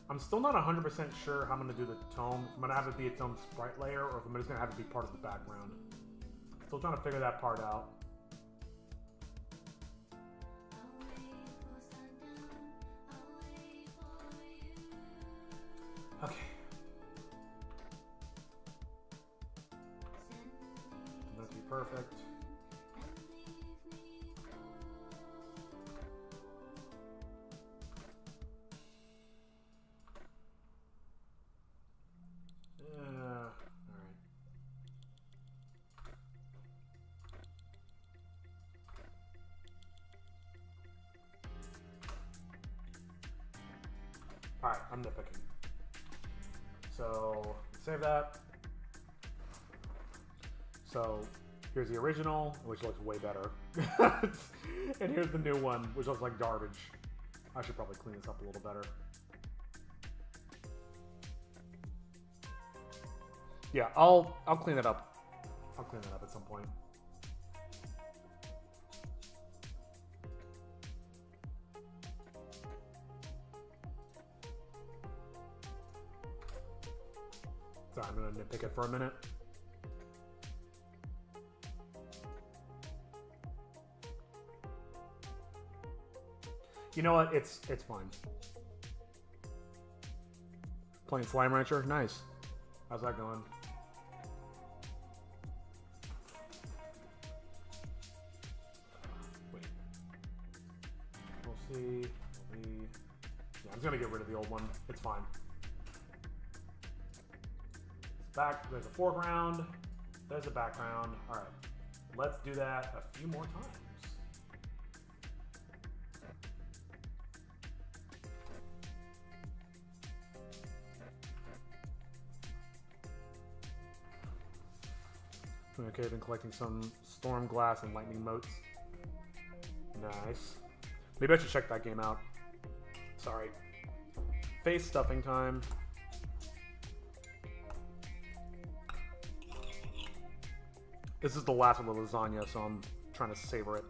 I'm still not 100% sure how I'm going to do the tone. If I'm going to have it be its own sprite layer, or if I'm just going to have it be part of the background. Still trying to figure that part out. Okay. Not to be perfect. Alright, I'm nitpicking. So, save that. So, here's the original, which looks way better. And here's the new one, which looks like garbage. I should probably clean this up a little better. Yeah, I'll clean it up. I'll clean it up at some point. So I'm gonna nitpick it for a minute. You know what? It's fine. Playing Slime Rancher? Nice. How's that going? Wait. We'll see. Yeah, I'm just gonna get rid of the old one. It's fine. Back, there's a foreground, there's a background. All right, let's do that a few more times. Okay, been collecting some storm glass and lightning motes. Nice. Maybe I should check that game out. Sorry. Face stuffing time. This is the last of the lasagna, so I'm trying to savor it.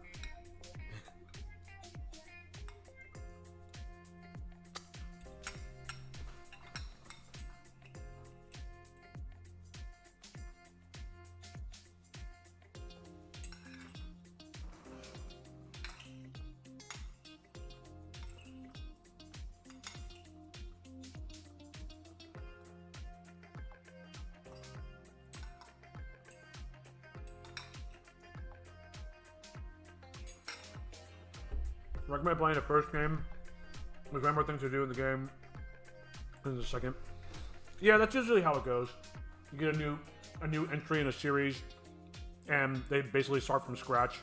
Recommend playing the first game. There's way more things to do in the game than the second. Yeah, that's usually how it goes. You get a new entry in a series, and they basically start from scratch.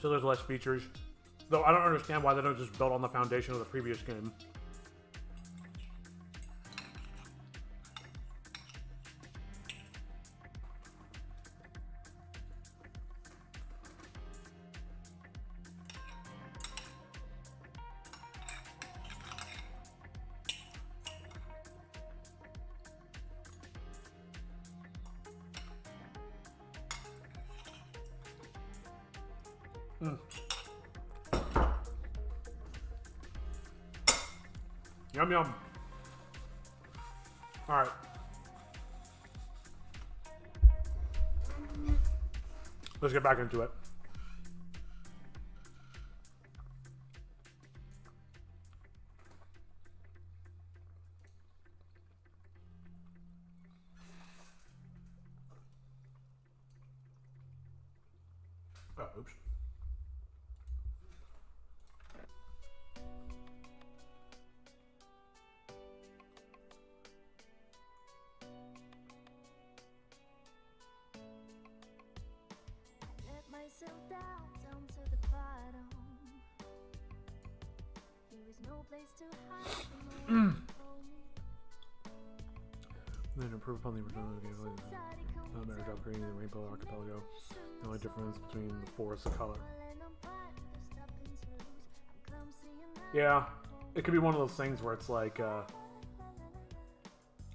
So there's less features. Though I don't understand why they don't just build on the foundation of the previous game. Yum yum. Alright. Let's get back into it. Oh, oops. Myself down to the bottom. There is no place to hide. Then improve upon the original game. Not matter of creating the Rainbow Archipelago. The only difference between the four is the color. Yeah, it could be one of those things where it's like,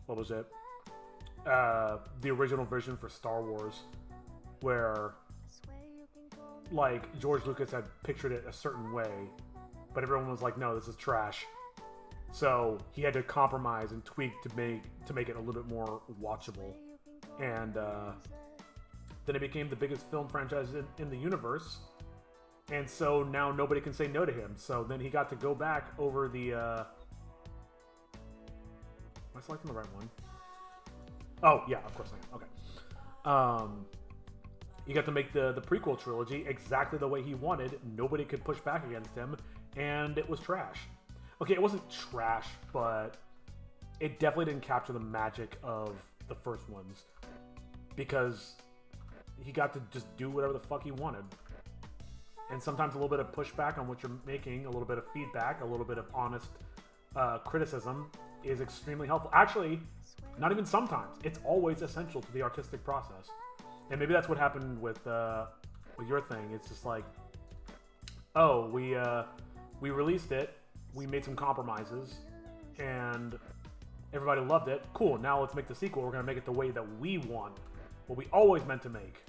what was it? The original version for Star Wars, where like George Lucas had pictured it a certain way, but everyone was like, no, this is trash. So he had to compromise and tweak to make it a little bit more watchable. And then it became the biggest film franchise in the universe. And so now nobody can say no to him. So then he got to go back over the... Am I selecting the right one? Oh, yeah, of course I am. Okay. He got to make the prequel trilogy exactly the way he wanted. Nobody could push back against him. And it was trash. Okay, it wasn't trash, but it definitely didn't capture the magic of the first ones. Because he got to just do whatever the fuck he wanted. And sometimes a little bit of pushback on what you're making, a little bit of feedback, a little bit of honest criticism is extremely helpful. Actually, not even sometimes. It's always essential to the artistic process. And maybe that's what happened with your thing. It's just like, oh, we released it, we made some compromises, and everybody loved it. Cool, now let's make the sequel. We're going to make it the way that we want, what we always meant to make.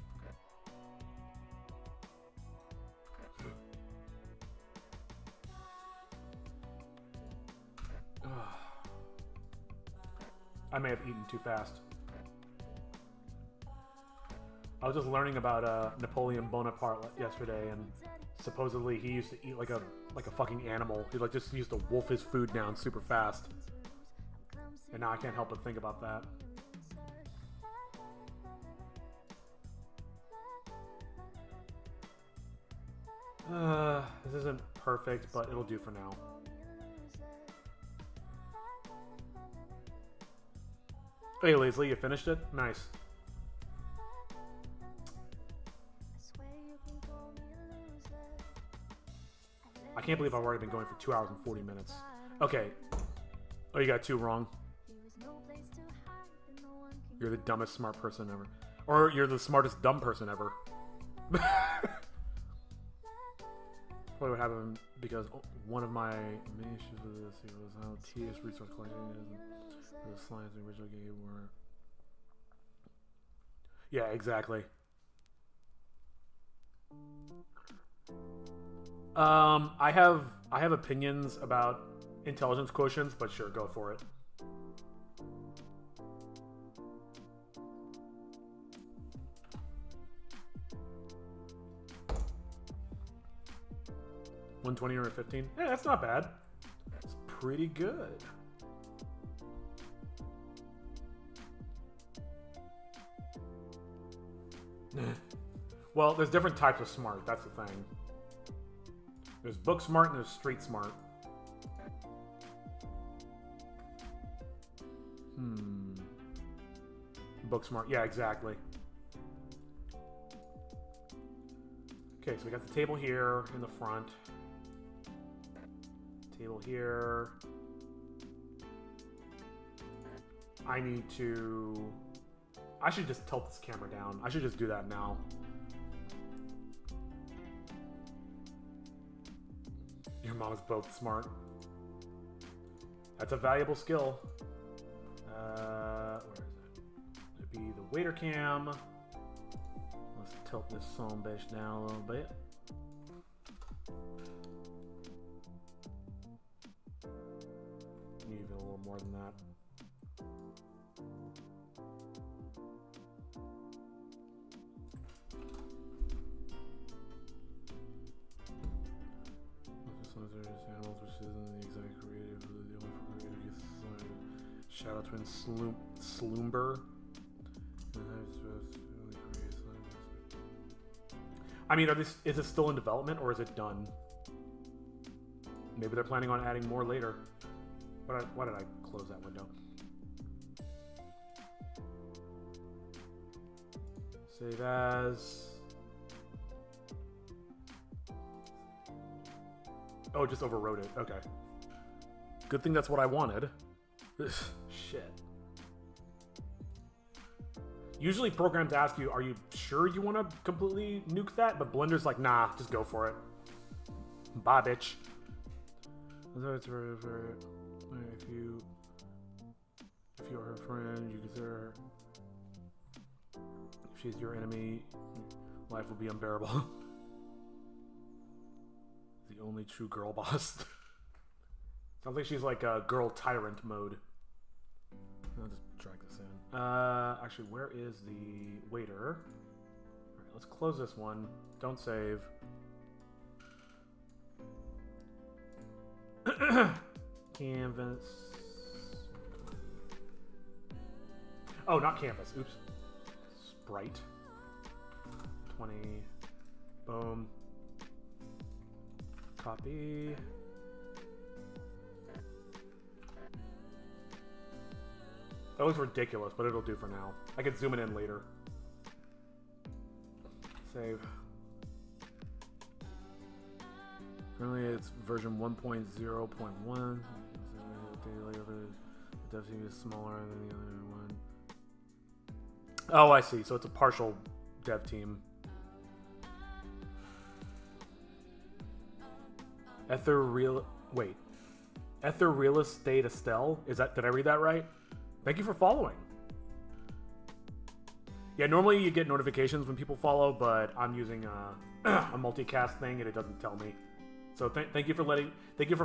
I may have eaten too fast. I was just learning about Napoleon Bonaparte yesterday, and supposedly he used to eat like a fucking animal. He just used to wolf his food down super fast. And now I can't help but think about that. This isn't perfect, but it'll do for now. Hey Leslie, you finished it? Nice. I can't believe I've already been going for 2 hours and 40 minutes. Okay. Oh, you got two wrong. You're the dumbest smart person ever. Or you're the smartest dumb person ever. Probably would happen because one of my main issues with this was how tedious resource collecting is. And the slides in the original game were. Yeah, exactly. I have opinions about intelligence quotients, but sure, go for it. $120 or $15? Yeah, that's not bad. It's pretty good. Well, there's different types of smart. That's the thing. There's book smart and there's street smart. Book smart. Yeah, exactly. Okay, so we got the table here in the front. Table here. I need to... I should just tilt this camera down. I should just do that now. Your mom is both smart. That's a valuable skill. Where is it? It'd be the waiter cam. Let's tilt this son bitch down a little bit. Need a little more than that. Animals, which isn't the exact creative, the only creative gets shout out to Sloomber. I mean, is it still in development or is it done? Maybe they're planning on adding more later. Why did I close that window? Save as. Oh, just overwrote it. Okay. Good thing that's what I wanted. Shit. Usually programs ask you, are you sure you want to completely nuke that? But Blender's like, nah, just go for it. Bye, bitch. If you're her friend, you consider her. If she's your enemy, life will be unbearable. The only true girl boss. Sounds like she's like a girl tyrant mode. I'll just drag this in. Actually, where is the waiter? Alright, let's close this one. Don't save. Canvas. Oh, not canvas. Oops. Sprite. 20. Boom. Copy. That looks ridiculous, but it'll do for now. I can zoom it in later. Save. Currently it's version 1.0.1. It does seem smaller than the other one. Oh, I see. So it's a partial dev team. Ether Real Estate Estelle? Did I read that right? Thank you for following. Yeah, normally you get notifications when people follow, but I'm using a multicast thing and it doesn't tell me. So thank you for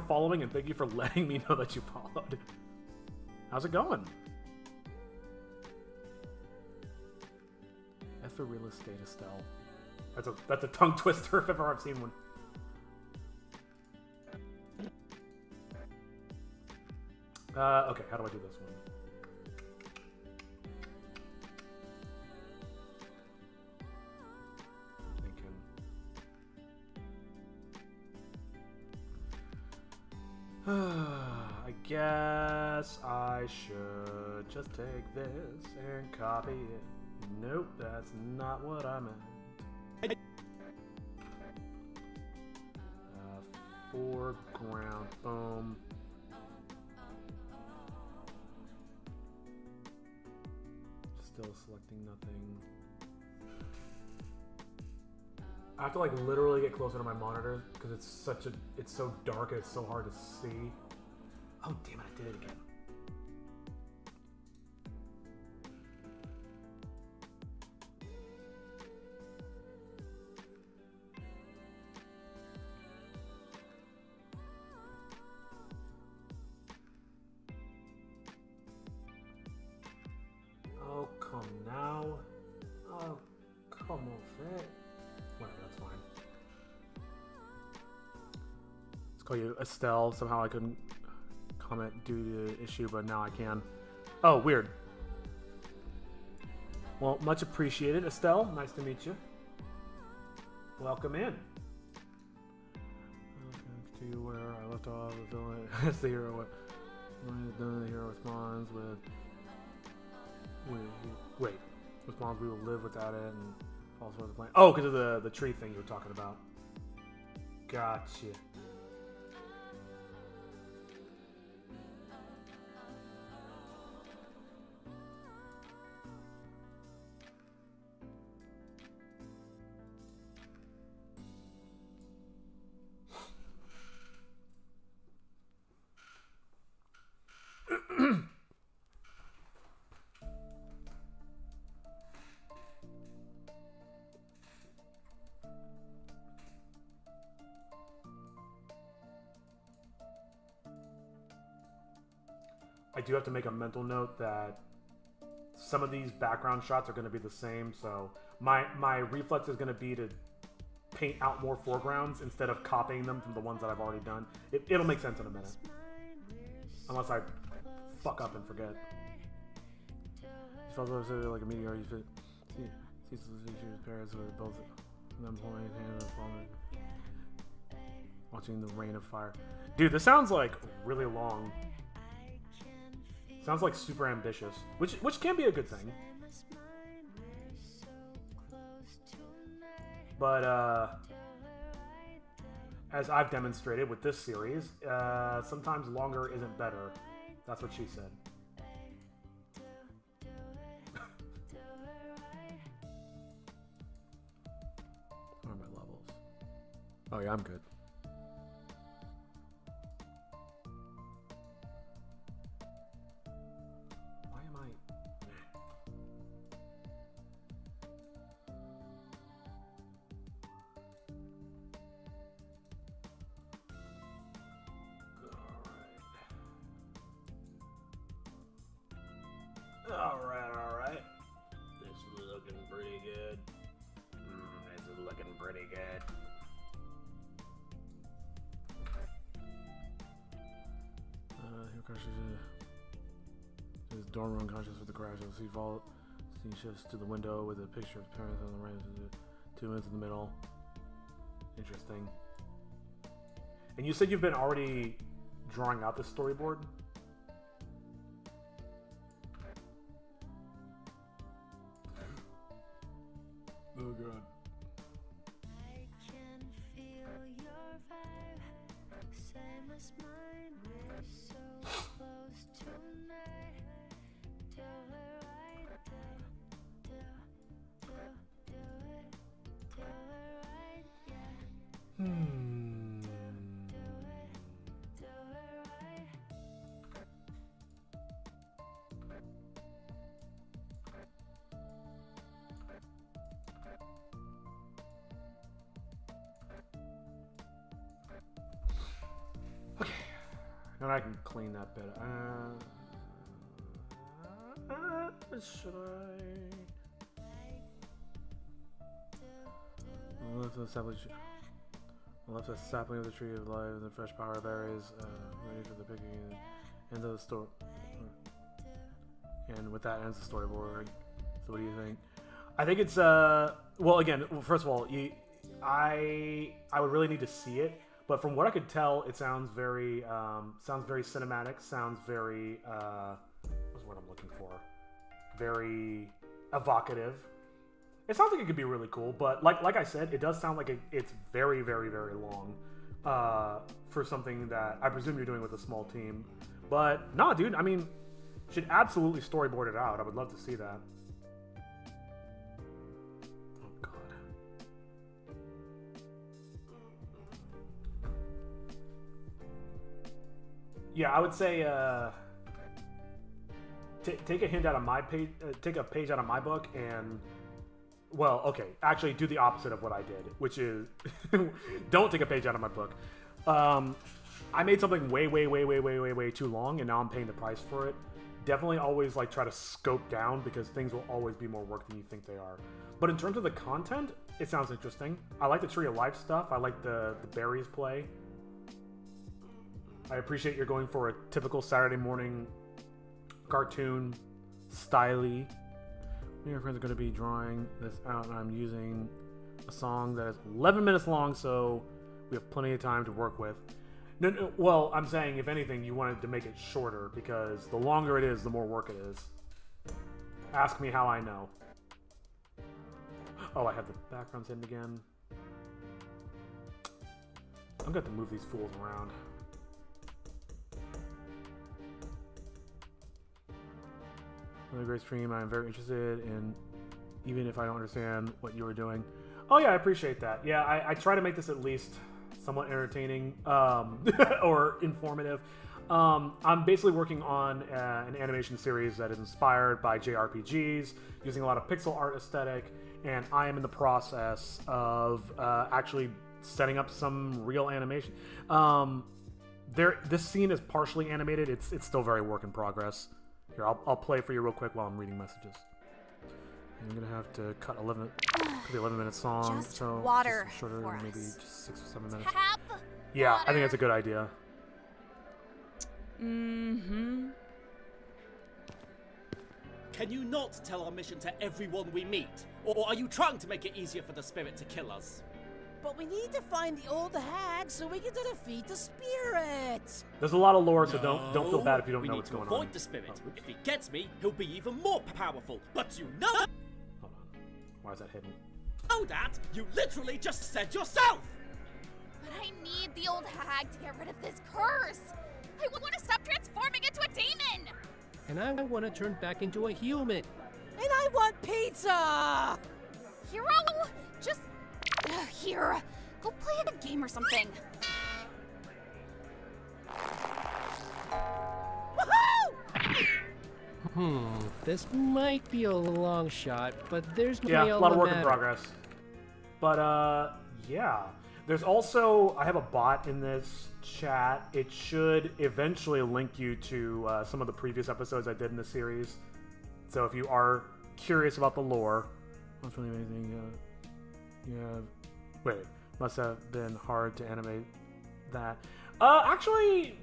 following, and thank you for letting me know that you followed. How's it going? Ether Real Estate Estelle. That's a tongue twister if ever I've seen one. Okay, how do I do this one? I guess I should just take this and copy it. Nope, that's not what I meant. Foreground, boom. Just Still selecting nothing. I have to like literally get closer to my monitor because it's so dark and it's so hard to see. Oh damn it, I did it again. Oh, come now. Oh, come off it. Whatever, that's fine. Let's call you Estelle. Somehow I couldn't comment due to issue, but now I can. Oh, weird. Well, much appreciated, Estelle. Nice to meet you. Welcome in. To you where I left off, the villain as the hero. The hero responds with. Wait. Responds, we will live without it, and falls for the plan. Oh, because of the tree thing you were talking about. Gotcha. I do have to make a mental note that some of these background shots are going to be the same, so my reflex is going to be to paint out more foregrounds instead of copying them from the ones that I've already done. It'll make sense in a minute. Unless I fuck up and forget. He felt like a meteor. He sees his parents with both of them holding hands and falling. Watching the rain of fire. Dude, this sounds like really long. Sounds like super ambitious, which can be a good thing. But as I've demonstrated with this series, sometimes longer isn't better. That's what she said. What are my levels? Oh yeah, I'm good. Alright. This is looking pretty good. This is looking pretty good. Here crashes his dorm room unconscious with the crash. Scene shifts to the window with a picture of parents on the right. 2 minutes in the middle. Interesting. And you said you've been already drawing out the storyboard? Oh god. I can feel your vibe, same as mine. We're so close tonight. Do it right, do it right, yeah. Do it right. Okay, now I can clean that bit. Should I? Left the sapling of the tree of life and the fresh power berries, ready for the picking. End of the story. And with that ends the storyboard. So what do you think? I think it's well, again, first of all, I would really need to see it. But from what I could tell, it sounds very cinematic. Sounds very what's the word I'm looking for? Very evocative. It sounds like it could be really cool. But like I said, it does sound like it's very, very, very long for something that I presume you're doing with a small team. But nah, dude. I mean, should absolutely storyboard it out. I would love to see that. Yeah, I would say take a hint out of my page. Take a page out of my book and. Well, okay. Actually, do the opposite of what I did, which is don't take a page out of my book. I made something way too long, and now I'm paying the price for it. Definitely always like try to scope down because things will always be more work than you think they are. But in terms of the content, it sounds interesting. I like the Tree of Life stuff. I like the berries play. I appreciate you're going for a typical Saturday morning cartoon style-y. Me and my friends are going to be drawing this out, and I'm using a song that is 11 minutes long, so we have plenty of time to work with. No, well, I'm saying, if anything, you wanted to make it shorter, because the longer it is, the more work it is. Ask me how I know. Oh, I have the backgrounds hidden again. I'm going to have to move these fools around. Another great stream. I'm very interested in, even if I don't understand what you were doing. Oh yeah, I appreciate that. Yeah, I try to make this at least somewhat entertaining or informative. I'm basically working on an animation series that is inspired by JRPGs, using a lot of pixel art aesthetic, and I am in the process of actually setting up some real animation. This scene is partially animated. It's still very work in progress. Here, I'll play for you real quick while I'm reading messages. I'm gonna have to cut the 11-minute song, Just so water just shorter, for maybe us. just 6 or 7 minutes. Tap Yeah, water. I think that's a good idea. Mm-hmm. Can you not tell our mission to everyone we meet? Or are you trying to make it easier for the spirit to kill us? But we need to find the old hag so we can defeat the spirit. There's a lot of lore, so don't feel bad if you don't know what's going on. We need to avoid the spirit. If he gets me, he'll be even more powerful. But you know... Hold on. Why is that hidden? Oh, that? You literally just said yourself! But I need the old hag to get rid of this curse. I want to stop transforming into a demon. And I want to turn back into a human. And I want pizza! Hero, just... here, go play a game or something. Woohoo! This might be a long shot, but there's Yeah, a lot of work in progress. But yeah. There's also, I have a bot in this chat. It should eventually link you to some of the previous episodes I did in the series. So if you are curious about the lore, that's really amazing. Wait, must have been hard to animate that. Actually,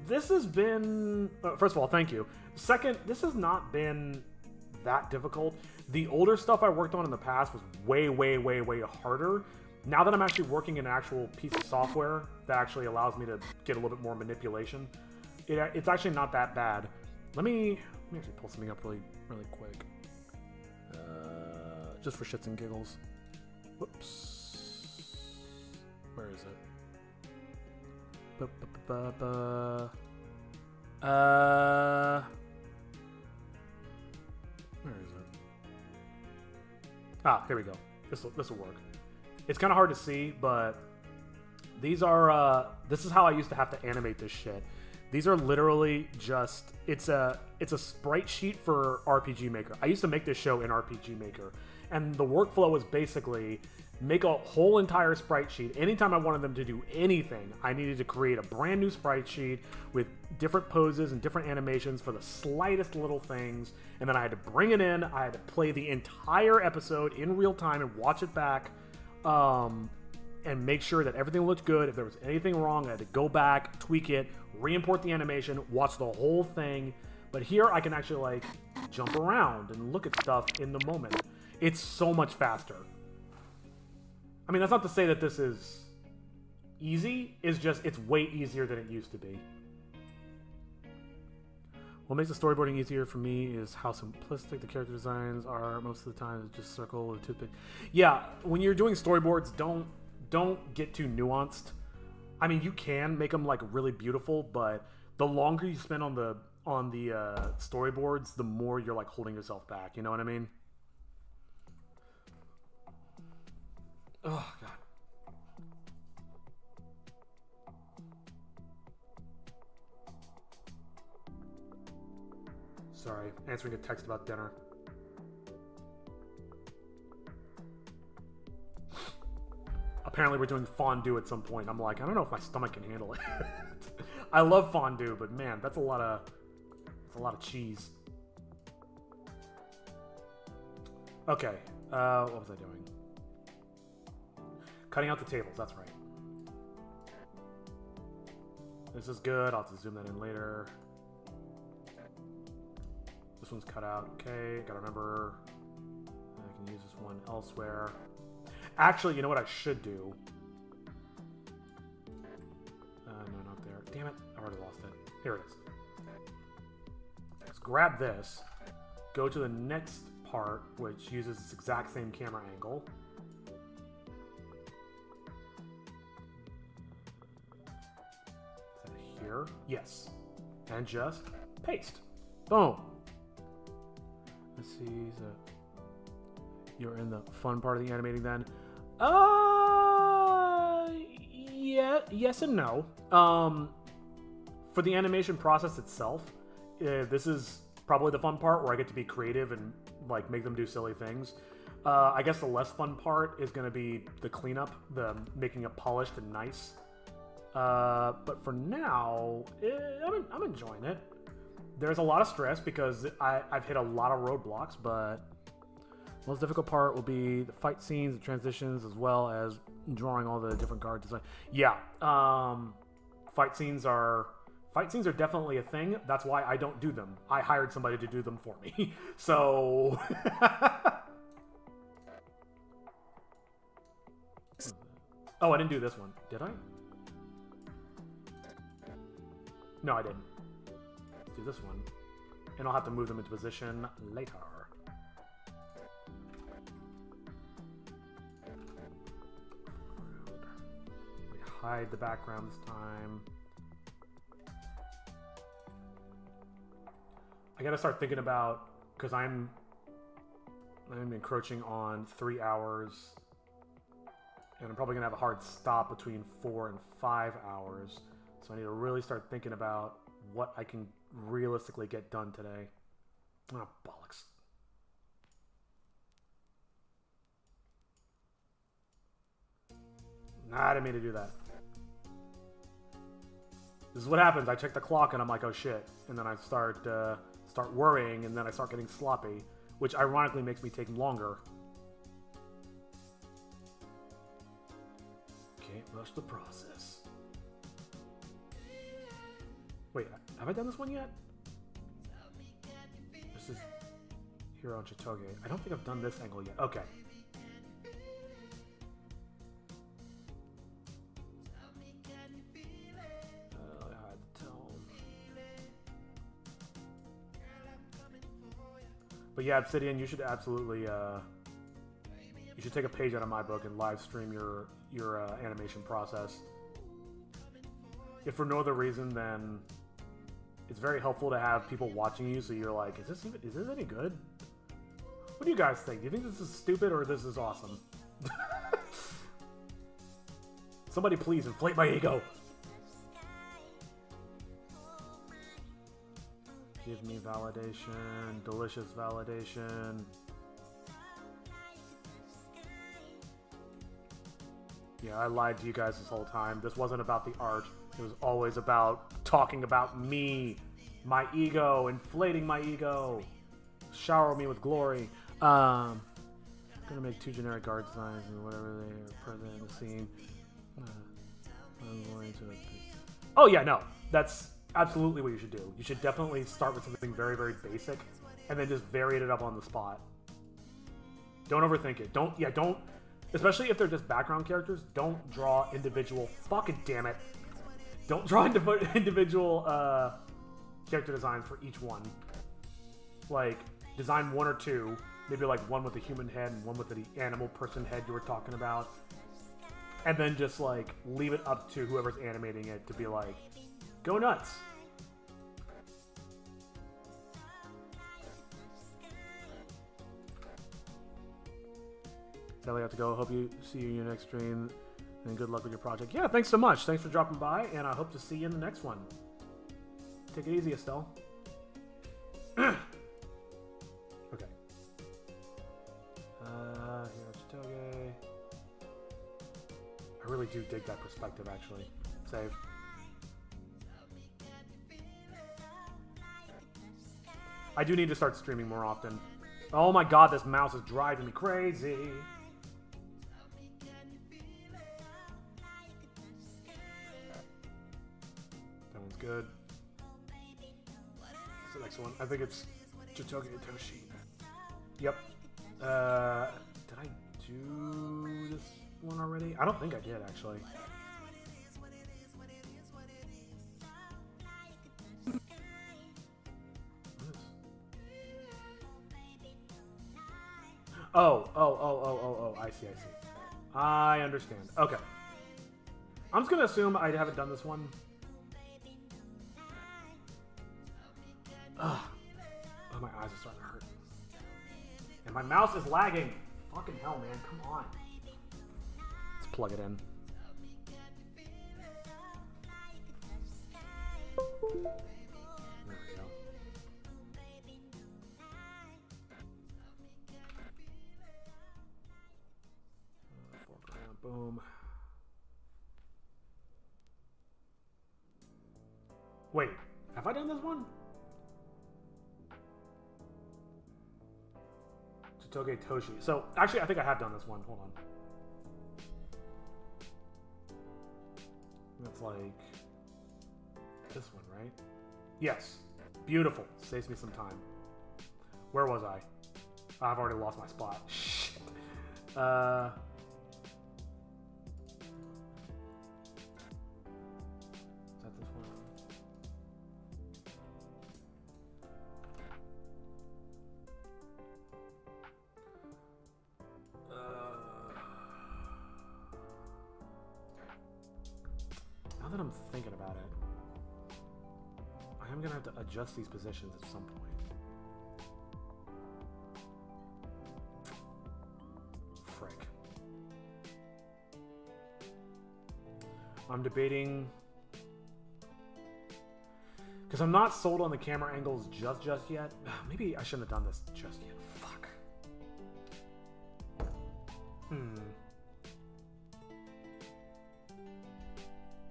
this has been, first of all, thank you. Second, this has not been that difficult. The older stuff I worked on in the past was way harder. Now that I'm actually working in an actual piece of software that actually allows me to get a little bit more manipulation, it's actually not that bad. Let me actually pull something up really quick. Just for shits and giggles. Whoops. Where is it? Where is it? Ah, here we go. This will work. It's kind of hard to see, but these are this is how I used to have to animate this shit. These are literally just it's a sprite sheet for RPG Maker. I used to make this show in RPG Maker, and the workflow was basically make a whole entire sprite sheet. Anytime I wanted them to do anything, I needed to create a brand new sprite sheet with different poses and different animations for the slightest little things, and then I had to bring it in. I had to play the entire episode in real time and watch it back, and make sure that everything looked good. If there was anything wrong, I had to go back, tweak it, re-import the animation, watch the whole thing. But here I can actually like jump around and look at stuff in the moment. It's so much faster. I mean, that's not to say that this is easy. It's just, it's way easier than it used to be. What makes the storyboarding easier for me is how simplistic the character designs are. Most of the time it's just circle or toothpick. Yeah, when you're doing storyboards, don't get too nuanced. I mean, you can make them like really beautiful, but the longer you spend on the storyboards, the more you're like holding yourself back. You know what I mean? Oh god. Sorry, answering a text about dinner. Apparently we're doing fondue at some point. I'm like, I don't know if my stomach can handle it. I love fondue, but man, that's a lot of cheese. Okay, what was I doing? Cutting out the tables, that's right. This is good, I'll have to zoom that in later. This one's cut out, okay, gotta remember I can use this one elsewhere. Actually, you know what I should do? No, not there. Damn it, I already lost it. Here it is. Let's grab this, go to the next part, which uses this exact same camera angle. Is that here? Yes. And just paste. Boom. Let's see, so you're in the fun part of the animating then. Yeah, yes and no. For the animation process itself, this is probably the fun part where I get to be creative and like make them do silly things. I guess the less fun part is going to be the cleanup, the making it polished and nice. But for now, I'm enjoying it. There's a lot of stress because I've hit a lot of roadblocks, but the most difficult part will be the fight scenes, the transitions, as well as drawing all the different guard design. Yeah, fight scenes are definitely a thing. That's why I don't do them. I hired somebody to do them for me. So oh, I didn't do this one. Did I? No, I didn't. Let's do this one. And I'll have to move them into position later. We hide the background this time. I gotta start thinking about, because I'm encroaching on 3 hours, and I'm probably gonna have a hard stop between 4 and 5 hours. So I need to really start thinking about what I can realistically get done today. Ah, bollocks. Nah, I didn't mean to do that. This is what happens. I check the clock and I'm like, oh shit. And then I start worrying, and then I start getting sloppy, which ironically makes me take longer. Can't rush the process. Wait, have I done this one yet? This is Hero and Chitoge. I don't think I've done this angle yet. Okay. But yeah, Obsidian, you should absolutely, you should take a page out of my book and live stream your animation process. If for no other reason than it's very helpful to have people watching you, so you're like, is this any good? What do you guys think? Do you think this is stupid or this is awesome? Somebody please inflate my ego. Give me validation, delicious validation. Yeah, I lied to you guys this whole time. This wasn't about the art. It was always about talking about me, my ego, inflating my ego. Shower me with glory. I'm gonna make 2 generic art designs and whatever they are present in the scene. I'm going to. Oh yeah, no, that's absolutely what you should do. You should definitely start with something very, very basic, and then just vary it up on the spot. Don't overthink it. Don't, especially if they're just background characters, don't draw individual, fucking damn it. Don't draw individual character designs for each one. Like, design 1 or 2, maybe like one with a human head and one with the animal person head you were talking about. And then just like, leave it up to whoever's animating it to be like, go nuts. Sadly, I have to go. Hope you see you in your next stream, and good luck with your project. Yeah, thanks so much. Thanks for dropping by, and I hope to see you in the next one. Take it easy, Estelle. do dig that perspective, actually. Save. I do need to start streaming more often. Oh my god, this mouse is driving me crazy. That one's good. What's the next one? I think it's Chitoge Toshi. Yep. Did I do this one already? I don't think I did, actually. Oh, I see. I understand. Okay. I'm just gonna assume I haven't done this one. Ugh. Oh, my eyes are starting to hurt. And my mouse is lagging. Fucking hell, man. Come on. Let's plug it in. There we go. Foreground, boom. Wait, have I done this one? Chitoge Toshi. So, actually, I think I have done this one. Hold on. That's like this one, right? Yes. Beautiful. Saves me some time. Where was I? I've already lost my spot. Shit. Is that this one? Now that I'm thinking about it, I am gonna have to adjust these positions at some point. Frick. I'm debating, because I'm not sold on the camera angles just yet. Maybe I shouldn't have done this just yet. Fuck.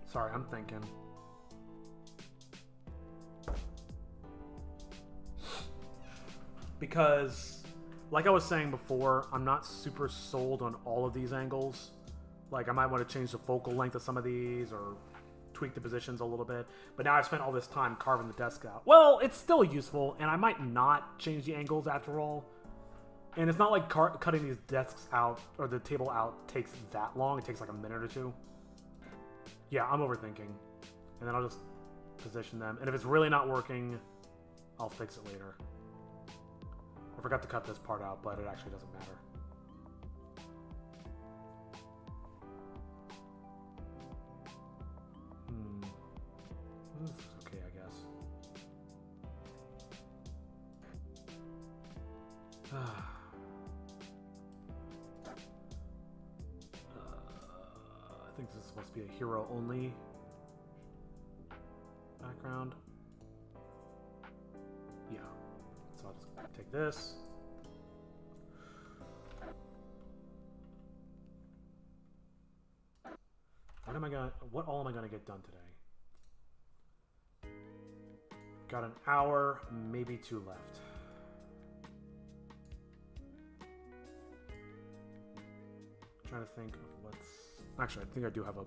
Sorry, I'm thinking. Because, like I was saying before, I'm not super sold on all of these angles. Like, I might want to change the focal length of some of these, or tweak the positions a little bit. But now I've spent all this time carving the desk out. Well, it's still useful, and I might not change the angles after all. And it's not like cutting these desks out, or the table out, takes that long. It takes like a minute or two. Yeah, I'm overthinking. And then I'll just position them. And if it's really not working, I'll fix it later. I forgot to cut this part out, but it actually doesn't matter. This is okay, I guess. I think this is supposed to be a hero only background. Yeah. So I'll just take this. What all am I gonna get done today? Got an hour, maybe 2 left. Trying to think of what's... Actually, I think I do have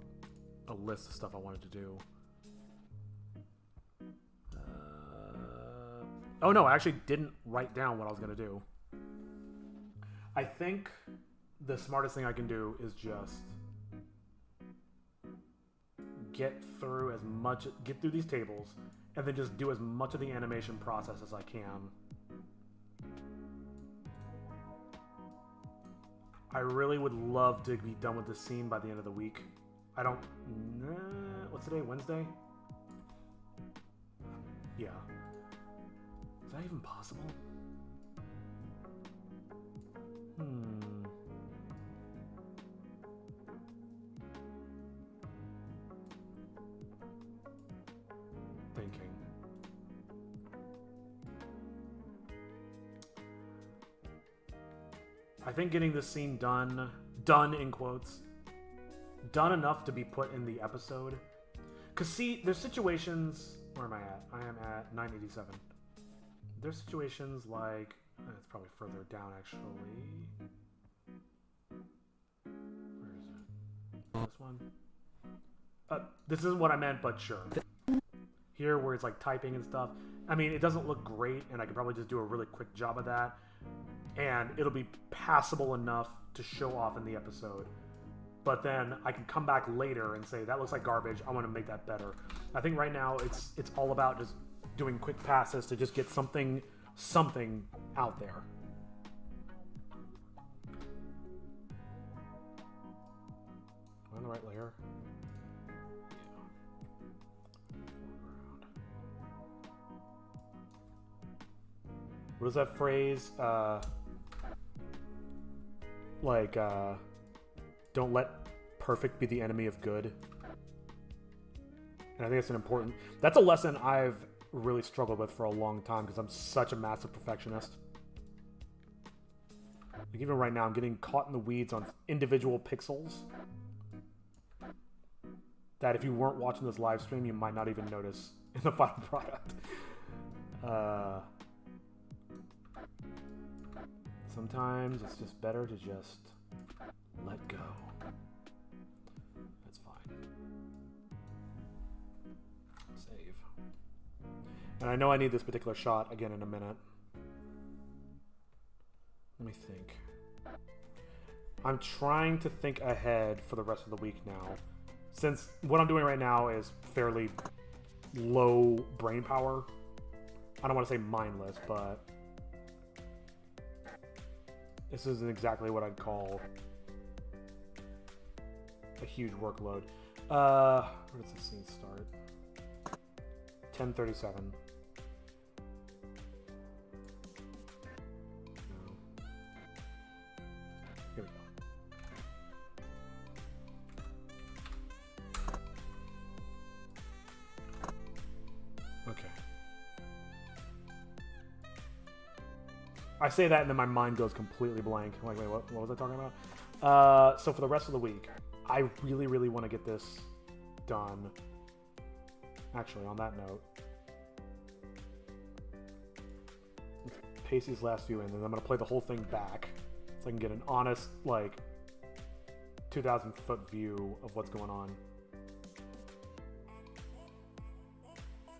a list of stuff I wanted to do. Oh no, I actually didn't write down what I was going to do. I think the smartest thing I can do is just get through these tables, and then just do as much of the animation process as I can. I really would love to be done with this scene by the end of the week. I don't... what's today? Wednesday? Yeah. Is that even possible? Thinking. I think getting this scene done in quotes, done enough to be put in the episode. Because, see, there's situations... Where am I at? I am at 987. There's situations like... It's probably further down, actually. Where is it? This one? This isn't what I meant, but sure. Here, where it's like typing and stuff. I mean, it doesn't look great, and I could probably just do a really quick job of that. And it'll be passable enough to show off in the episode. But then I can come back later and say, that looks like garbage, I want to make that better. I think right now it's all about just doing quick passes to just get something out there. Am I on the right layer? What is that phrase? Don't let perfect be the enemy of good. And I think that's a lesson I've really struggled with for a long time because I'm such a massive perfectionist. Like even right now, I'm getting caught in the weeds on individual pixels that if you weren't watching this live stream, you might not even notice in the final product. Sometimes it's just better to just let go. That's fine. Save. And I know I need this particular shot again in a minute. Let me think. I'm trying to think ahead for the rest of the week now. Since what I'm doing right now is fairly low brain power. I don't want to say mindless, but this isn't exactly what I'd call a huge workload. Where does the scene start? 10:37. No. Here we go. Okay. I say that and then my mind goes completely blank. I'm like, wait, what was I talking about? So for the rest of the week, I really, really want to get this done. Actually, on that note, let's paste these last few in, and I'm going to play the whole thing back so I can get an honest, like, 2,000-foot view of what's going on.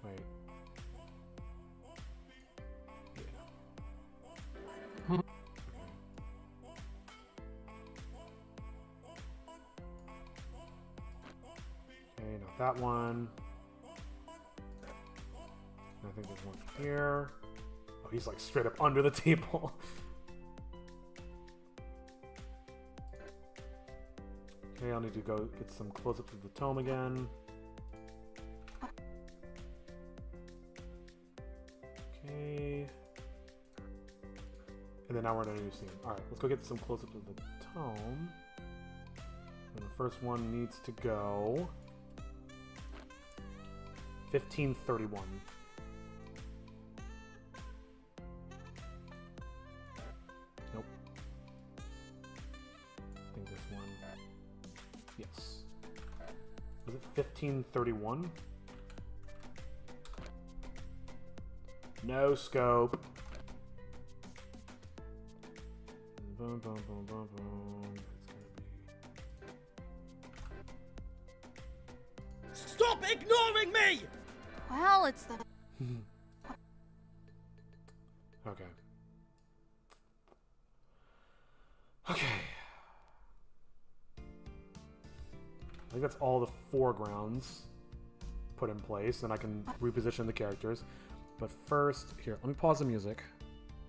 Wait. Yeah. Okay, not that one. I think there's one here. Oh, he's like straight up under the table. Okay, I'll need to go get some close-ups of the tome again. Okay. And then now we're in a new scene. Alright, let's go get some close-ups of the tome. And the first one needs to go 15:31. Nope. I think this one. Yes. Was it 15:31? No scope. Boom, boom, boom, boom, boom. It's gonna be. Stop ignoring me! Well, it's the... Okay. Okay. I think that's all the foregrounds put in place, and I can reposition the characters. But first, here, let me pause the music.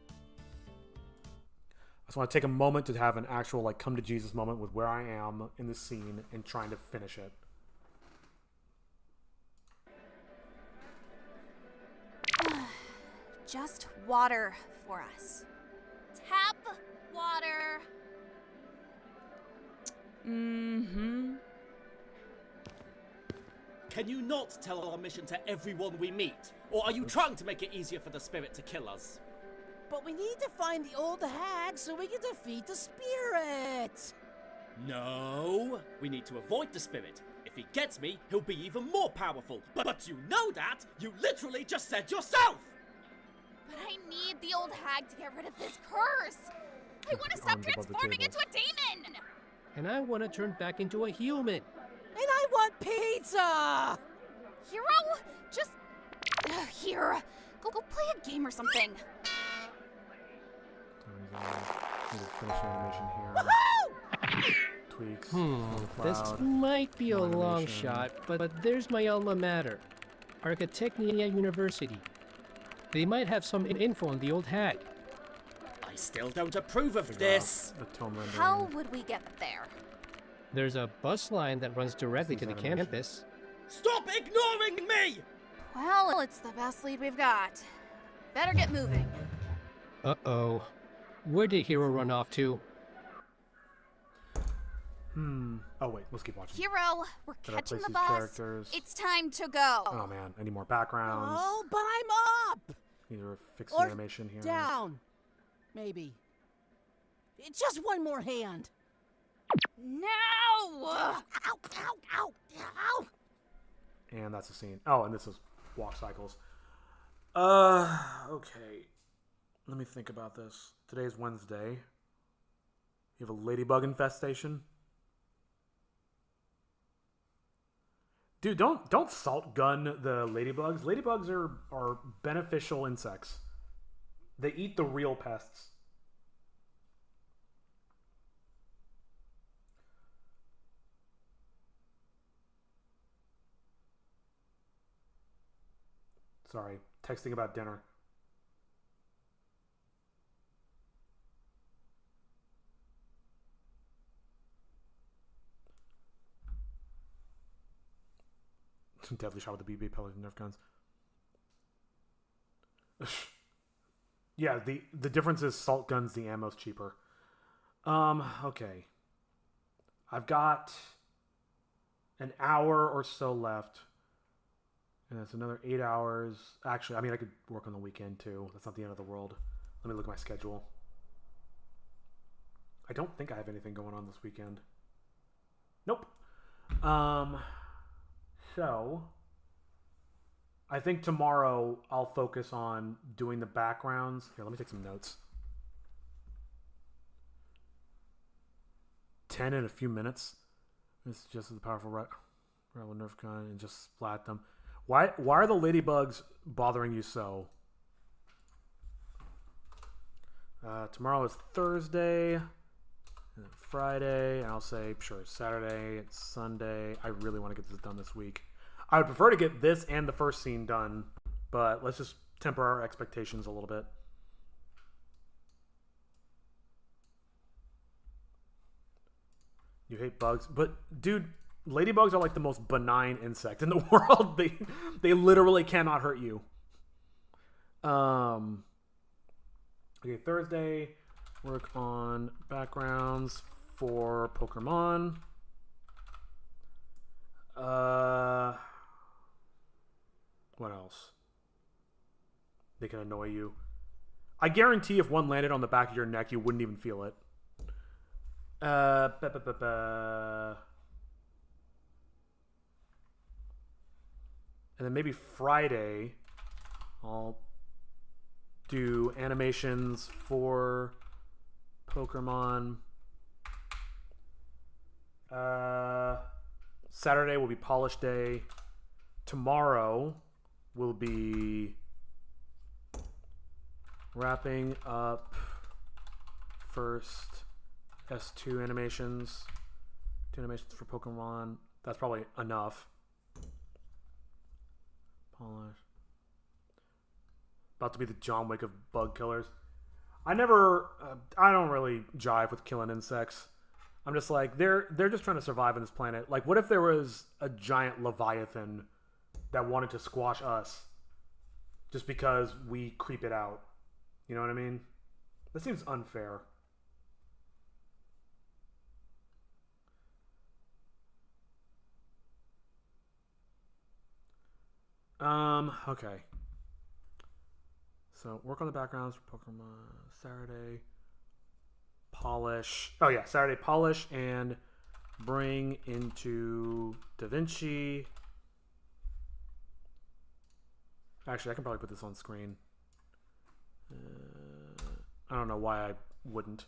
I just want to take a moment to have an actual, like, come to Jesus moment with where I am in the scene and trying to finish it. Just water for us. Tap water. Mm-hmm. Can you not tell our mission to everyone we meet? Or are you trying to make it easier for the spirit to kill us? But we need to find the old hag so we can defeat the spirit. No, we need to avoid the spirit. If he gets me, he'll be even more powerful. But you know that! You literally just said yourself! But I need the old hag to get rid of this curse. I want to stop arms above the transforming table. into a demon. And I want to turn back into a human. And I want pizza! Hero, just here. Go play a game or something. Need to finish the animation here. Tweaks. This Cloud, might be a more long animation. shot, but there's my alma mater, Architecnia University. They might have some info on the old hag. I still don't approve of Figure this. out the tone rendering. How would we get there? There's a bus line that runs directly to the animation. campus. Stop ignoring me! Well, it's the best lead we've got. Better get moving. Uh-oh. Where did Hero run off to? Oh wait, let's keep watching. Hero, we're Did I catching place the these bus. characters? It's time to go. Oh man, I need more backgrounds. Oh, but I'm up! Need to fix the Or animation here. down. Maybe. Just one more hand. No! Ow, ow, ow, ow! And that's the scene. Oh, and this is walk cycles. Okay. Let me think about this. Today's Wednesday. You have a ladybug infestation. Dude, don't salt gun the ladybugs. Ladybugs are beneficial insects. They eat the real pests. Sorry, texting about dinner. Deadly shot with the BB pellets and Nerf guns. Yeah, the difference is salt guns, the ammo's cheaper. Okay. I've got an hour or so left. And that's another 8 hours. Actually, I mean, I could work on the weekend too. That's not the end of the world. Let me look at my schedule. I don't think I have anything going on this weekend. Nope. So, I think tomorrow I'll focus on doing the backgrounds. Here, let me take some notes. 10 in a few minutes. It's just the powerful Rattle Nerf gun and just splat them. Why are the ladybugs bothering you so? Tomorrow is Thursday, and Friday, and I'll say, sure, Saturday, it's Sunday. I really want to get this done this week. I would prefer to get this and the first scene done, but let's just temper our expectations a little bit. You hate bugs? But, dude, ladybugs are like the most benign insect in the world. They literally cannot hurt you. Okay, Thursday, work on backgrounds for Pokemon. What else? They can annoy you. I guarantee if one landed on the back of your neck, you wouldn't even feel it. And then maybe Friday, I'll do animations for Pokemon. Saturday will be polish day. Tomorrow will be wrapping up first S2 animations. 2 animations for Pokemon. That's probably enough. Polish. About to be the John Wick of bug killers. I don't really jive with killing insects. I'm just like, they're just trying to survive on this planet. Like, what if there was a giant Leviathan that wanted to squash us just because we creep it out? You know what I mean? That seems unfair. Okay. So, work on the backgrounds for Pokemon Saturday. polish. Oh yeah, Saturday polish and bring into DaVinci. Actually, I can probably put this on screen. I don't know why I wouldn't.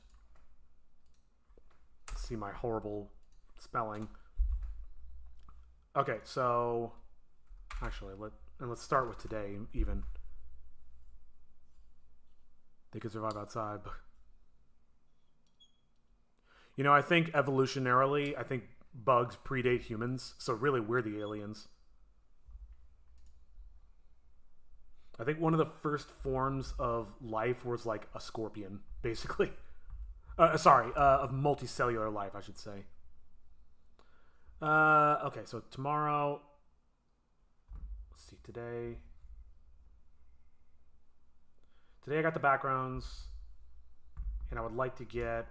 See my horrible spelling. Okay, so actually, let's start with today. Even they could survive outside, but you know, I think evolutionarily, I think bugs predate humans, so really we're the aliens. I think one of the first forms of life was like a scorpion, basically. Of multicellular life, I should say. Okay, so tomorrow. Let's see, today. Today I got the backgrounds, and I would like to get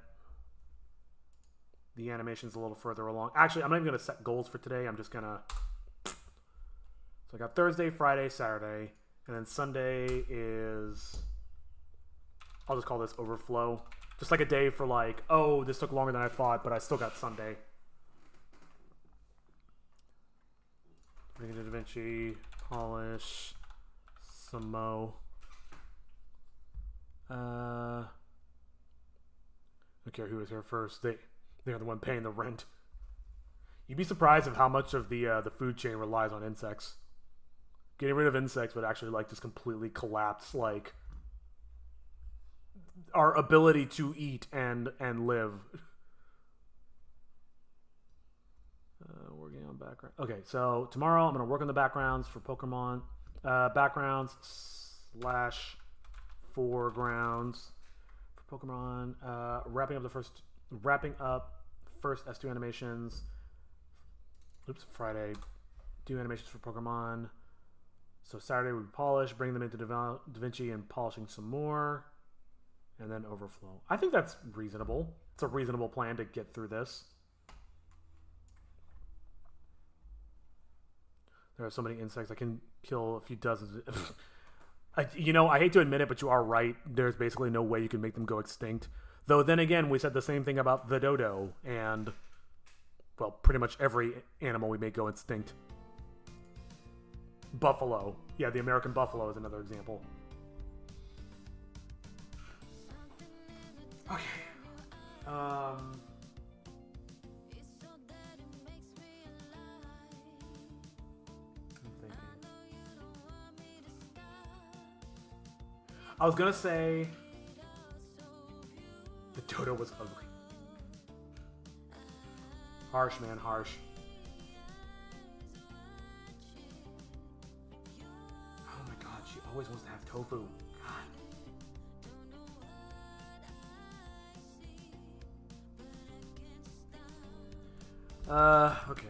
the animations a little further along. Actually, I'm not even going to set goals for today. I'm just going to... So I got Thursday, Friday, Saturday, and then Sunday is... I'll just call this overflow. Just like a day for like, oh, this took longer than I thought, but I still got Sunday. Bring it to DaVinci, polish, some mo. I don't care who was here first. They're the one paying the rent. You'd be surprised of how much of the food chain relies on insects. Getting rid of insects would actually like just completely collapse like our ability to eat and live. Working on background. Okay, so tomorrow I'm gonna work on the backgrounds for Pokemon. Backgrounds / foregrounds for Pokemon. Wrapping up first S2 animations. Oops, Friday. Do animations for Pokemon. So Saturday we polish, bring them into DaVinci and polishing some more. And then overflow. I think that's reasonable. It's a reasonable plan to get through this. There are so many insects. I can kill a few dozens. You know, I hate to admit it, but you are right. There's basically no way you can make them go extinct. Though then again, we said the same thing about the dodo and, well, pretty much every animal we make go extinct. Buffalo. Yeah, the American buffalo is another example. Okay. I'm thinking. I was gonna say the dodo was ugly. Harsh, man, harsh. Oh my god, she always wants to have tofu. Okay.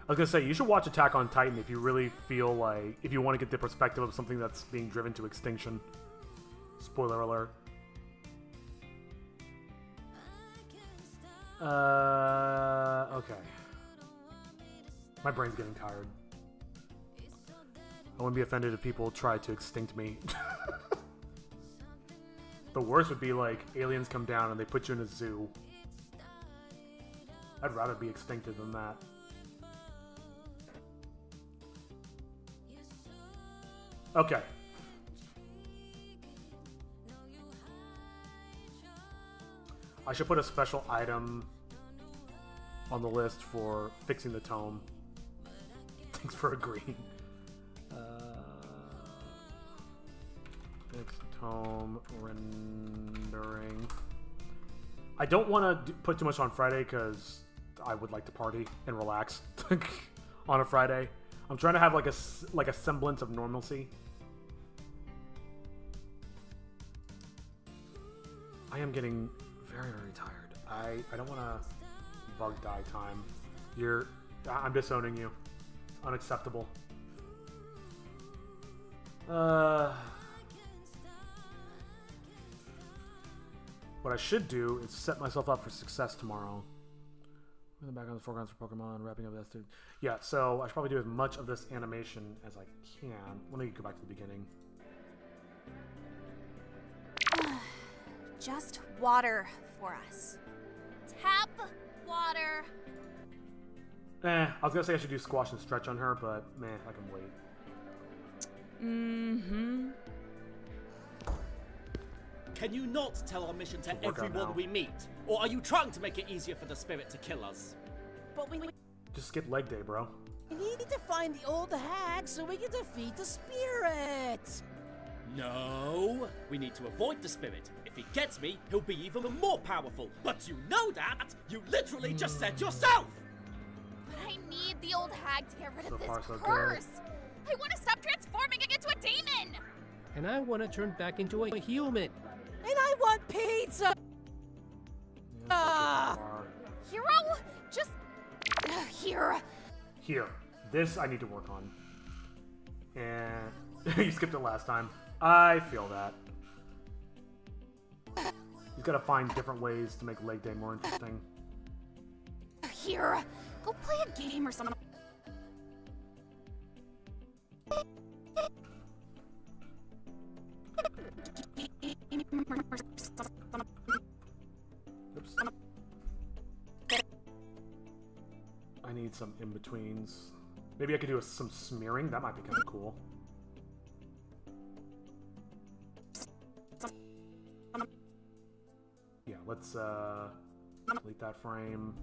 I was gonna say, you should watch Attack on Titan if you really feel like, if you want to get the perspective of something that's being driven to extinction. Spoiler alert. Okay. My brain's getting tired. I wouldn't be offended if people tried to extinct me. The worst would be like aliens come down and they put you in a zoo. I'd rather be extincted than that. Okay. I should put a special item on the list for fixing the tome. Thanks for agreeing. Fix tome rendering. I don't want to put too much on Friday because I would like to party and relax on a Friday. I'm trying to have like a semblance of normalcy. I am getting very, very tired. I don't want to bug die time. I'm disowning you. It's unacceptable. What I should do is set myself up for success tomorrow. In the background, the foregrounds for Pokemon, wrapping up this. Yeah, so I should probably do as much of this animation as I can. Let me go back to the beginning. Just water for us. Tap water. I was gonna say I should do squash and stretch on her, but meh, I can wait. Mm-hmm. Can you not tell our mission to It'll work out everyone now. we meet? Or are you trying to make it easier for the spirit to kill us? But we Just skip leg day, bro. need to find the old hag so we can defeat the spirit. No, we need to avoid the spirit. If he gets me, he'll be even more powerful. But you know that! You literally just said yourself! But I need the old hag to get rid So of this far, so good. curse. I want to stop transforming into a demon. And I want to turn back into a human. And I want pizza. Hero, just here. Here. This I need to work on. And you skipped it last time. I feel that. He's got to find different ways to make leg day more interesting. Here, go play a game or something. Oops. I need some in-betweens. Maybe I could do some smearing. That might be kind of cool. Yeah, let's delete that frame.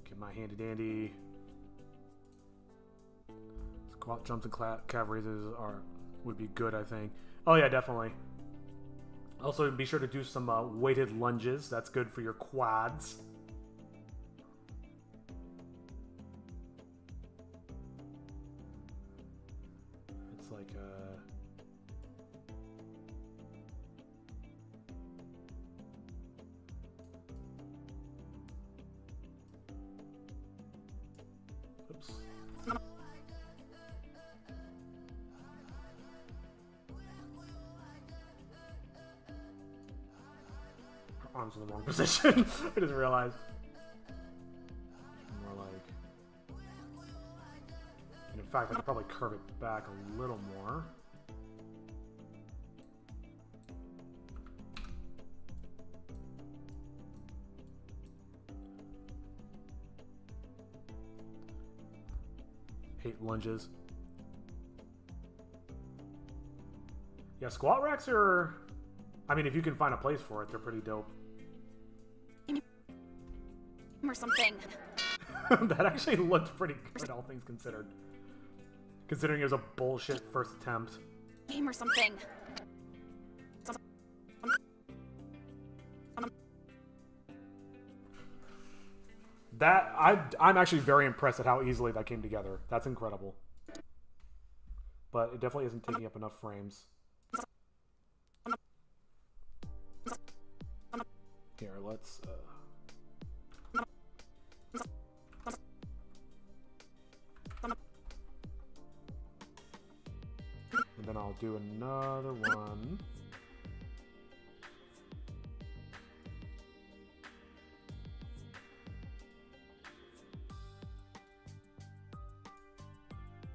Get my handy dandy. Squat jumps and calf raises would be good, I think. Oh yeah, definitely. Also, be sure to do some weighted lunges. That's good for your quads. It's like oops. Her arms in the wrong position. I just realized. More like. And in fact, I could probably curve it back a little more. Hate lunges. Yeah, squat racks are... I mean, if you can find a place for it, they're pretty dope. Or something. That actually looked pretty good, all things considered. Considering it was a bullshit first attempt. Game or something. That I'm actually very impressed at how easily that came together. That's incredible. But it definitely isn't taking up enough frames. Here, let's and then I'll do another one.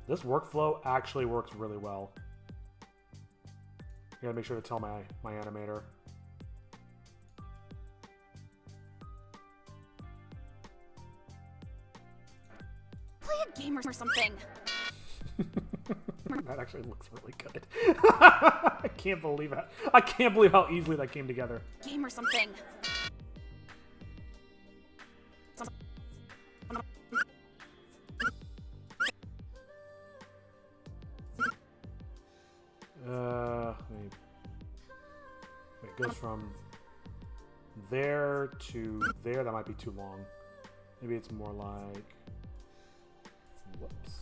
This workflow actually works really well. I gotta make sure to tell my animator. Play a game or something. That actually looks really good. I can't believe it. I can't believe how easily that came together. Game or something. It goes from there to there. That might be too long. Maybe it's more like... Whoops.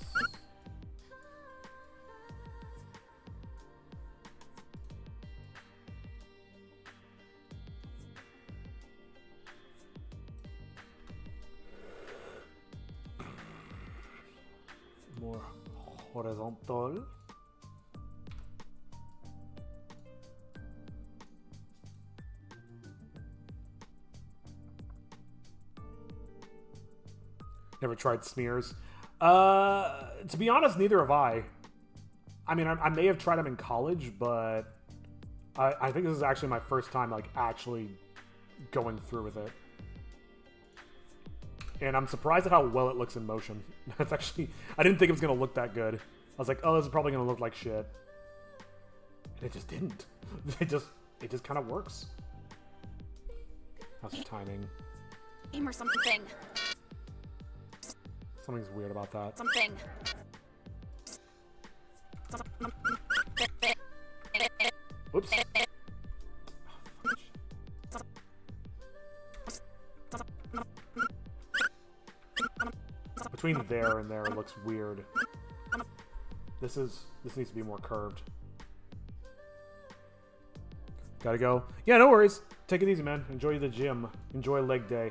More horizontal. Never tried smears. To be honest, neither have I. I mean, I may have tried them in college, but I think this is actually my first time, like, actually going through with it. And I'm surprised at how well it looks in motion. That's actually... I didn't think it was going to look that good. I was like, oh, this is probably going to look like shit. And it just didn't. It just kind of works. How's the timing? Game or something. Something's weird about that. Something. Oops. Between there and there, it looks weird. This needs to be more curved. Gotta go. Yeah, no worries. Take it easy, man. Enjoy the gym. Enjoy leg day.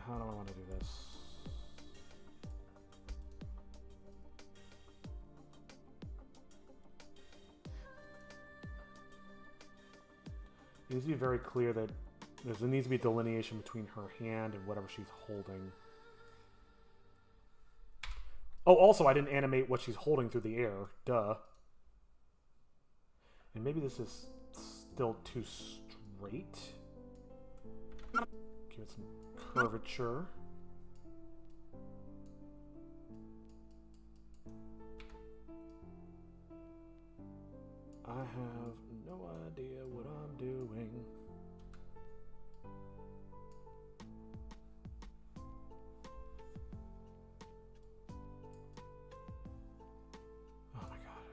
How do I want to do this? It needs to be very clear that there needs to be a delineation between her hand and whatever she's holding. Oh, also, I didn't animate what she's holding through the air. Duh. And maybe this is still too straight. Give it some curvature. I have no idea what I'm doing. Oh my god.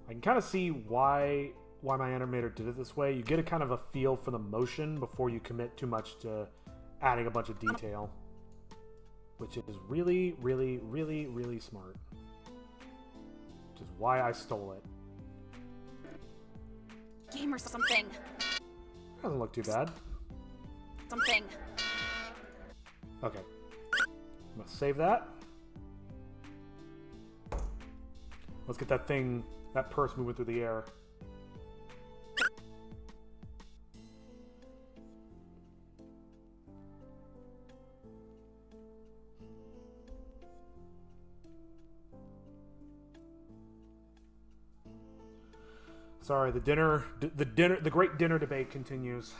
I can kind of see why my animator did it this way. You get a kind of a feel for the motion before you commit too much to adding a bunch of detail. Which is really, really, really, really smart. Which is why I stole it. Game or something. Doesn't look too bad. Something. Okay. I'm gonna save that. Let's get that thing, that purse moving through the air. Sorry, the great dinner debate continues.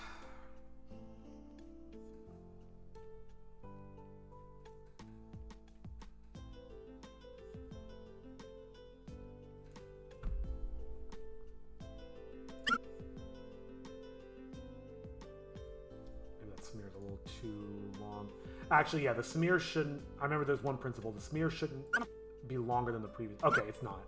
Maybe that smear's a little too long. Actually, yeah, the smear shouldn't... I remember there's one principle. The smear shouldn't be longer than the previous... Okay, it's not.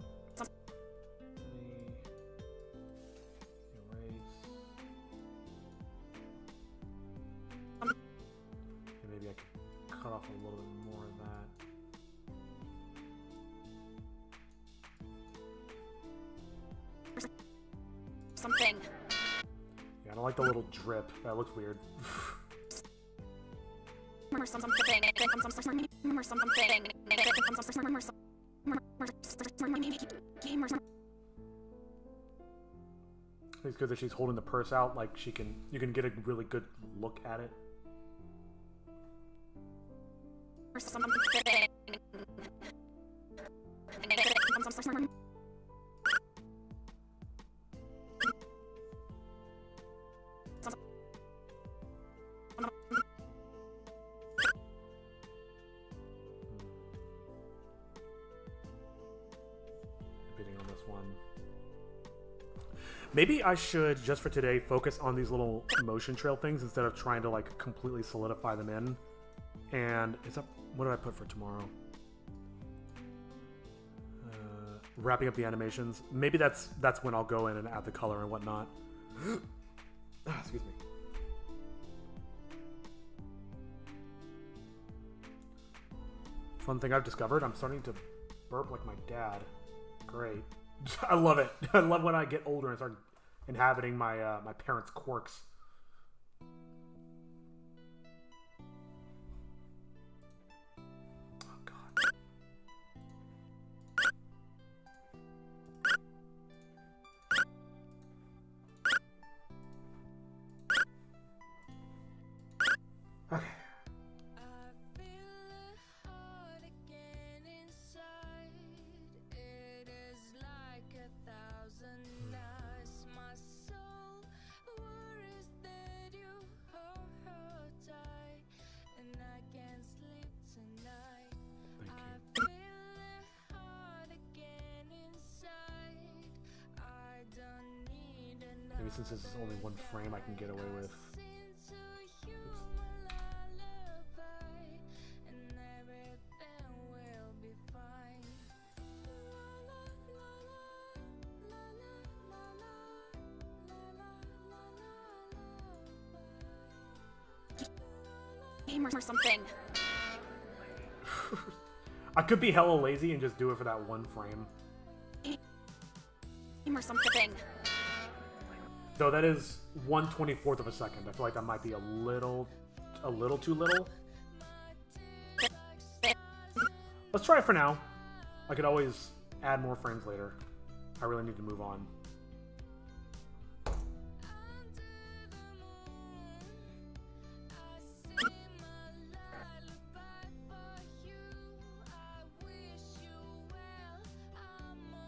Cut off a little bit more of that. Something. Yeah, I don't like the little drip. That looks weird. It's good that she's holding the purse out, like you can get a really good look at it. Bidding on this one. Maybe I should, just for today, focus on these little motion trail things instead of trying to like completely solidify them in. And it's up. What did I put for tomorrow? Wrapping up the animations. Maybe that's when I'll go in and add the color and whatnot. Excuse me. Fun thing I've discovered, I'm starting to burp like my dad. Great. I love it. I love when I get older and start inhabiting my my parents' quirks. since this is only one frame I can get away with. Game or something. I could be hella lazy and just do it for that one frame. Game or something. Though that is 1/24th of a second. I feel like that might be a little too little. Let's try it for now. I could always add more frames later. I really need to move on.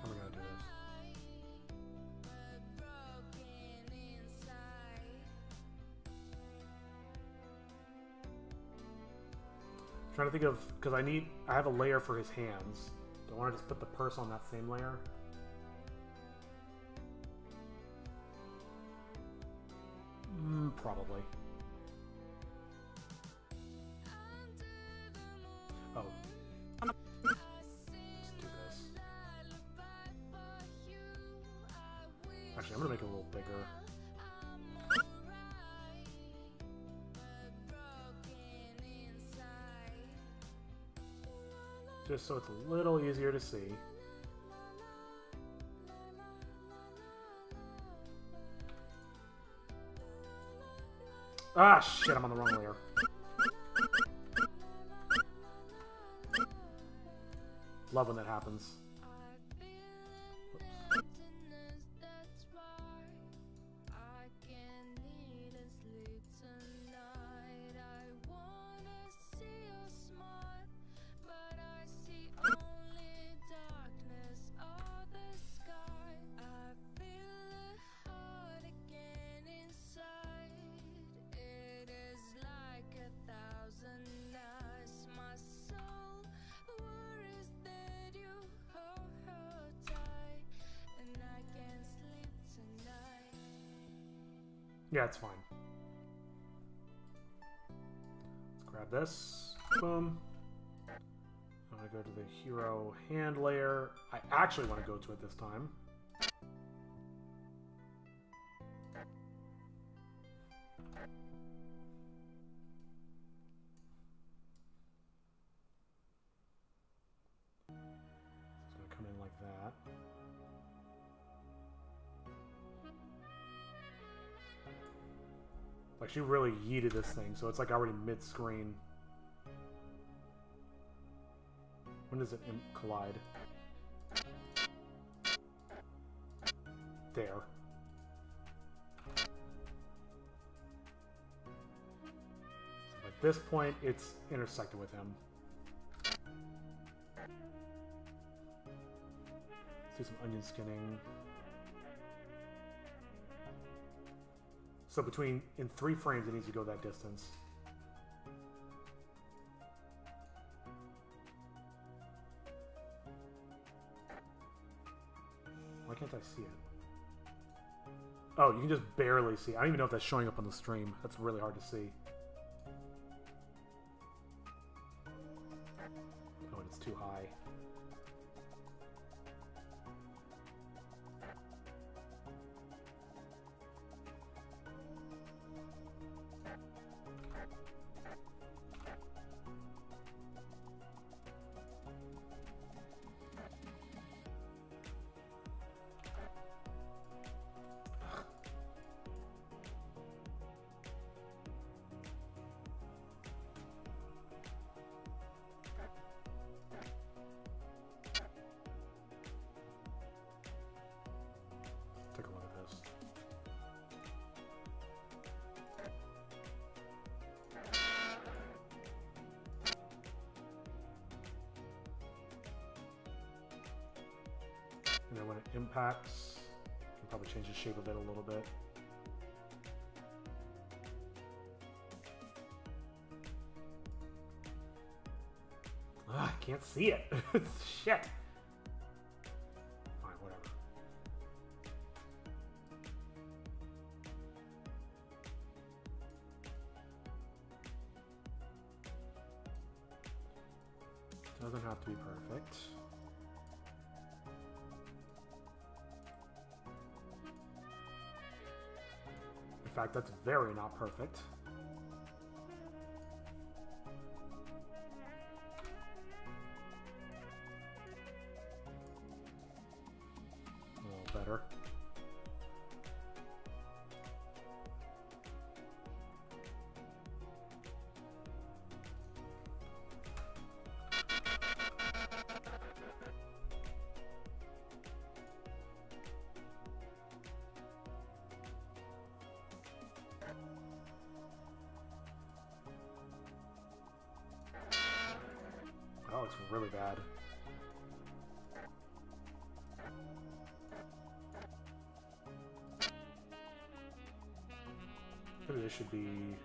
How are we gonna do this? Trying to think of, because I have a layer for his hands. Do I want to just put the purse on that same layer? Probably. Oh. Let's do this. Actually, I'm gonna make it a little bigger. Just so it's a little easier to see. Ah, shit, I'm on the wrong layer. Love when that happens. Whoops. Yeah, it's fine. Let's grab this. Boom. I'm going to go to the hero hand layer. I actually want to go to it this time. It's going to come in like that. Like, she really yeeted this thing, so it's like already mid-screen. When does it collide? There. So at this point, it's intersected with him. Let's do some onion skinning. So in 3 frames, it needs to go that distance. Why can't I see it? Oh, you can just barely see. I don't even know if that's showing up on the stream. That's really hard to see. Oh, and it's too high. Take a look at this. And then when it impacts, you can probably change the shape of it a little bit. I can't see it. Shit. Fine, whatever. Doesn't have to be perfect. In fact, that's very not perfect. A little better. That looks really bad. Maybe this should be...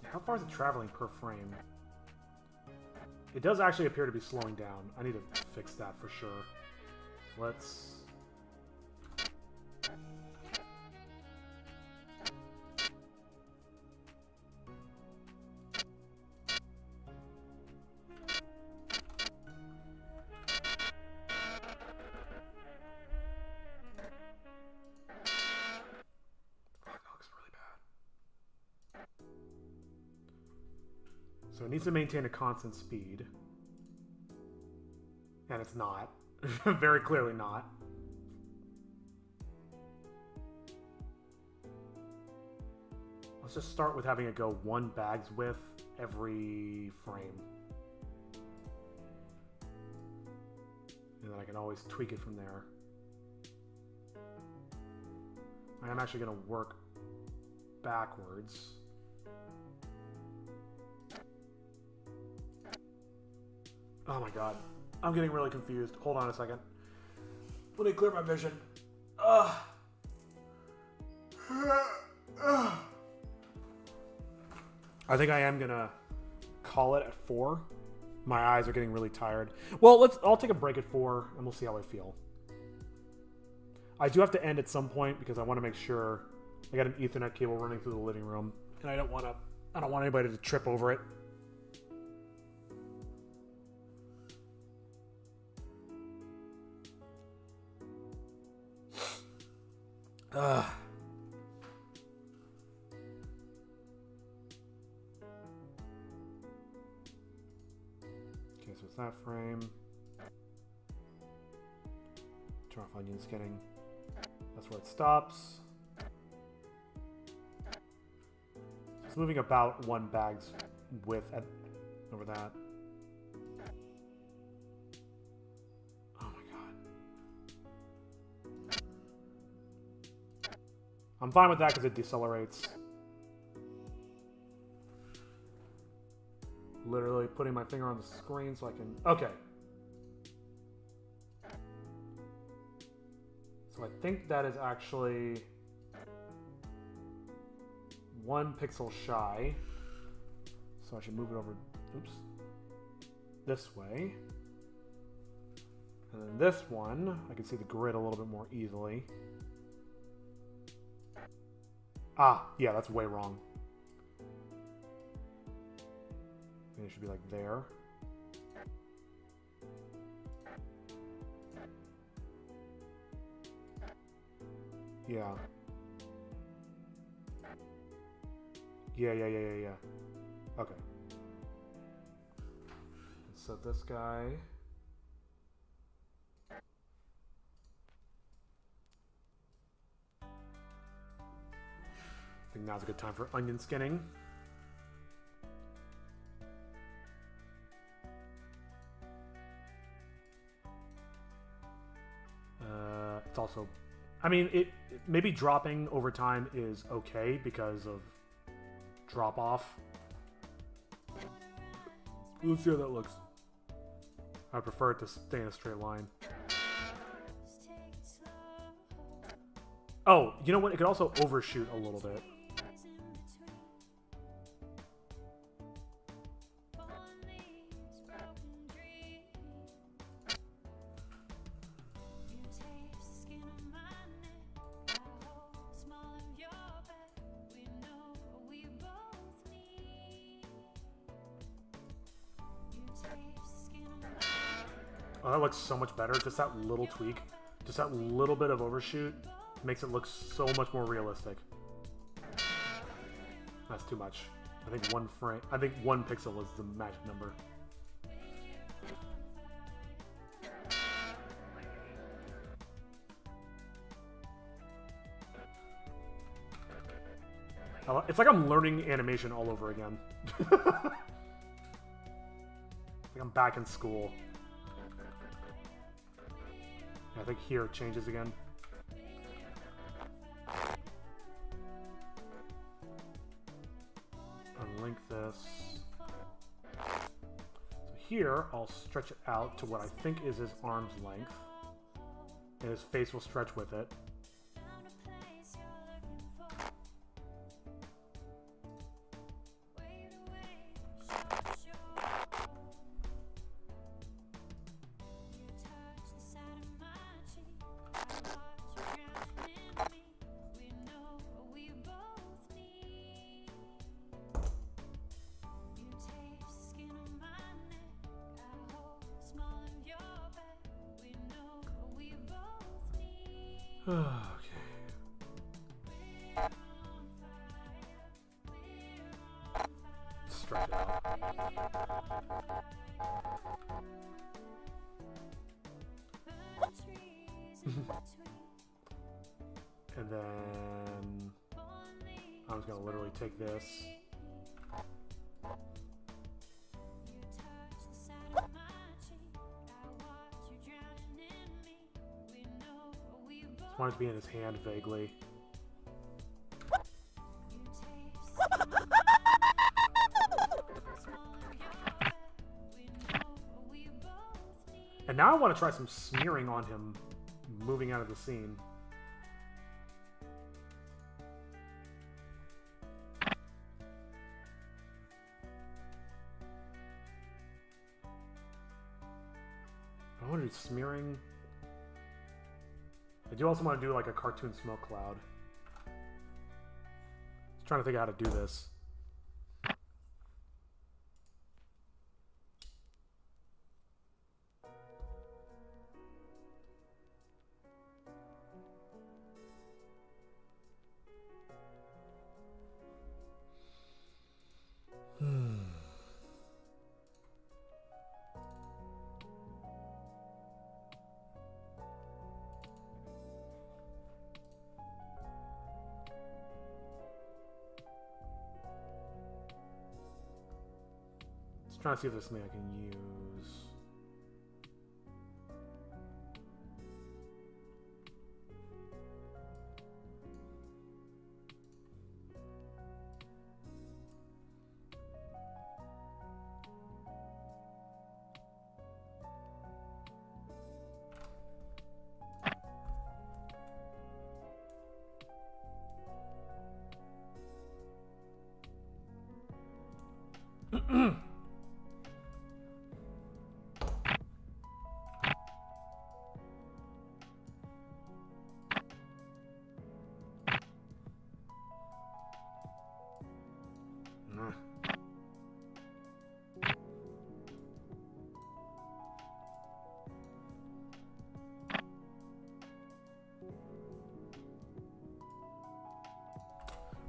How far is it traveling per frame? It does actually appear to be slowing down. I need to fix that for sure. Let's... So it needs to maintain a constant speed. And it's not. Very clearly not. Let's just start with having it go 1 bag's width every frame. And then I can always tweak it from there. I am actually going to work backwards. Oh my god. I'm getting really confused. Hold on a second. Let me clear my vision. I think I am gonna call it at 4. My eyes are getting really tired. Well, I'll take a break at 4 and we'll see how I feel. I do have to end at some point because I want to make sure I got an Ethernet cable running through the living room and I don't want anybody to trip over it. Okay, so it's that frame. Turn off onion skinning. That's where it stops. It's moving about 1 bag's width over that. I'm fine with that because it decelerates. Literally putting my finger on the screen so I can... Okay. So I think that is actually 1 pixel shy. So I should move it over... Oops. This way. And then this one, I can see the grid a little bit more easily. Ah, yeah, that's way wrong. I think it should be like there. Yeah. Yeah. Okay. Let's set this guy. I think now's a good time for onion skinning. It's also, I mean, it maybe dropping over time is okay because of drop off. Let's see how that looks. I prefer it to stay in a straight line. Oh, you know what? It could also overshoot a little bit. Oh, that looks so much better. Just that little tweak. Just that little bit of overshoot makes it look so much more realistic. That's too much. I think one pixel is the magic number. It's like I'm learning animation all over again. It's like I'm back in school. I think here it changes again. Unlink this. So here, I'll stretch it out to what I think is his arm's length. And his face will stretch with it. Stretch it out. And then I'm just gonna literally take this. Just want it to be in his hand vaguely. And now I want to try some smearing on him moving out of the scene. I want to do smearing. I do also want to do like a cartoon smoke cloud. Just trying to think of how to do this. Trying to see if there's something I can use.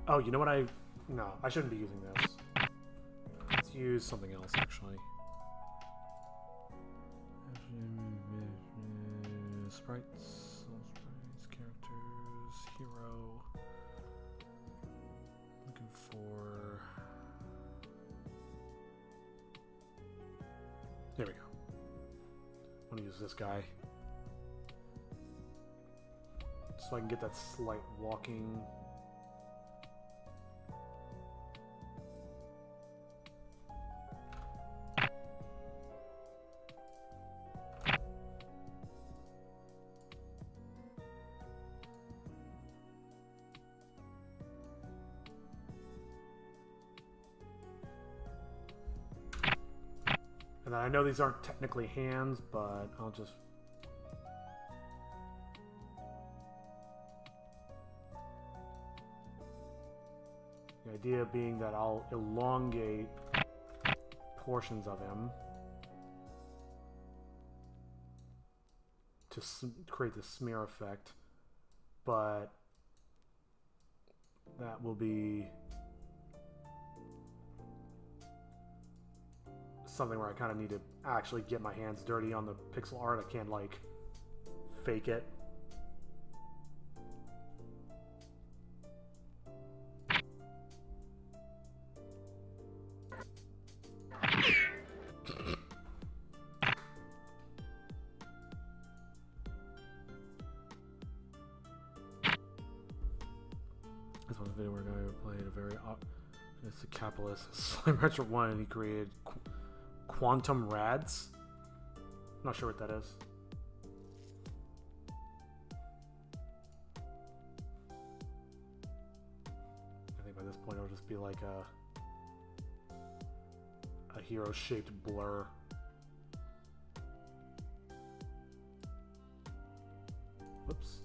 Oh, you know what No, I shouldn't be using this. Let's use something else, actually. Sprites, characters, hero. Looking for... There we go. I'm gonna use this guy. So I can get that slight walking... And I know these aren't technically hands, but I'll just... The idea being that I'll elongate portions of him. to create the smear effect, but that will be something where I kind of need to actually get my hands dirty on the pixel art. I can't like fake it. This one's a video where a guy who played a very it's a capitalist Slime Retro 1 and he created Quantum Rads. Not sure what that is. I think by this point it'll just be like a hero-shaped blur. Whoops.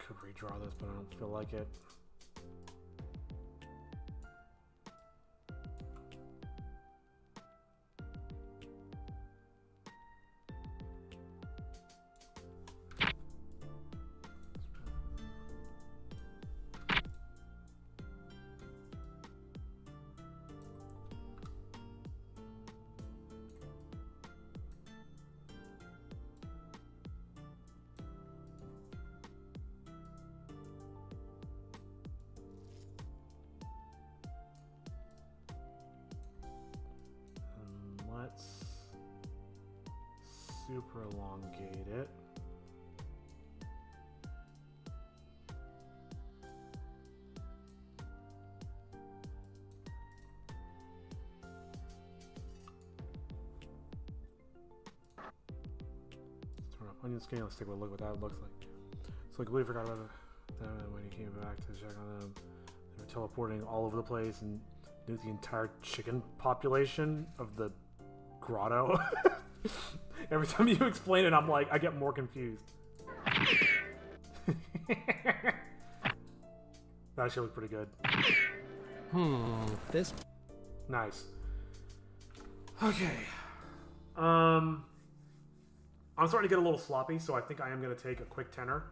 Could redraw this, but I don't feel like it. Let's super elongate it. Turn off onion skin. Let's take a look what that looks like. So I completely forgot about them when he came back to check on them. They were teleporting all over the place and knew the entire chicken population of the grotto. Every time you explain it, I'm like, I get more confused. That actually looks pretty good. This. Nice. Okay. I'm starting to get a little sloppy, so I think I am going to take a quick tenor.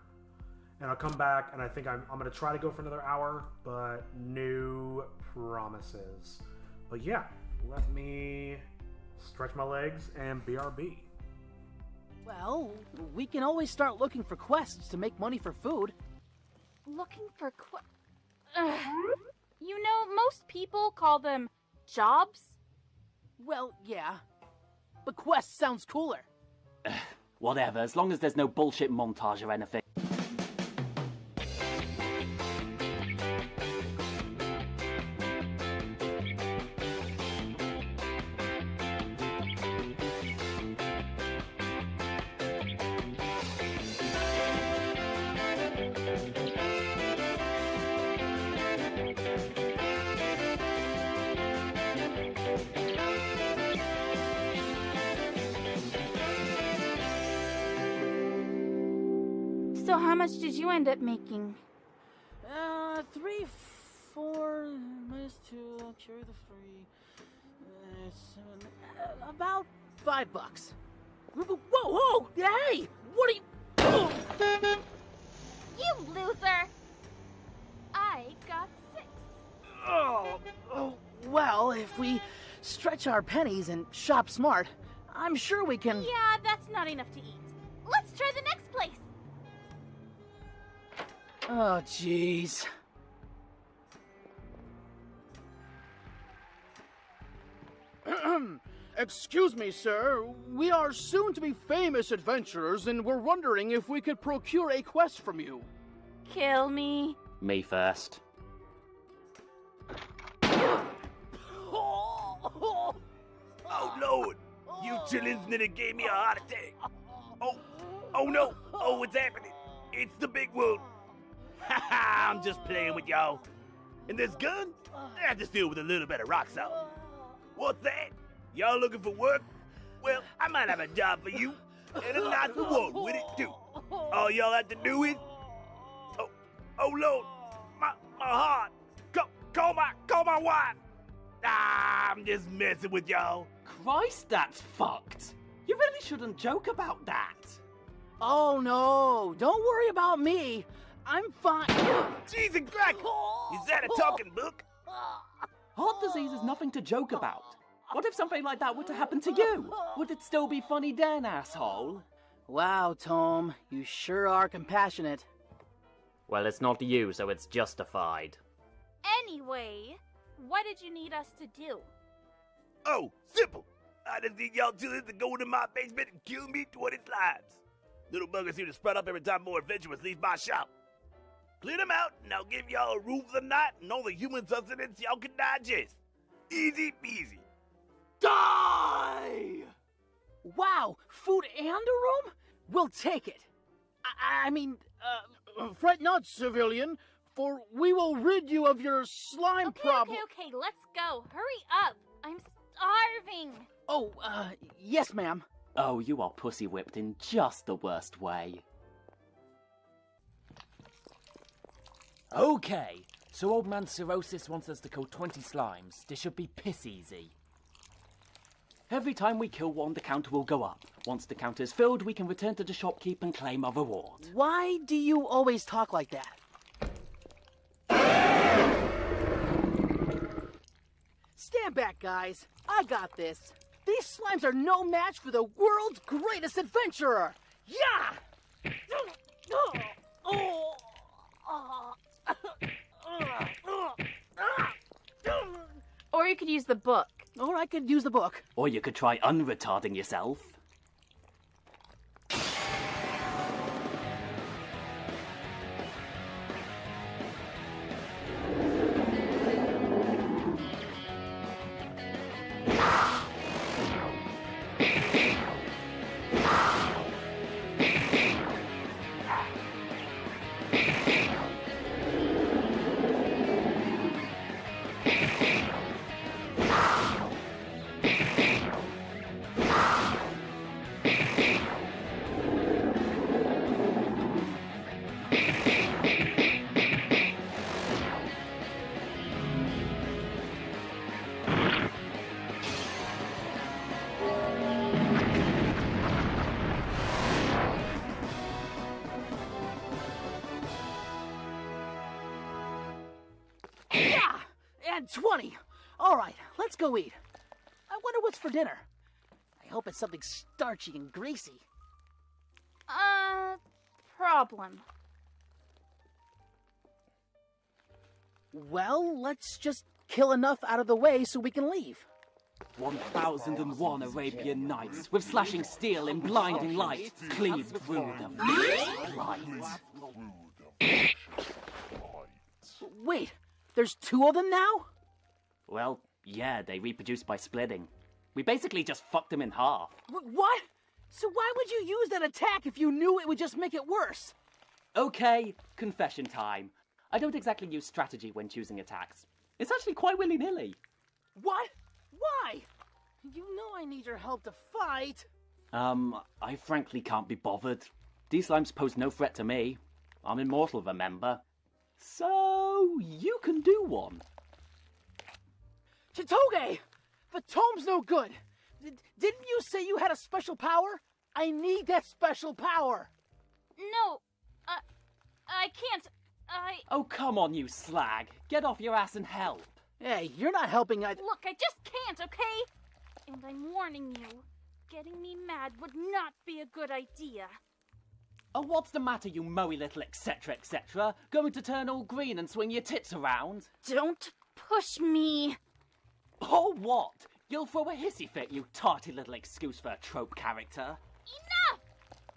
And I'll come back, and I think I'm going to try to go for another hour, but no promises. But yeah, let me stretch my legs and BRB. Well, we can always start looking for quests to make money for food. Looking for You know, most people call them jobs. Well, yeah. But quest sounds cooler. Whatever, as long as there's no bullshit montage or anything. So how much did you end up making? 3, 4, minus 2, carry the 3, 7, about $5. Whoa, whoa, hey! What are you... You loser! I got 6. Oh, well, if we stretch our pennies and shop smart, I'm sure we can... Yeah, that's not enough to eat. Let's try the next place. Oh, jeez. Excuse me, sir. We are soon-to-be famous adventurers, and we're wondering if we could procure a quest from you. Kill me. Me first. Oh, Lord! You chillins nearly gave me a heart attack. Oh, Oh no! Oh, what's happening? It's the big one! Haha, I'm just playing with y'all. And this gun? I have to steal with a little bit of rock salt. What's that? Y'all looking for work? Well, I might have a job for you, and a nice reward with it too. All y'all have to do is... Oh Lord, my heart. Call my wife. I'm just messing with y'all. Christ, that's fucked. You really shouldn't joke about that. Oh no, don't worry about me. I'm fine. Jesus Christ! Is that a talking book? Heart disease is nothing to joke about. What if something like that were to happen to you? Would it still be funny then, asshole? Wow, Tom, you sure are compassionate. Well, it's not you, so it's justified. Anyway, what did you need us to do? Oh, simple. I just need y'all two to go into my basement and kill me 20 slimes. Little buggers seem to sprout up every time more adventurers leave my shop. Clean them out, and I'll give y'all a room for the night and all the human sustenance y'all can digest. Easy peasy. Die! Wow, food and a room? We'll take it. I mean, Fret not, civilian, for we will rid you of your slime problem. Okay, let's go. Hurry up. I'm starving. Oh, yes, ma'am. Oh, you are pussy whipped in just the worst way. Okay, so old man Cirrhosis wants us to kill 20 slimes. This should be piss easy. Every time we kill one, the counter will go up. Once the counter is filled, we can return to the shopkeep and claim our reward. Why do you always talk like that? Stand back, guys. I got this. These slimes are no match for the world's greatest adventurer. Yeah! Or you could use the book. Or I could use the book. Or you could try unretarding yourself. And 20. All right, let's go eat. I wonder what's for dinner. I hope it's something starchy and greasy. Problem. Well, let's just kill enough out of the way so we can leave. 1001 Arabian Nights, with slashing steel in blinding light, cleave through the light. Wait, there's two of them now? Well, yeah, they reproduce by splitting. We basically just fucked them in half. What? So why would you use that attack if you knew it would just make it worse? Okay, confession time. I don't exactly use strategy when choosing attacks. It's actually quite willy-nilly. What? Why? You know I need your help to fight. I frankly can't be bothered. These slimes pose no threat to me. I'm immortal, remember? So, you can do one. Chitoge! The tome's no good. Didn't you say you had a special power? I need that special power. No, I can't. Oh, come on, you slag. Get off your ass and help. Hey, you're not helping. Look, I just can't, okay? And I'm warning you. Getting me mad would not be a good idea. Oh, what's the matter, you mowy little etc., etc.? Going to turn all green and swing your tits around? Don't push me. Or what? You'll throw a hissy fit, you tarty little excuse for a trope character. Enough!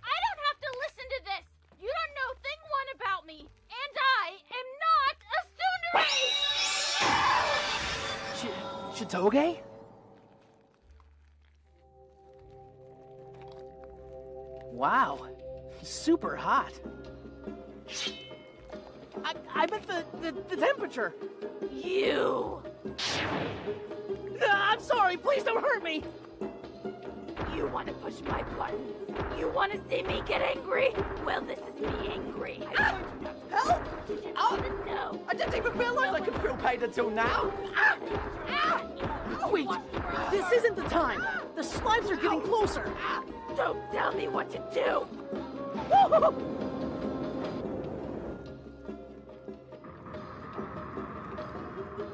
I don't have to listen to this. You don't know thing one about me. And I am not a tsundere! Chitoge? Wow. super hot. I meant the temperature. You! I'm sorry, please don't hurt me. You want to push my buttons? You want to see me get angry? Well, this is me angry. Help! Did you Oh, want to know? I didn't even realize I could feel pain until now. Wait, this isn't the time. The slimes are getting closer. Don't tell me what to do.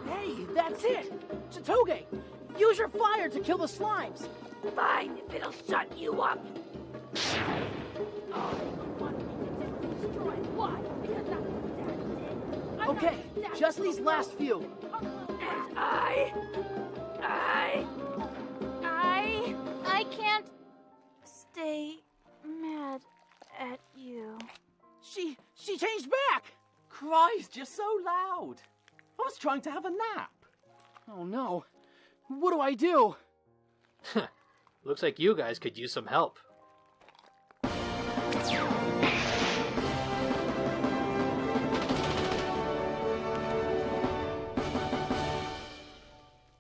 Hey, that's it. Chitoge, use your fire to kill the slimes. Fine, if it'll shut you up. All you want me to do is destroy. Why? Because that's what Dad did. Okay, just these last few. And I can't stay mad at you. She changed back. Christ, you're so loud. I was trying to have a nap. Oh no. What do I do? Looks like you guys could use some help.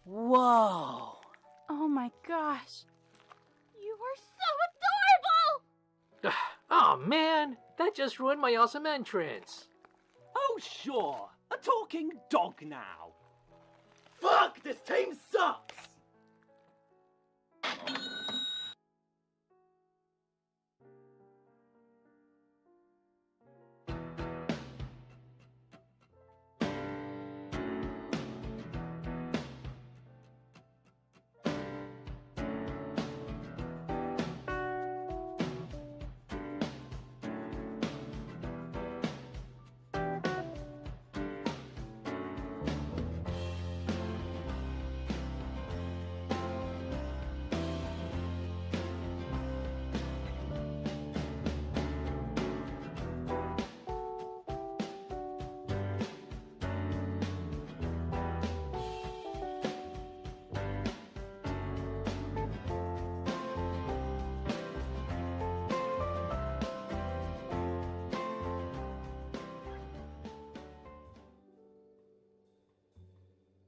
Whoa. Oh my gosh. You are so adorable! Oh man, that just ruined my awesome entrance. Oh, sure. A talking dog now. Fuck, this team sucks!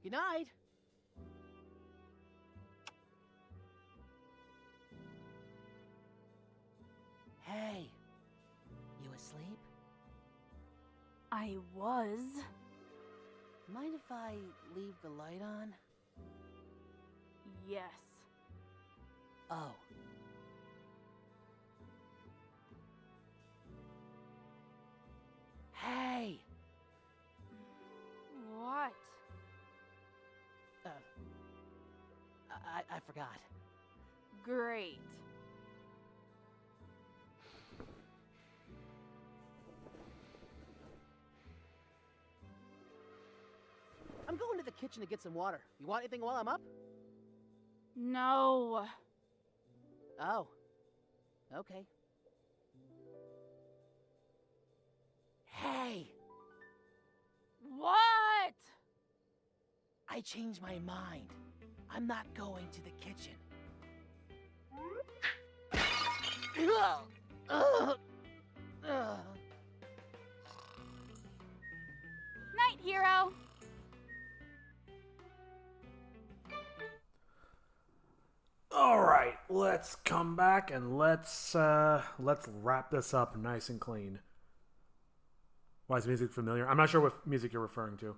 Good night. Hey, you asleep? I was. Mind if I leave the light on? Yes. Oh. Hey! What? I forgot. Great. I'm going to the kitchen to get some water. You want anything while I'm up? No. Oh. Okay. Hey! What? I changed my mind. I'm not going to the kitchen. Night, hero. All right, let's come back and let's wrap this up nice and clean. Why is music familiar? I'm not sure what music you're referring to.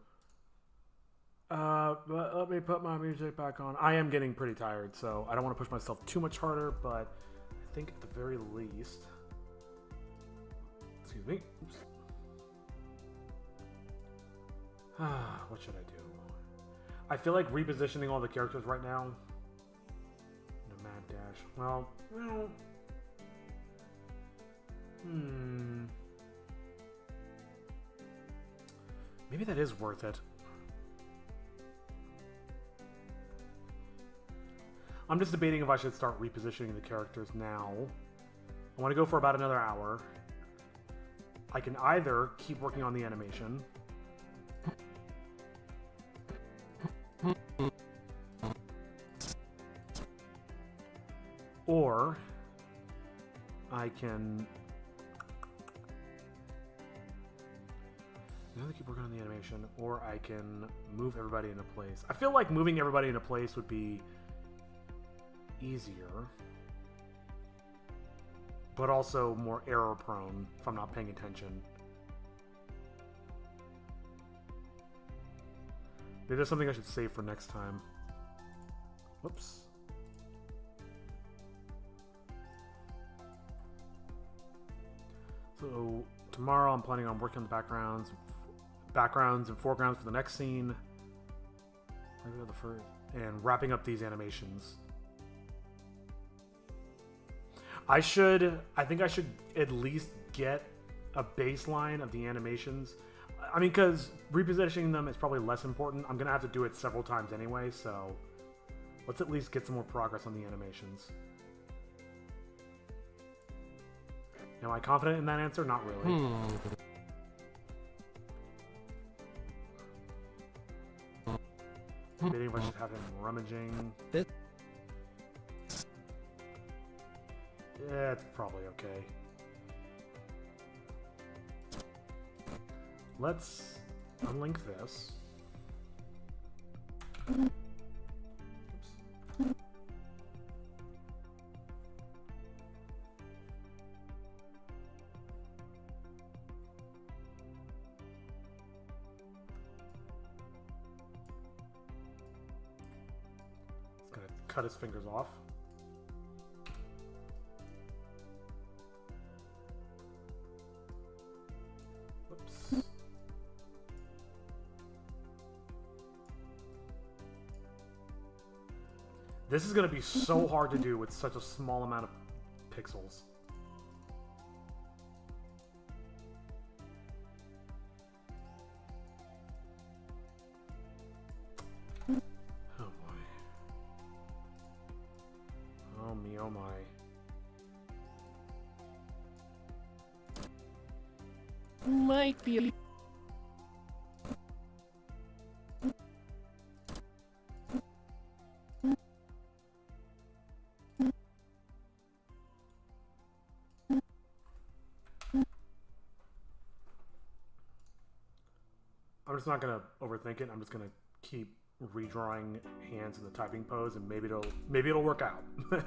But let me put my music back on. I am getting pretty tired, so I don't want to push myself too much harder, but I think at the very least... Excuse me. Oops. What should I do? I feel like repositioning all the characters right now in a mad dash. Well, maybe that is worth it. I'm just debating if I should start repositioning the characters now. I want to go for about another hour. I can either keep working on the animation, or I can either keep working on the animation, or I can move everybody into place. I feel like moving everybody into place would be easier, but also more error prone if I'm not paying attention. Maybe there's something I should save for next time. Whoops. So tomorrow I'm planning on working on the backgrounds and foregrounds for the next scene, and wrapping up these animations. I think I should at least get a baseline of the animations. I mean, because repositioning them is probably less important. I'm going to have to do it several times anyway, so let's at least get some more progress on the animations. Am I confident in that answer? Not really. Debating if I should have him rummaging. Yeah, it's probably okay. Let's unlink this. Oops. It's gonna cut his fingers off. This is going to be so hard to do with such a small amount of pixels. Oh boy. Oh me, oh my. Might be. I'm just not gonna overthink it. I'm just gonna keep redrawing hands in the typing pose, and maybe it'll work out. Oh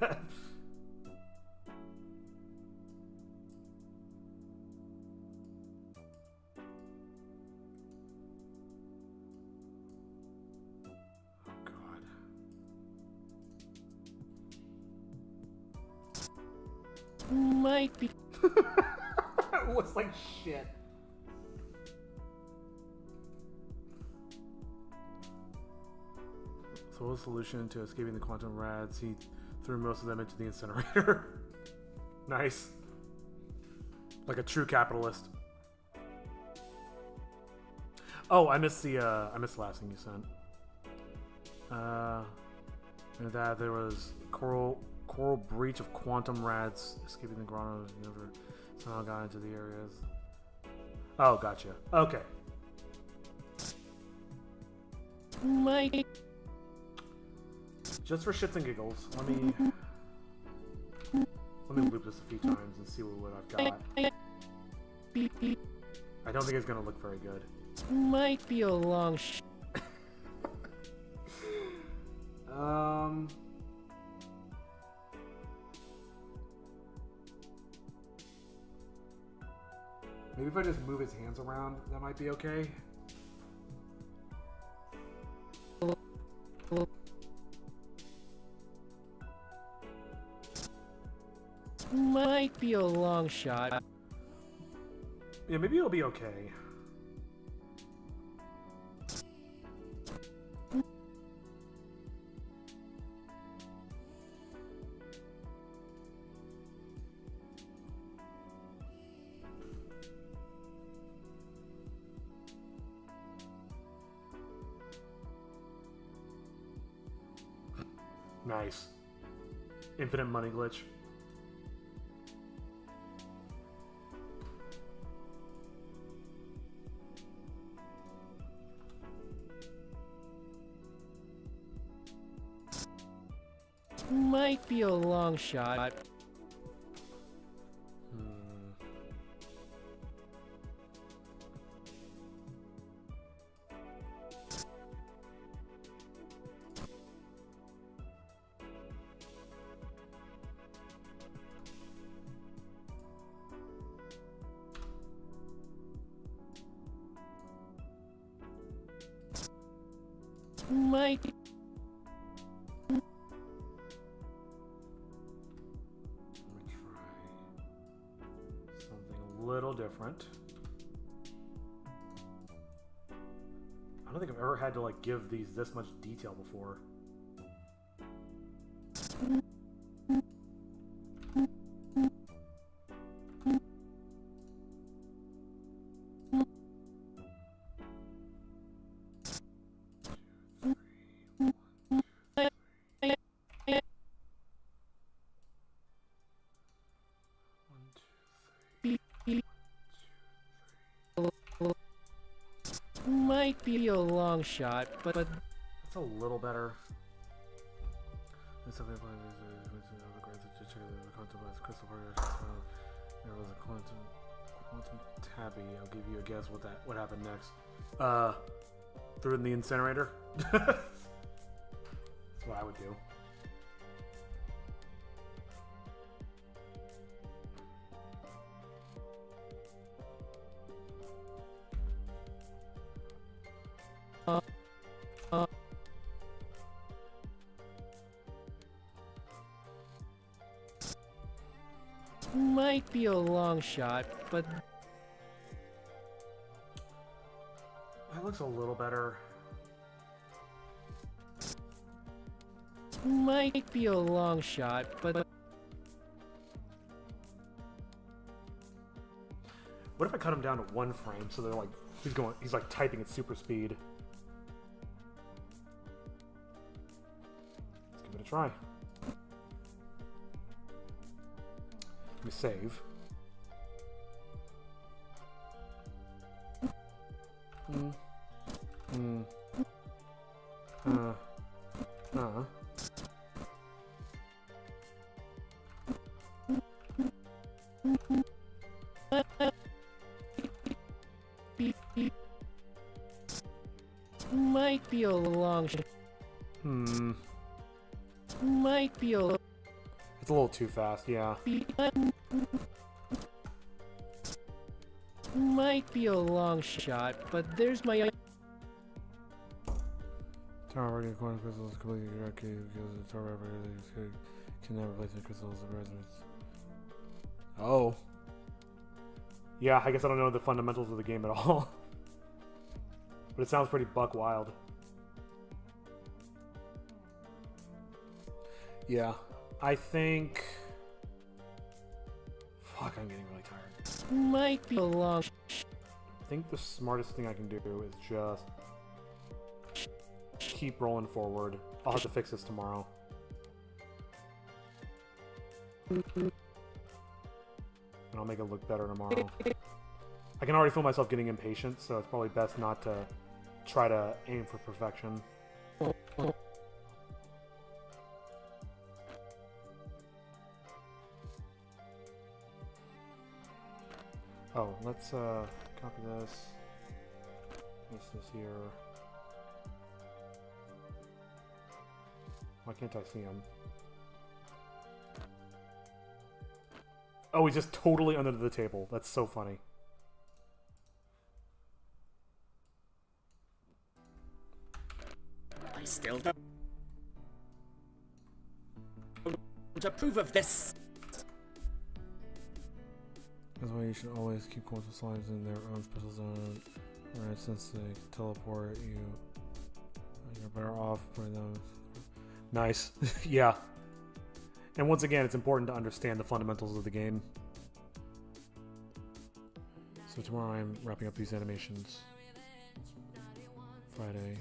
God. Might be. It looks like shit. So the solution to escaping the quantum rads, he threw most of them into the incinerator. Nice. Like a true capitalist. Oh, I missed the last thing you sent. And that there was coral breach of quantum rads escaping the ground. Never somehow got into the areas. Oh, gotcha. Okay. Might. Just for shits and giggles, let me loop this a few times and see what I've got. I don't think it's gonna look very good. Might be a long Maybe if I just move his hands around, that might be okay. Might be a long shot. Yeah, maybe it'll be okay. Nice. Infinite money glitch. Might be a long shot. Might. Let me try something a little different. I don't think I've ever had to like give these this much detail before. Might be a long shot, but That's a little better. There was a quantum tabby. I'll give you a guess what happened next. Threw it in the incinerator. That's what I would do. Might be a long shot, but That looks a little better. might be a long shot, but What if I cut him down to 1 frame so they're like he's like typing at super speed? Let's give it a try. Let me save. Might be a long shot. Might be a. It's a little too fast, yeah. Might be a long shot, but there's my. Tower Record Quantum Crystals completely directly because the Tower Record can never replace the crystals of resonance. Oh. Yeah, I guess I don't know the fundamentals of the game at all. But it sounds pretty buck wild. Yeah, I think... Fuck, I'm getting really tired. Might be a long... I think the smartest thing I can do is just keep rolling forward. I'll have to fix this tomorrow. And I'll make it look better tomorrow. I can already feel myself getting impatient, so it's probably best not to try to aim for perfection. Oh, let's copy this. Paste this here. Why can't I see him? Oh, he's just totally under the table. That's so funny. I still don't approve of this. That's why you should always keep quantum slimes in their own special zone. Right, since they teleport you, you're better off putting them. Nice. Yeah. And once again, it's important to understand the fundamentals of the game. So tomorrow I'm wrapping up these animations. Friday.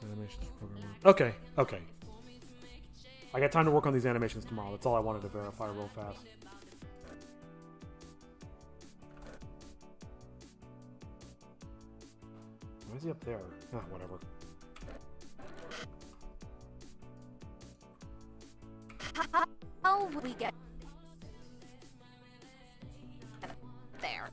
Animations program. Okay, okay. I got time to work on these animations tomorrow. That's all I wanted to verify real fast. Why is he up there? Ah, whatever. How will we get there?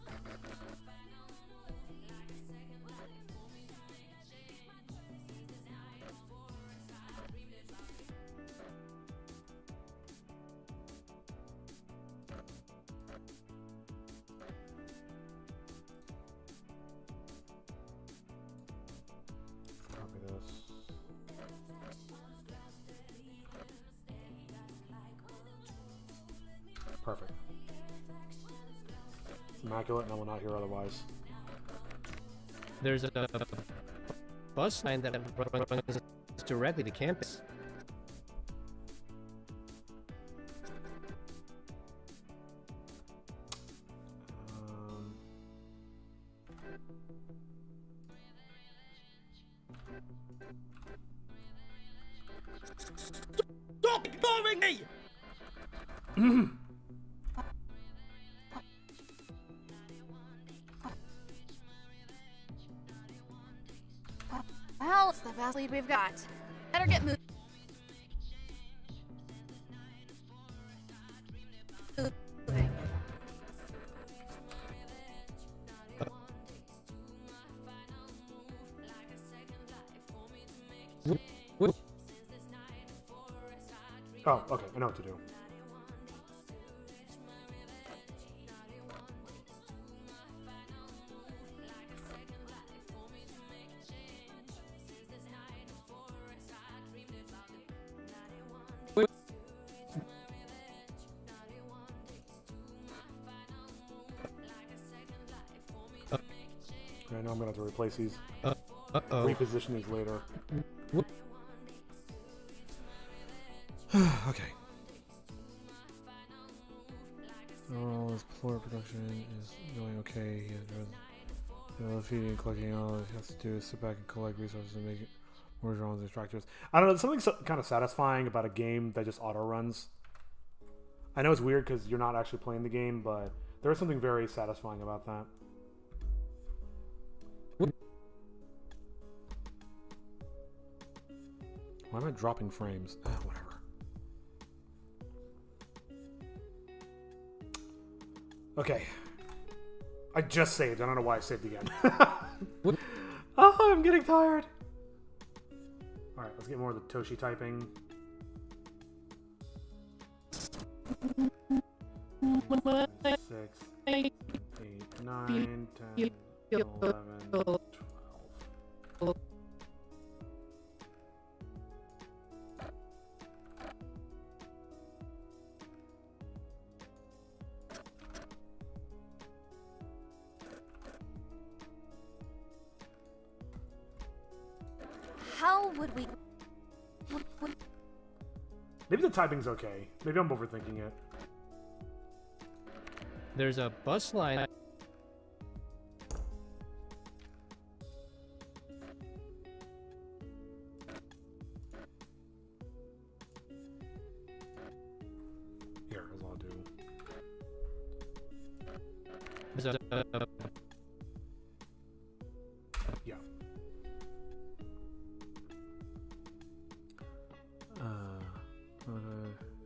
Copy this. Perfect. It's immaculate, and I will not hear otherwise. There's a bus line that runs directly to campus. Stop ignoring me! Well, it's the best lead we've got. Better get moving. Oh, okay. I know what to do. I know I'm gonna have to replace these. Reposition these later. Okay. Overall, his floor production is going okay. The feeding and collecting, all it has to do is sit back and collect resources and make it more drones and extractors. I don't know, there's something kind of satisfying about a game that just auto runs. I know it's weird because you're not actually playing the game, but there is something very satisfying about that. Why am I dropping frames? Whatever. Okay. I just saved. I don't know why I saved again. Oh, I'm getting tired. Alright, let's get more of the Toshi typing. 6, 8, 9, 10, 11, 12. How would we... Maybe the typing's okay. Maybe I'm overthinking it. There's a bus line. Here, as I'll do. There's a yeah.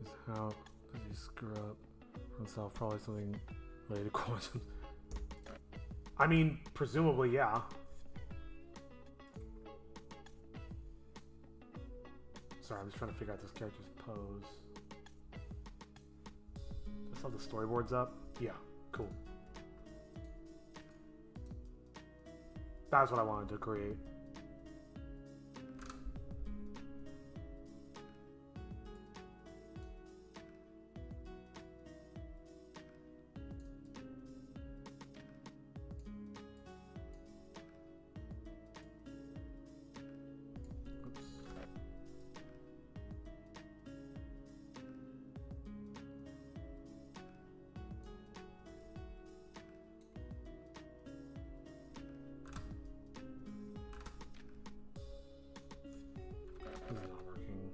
Is how does he screw up himself? Probably something related to quantum. I mean, presumably, yeah. Sorry, I'm just trying to figure out this character's pose. I saw the storyboards up. Yeah, cool. That's what I wanted to create. This is not working.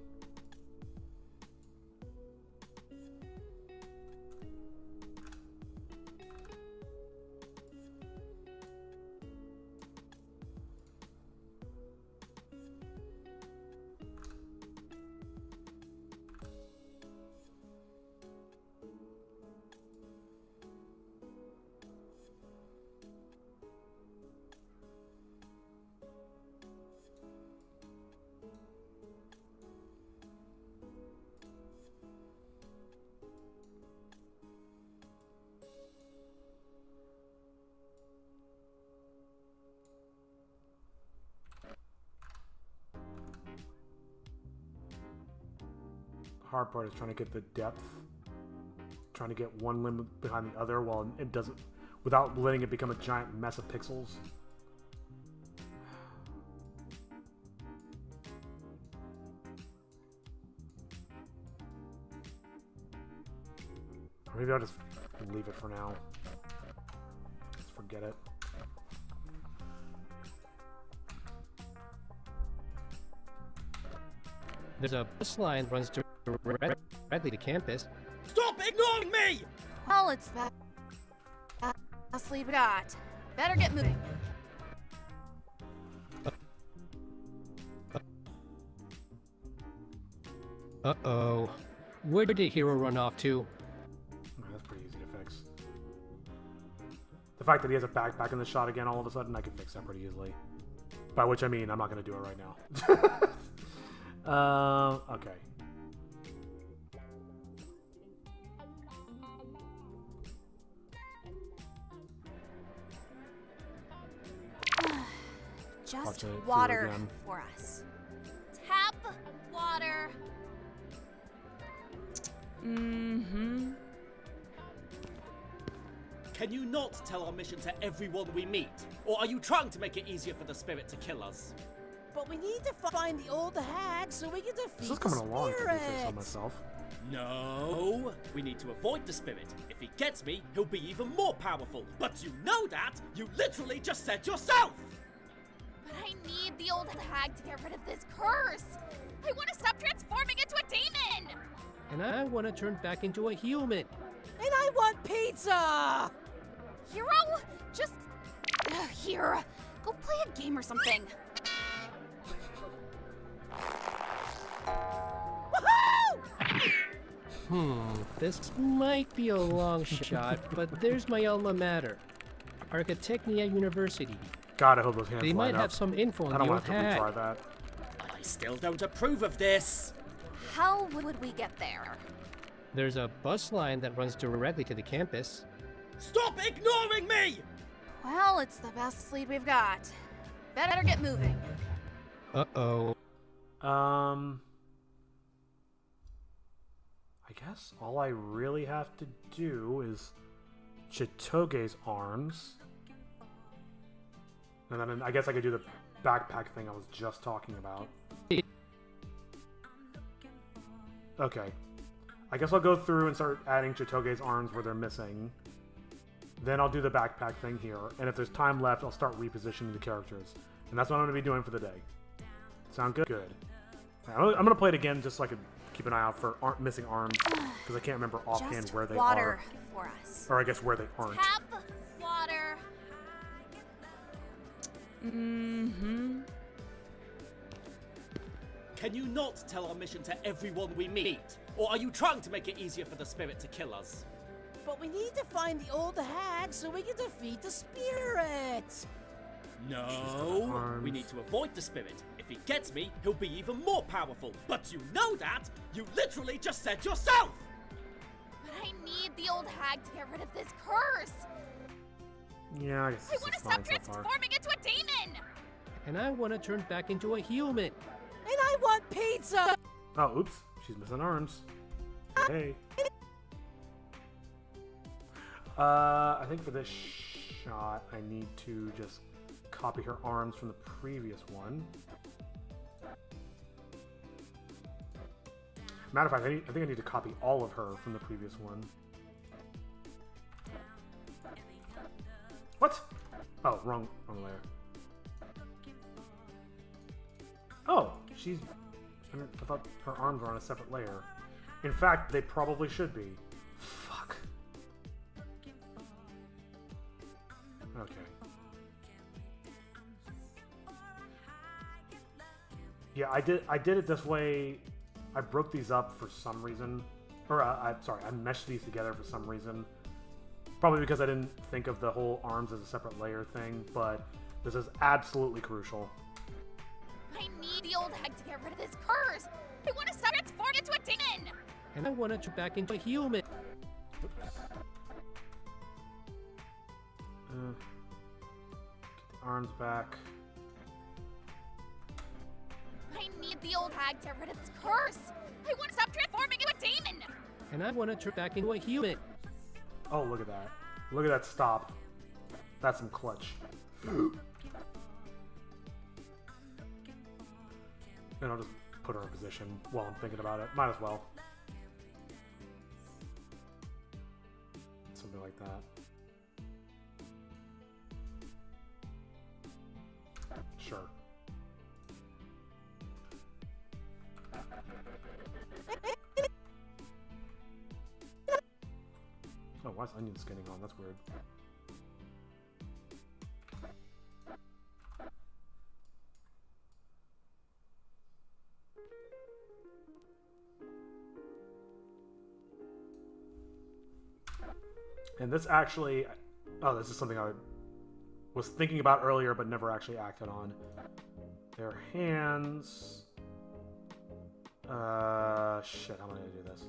Hard part is trying to get the depth trying to get one limb behind the other while it doesn't, without letting it become a giant mess of pixels. Or maybe I'll just leave it for now. Just forget it. There's a bus line runs directly to campus. Stop ignoring me! Well, it's that. Sleep got. Better get moving. Uh-oh. Where did Hero run off to? Oh, that's pretty easy to fix. The fact that he has a backpack in the shot again all of a sudden, I can fix that pretty easily. By which I mean, I'm not going to do it right now. Okay. Just water for us. Tap water. Mm-hmm. Can you not tell our mission to everyone we meet? Or are you trying to make it easier for the spirit to kill us? But we need to find the old hag so we can defeat This is the coming along, to be spirit. fixed on myself. No! We need to avoid the spirit. If he gets me, he'll be even more powerful. But you know that! You literally just said yourself! But I need the old hag to get rid of this curse. I want to stop transforming into a demon. And I want to turn back into a human. And I want pizza! Hero, just... here, go play a game or something. This might be a long shot, but there's my alma mater, Architecnia University. God, I hope those hands They line might up. have some info on I don't the want old to hag. retry that. I still don't approve of this. How would we get there? There's a bus line that runs directly to the campus. Stop ignoring me! Well, it's the best sleep we've got. Better get moving. Uh-oh. I guess all I really have to do is Chitoge's arms. And then I guess I could do the backpack thing I was just talking about. Okay. I guess I'll go through and start adding Chitoge's arms where they're missing. Then I'll do the backpack thing here. And if there's time left, I'll start repositioning the characters. And that's what I'm going to be doing for the day. Sound good? Good. I'm going to play it again just so I could keep an eye out for missing arms. Because I can't remember offhand where they water are. For us. Or I guess where they aren't. Tap water. Mm-hmm. Can you not tell our mission to everyone we meet? Or are you trying to make it easier for the spirit to kill us? But we need to find the old hag so we can defeat the spirit. No! We need to avoid the spirit. If he gets me, he'll be even more powerful. But you know that! You literally just said yourself! But I need the old hag to get rid of this curse. Yeah, I guess I want to stop transforming into a demon. And I want to turn back into a human. And I want pizza. Oh, oops. She's missing arms. Hey. I think for this shot, I need to just copy her arms from the previous one. Matter of fact, I think I need to copy all of her from the previous one. What? Oh, wrong layer. Oh, I thought her arms were on a separate layer. In fact, they probably should be. Fuck. Okay. Yeah, I did it this way. I broke these up for some reason. Or, I meshed these together for some reason. Probably because I didn't think of the whole arms as a separate layer thing, but this is absolutely crucial. I need the old hag to get rid of this curse. I want to stop transforming into a demon. And I want to turn back into a human. Get the arms back. I need the old hag to get rid of this curse. I want to stop transforming into a demon. and I want to turn back into a human. Oh, look at that. Look at that stop. That's some clutch. And I'll just put her in position while I'm thinking about it. Might as well. Something like that. Sure. Oh, why is onion skinning on? That's weird. And this actually... Oh, this is something I was thinking about earlier but never actually acted on. Their hands... shit, how am I going to do this?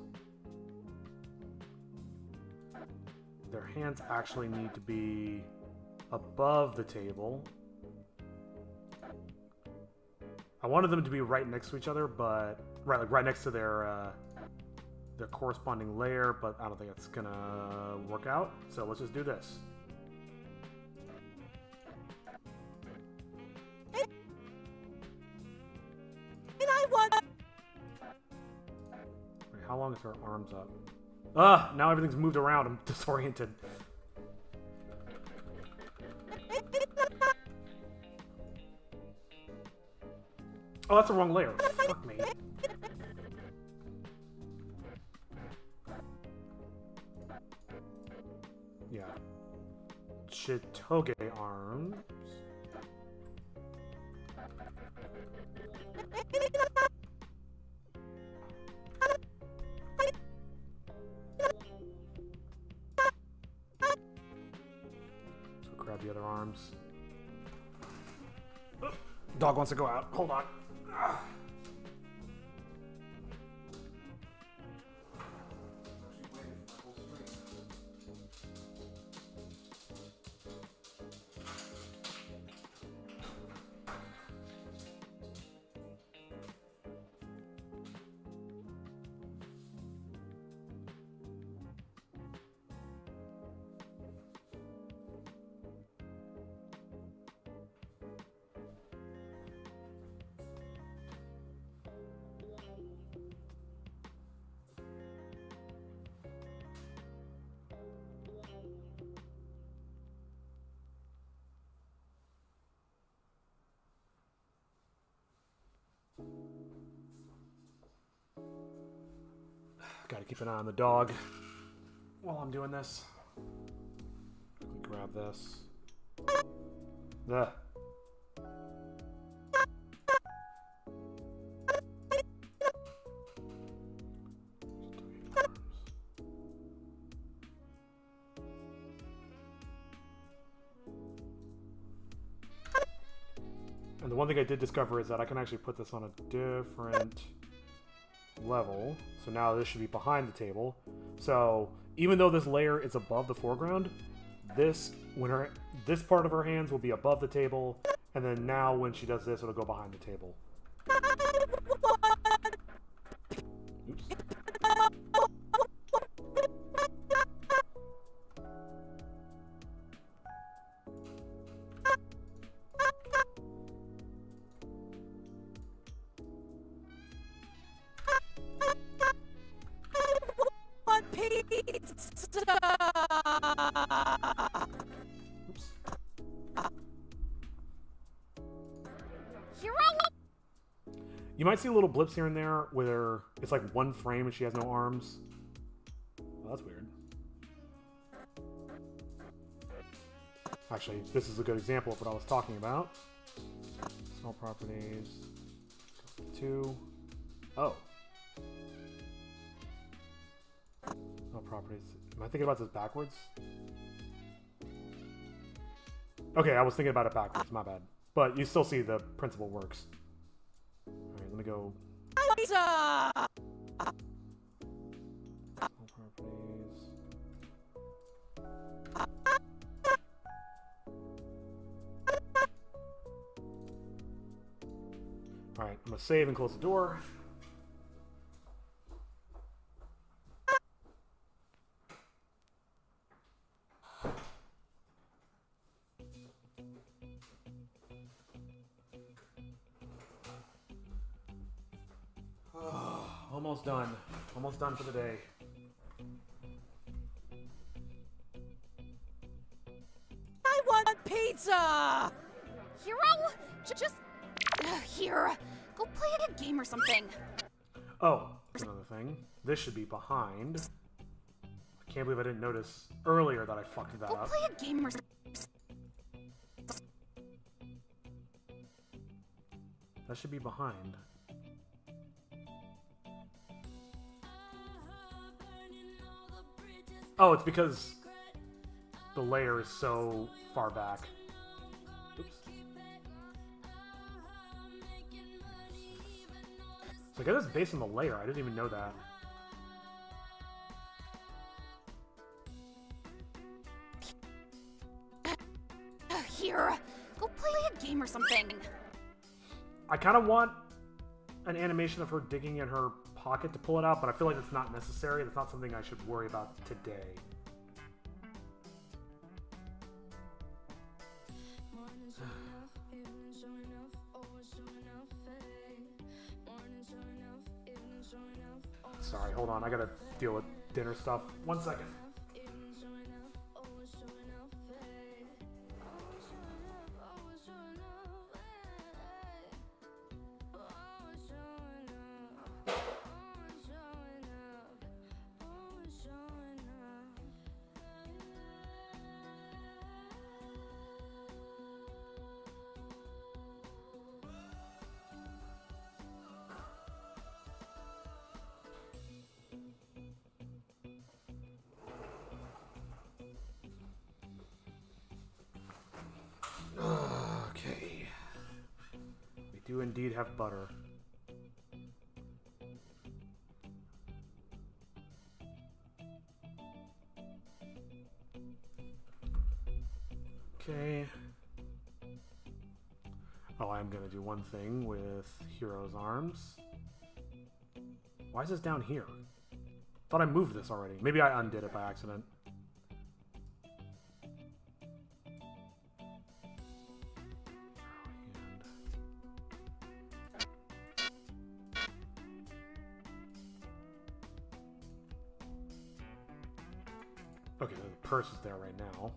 Their hands actually need to be above the table. I wanted them to be right next to each other, but... right next to their corresponding layer, but I don't think it's gonna work out. So let's just do this. And I want... Wait, how long is her arms up? Ugh, now everything's moved around. I'm disoriented. Oh, that's the wrong layer. Fuck me. Yeah. Chitoge arms. So grab the other arms. Oh, dog wants to go out. Hold on. Gotta keep an eye on the dog while I'm doing this. Grab this. Ugh. And the one thing I did discover is that I can actually put this on a different level. So now this should be behind the table. So even though this layer is above the foreground, this part of her hands will be above the table, and then now when she does this, it'll go behind the table. Oops. You might see little blips here and there where it's like one frame and she has no arms. Well, that's weird. Actually, this is a good example of what I was talking about. Small properties. 2. Oh. Small properties. Am I thinking about this backwards? Okay, I was thinking about it backwards. My bad. But you still see the principle works. Alright, let me go. Properties. Alright, I'm gonna save and close the door. Almost done. Almost done for the day. I want pizza! Hero? Just... here. Go play a good game or something. Oh, another thing. This should be behind. I can't believe I didn't notice earlier that I fucked that Go up. play a game or something. That should be behind. Oh, it's because the layer is so far back. Oops. So I guess it's based on the layer. I didn't even know that. Here. Go play a game or something. I kind of want an animation of her digging in her pocket to pull it out, but I feel like it's not necessary. That's not something I should worry about today. Sorry, hold on. I gotta deal with dinner stuff. 1 second. Okay. We do indeed have butter. Okay. Oh, I'm gonna do one thing with Hero's arms. Why is this down here? Thought I moved this already. Maybe I undid it by accident. Okay, the purse is there right now.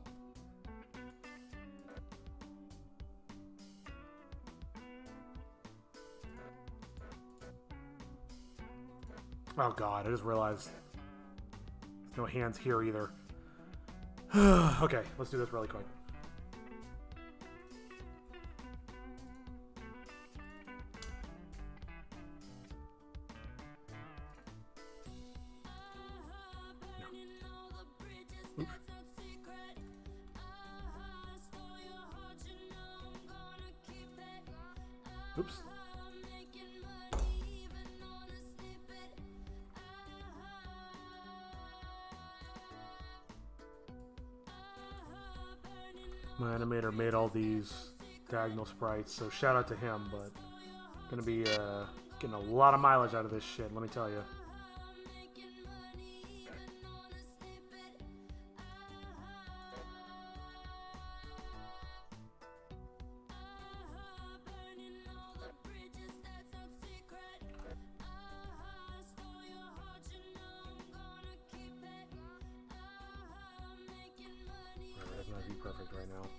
Oh god, I just realized there's no hands here either. Okay, let's do this really quick. Oops. Oops. My animator made all these diagonal sprites, so shout out to him, but gonna be getting a lot of mileage out of this shit, let me tell you. That's not be perfect right now.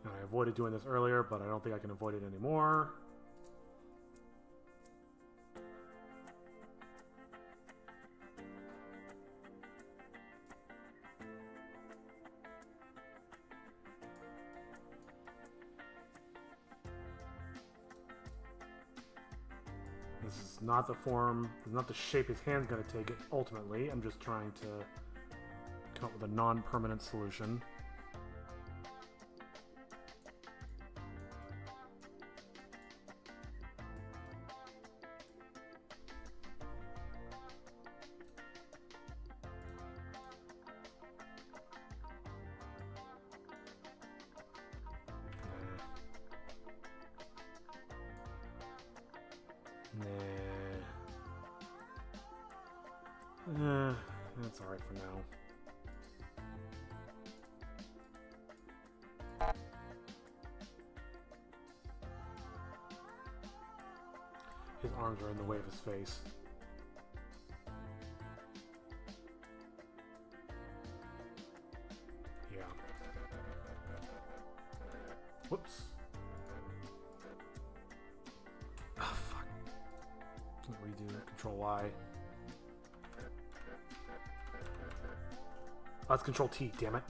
I avoided doing this earlier, but I don't think I can avoid it anymore. This is not the form, this is not the shape his hand's going to take it ultimately. I'm just trying to come up with a non-permanent solution. Nah, that's alright for now. His arms are in the way of his face. Yeah. Whoops. Oh, fuck. Can't redo it. Control Y. Oh, it's Control T, damn it.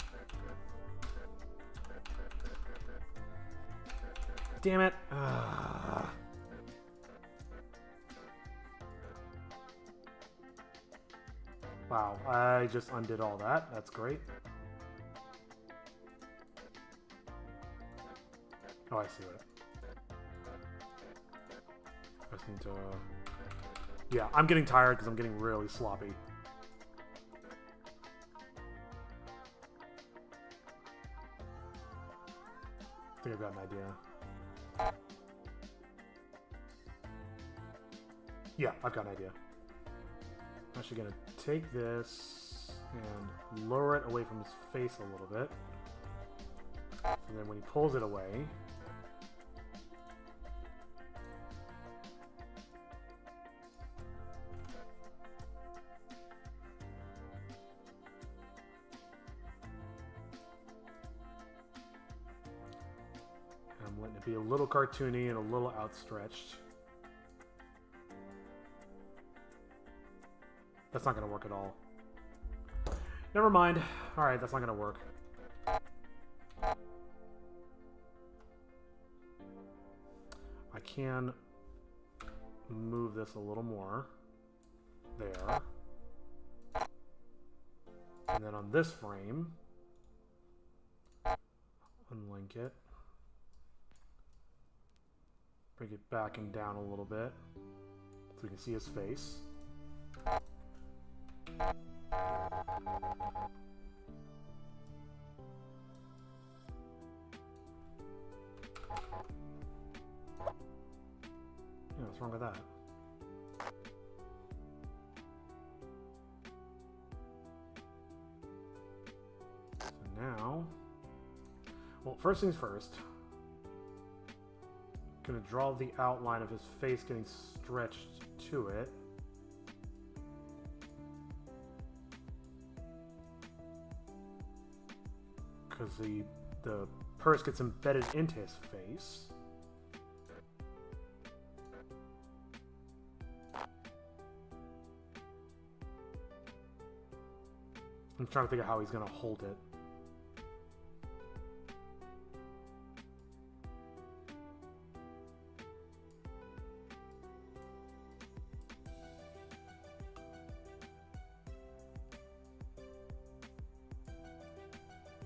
Damn it. Wow, I just undid all that. That's great. Oh, I see it. I just need to... Yeah, I'm getting tired because I'm getting really sloppy. I think I've got an idea. Yeah, I've got an idea. I'm actually going to take this and lower it away from his face a little bit. And then when he pulls it away... I'm letting it be a little cartoony and a little outstretched. That's not going to work at all. Never mind. Alright, that's not going to work. I can move this a little more. There. And then on this frame, unlink it. Bring it back and down a little bit so we can see his face. Yeah, what's wrong with that? So now, well, first things first. I'm gonna draw the outline of his face getting stretched to it. Because the purse gets embedded into his face. I'm trying to think of how he's going to hold it.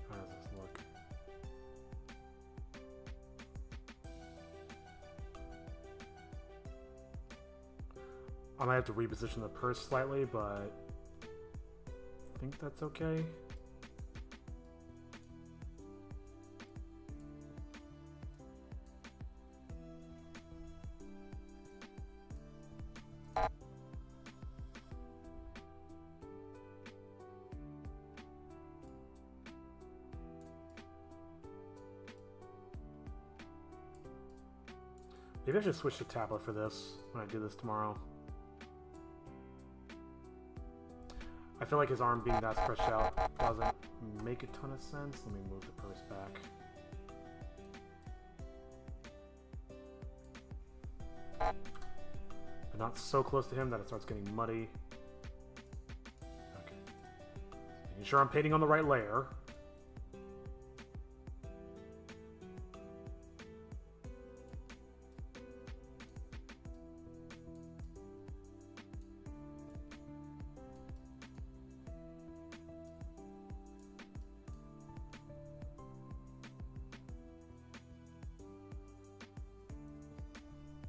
How does this look? I might have to reposition the purse slightly, but I think that's okay. Maybe I should switch to tablet for this when I do this tomorrow. I feel like his arm being that stretched out doesn't make a ton of sense. Let me move the purse back. But not so close to him that it starts getting muddy. Okay. Making sure I'm painting on the right layer.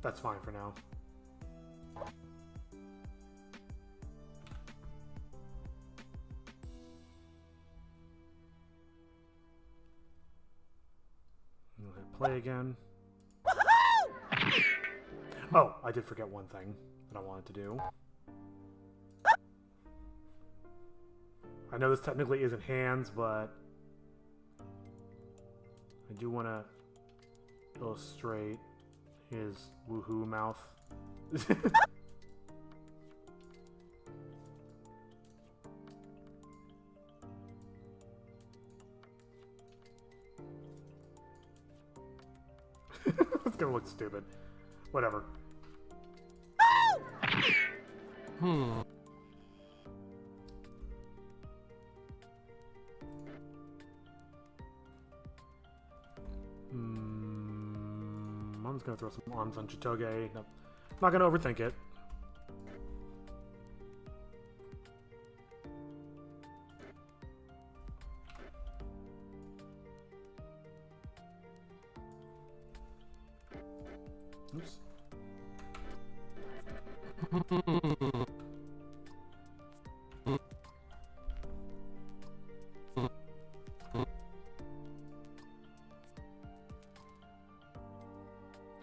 That's fine for now. We'll hit play again. Oh, I did forget one thing that I wanted to do. I know this technically isn't hands, but I do want to illustrate his woohoo mouth. It's gonna look stupid. Whatever. I'm just gonna throw some arms on Chitoge. No, not gonna overthink it. Oops.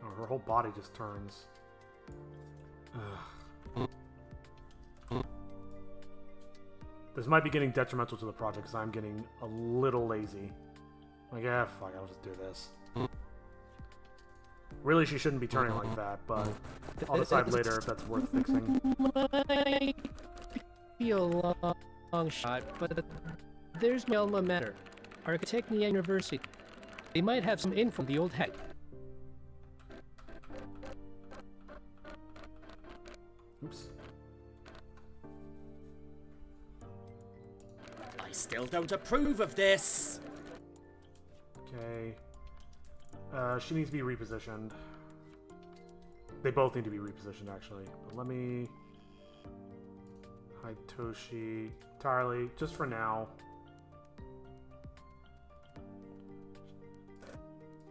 Oh, her whole body just turns. Ugh. This might be getting detrimental to the project because I'm getting a little lazy. Like, yeah, fuck, I'll just do this. Really, she shouldn't be turning like that, but I'll decide later if that's worth fixing. Might be a long shot, but there's my alma mater, Architecnia University. They might have some info on the old hag. Oops. I still don't approve of this. Okay. She needs to be repositioned. They both need to be repositioned, actually. But let me hide Toshi entirely, just for now.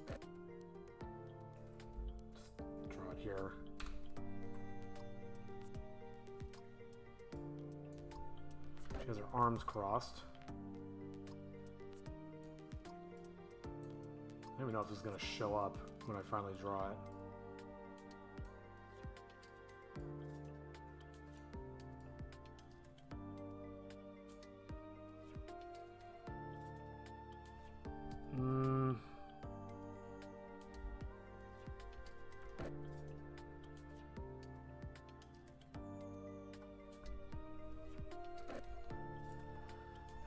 Just draw it here. She has her arms crossed. I don't even know if this is going to show up when I finally draw it.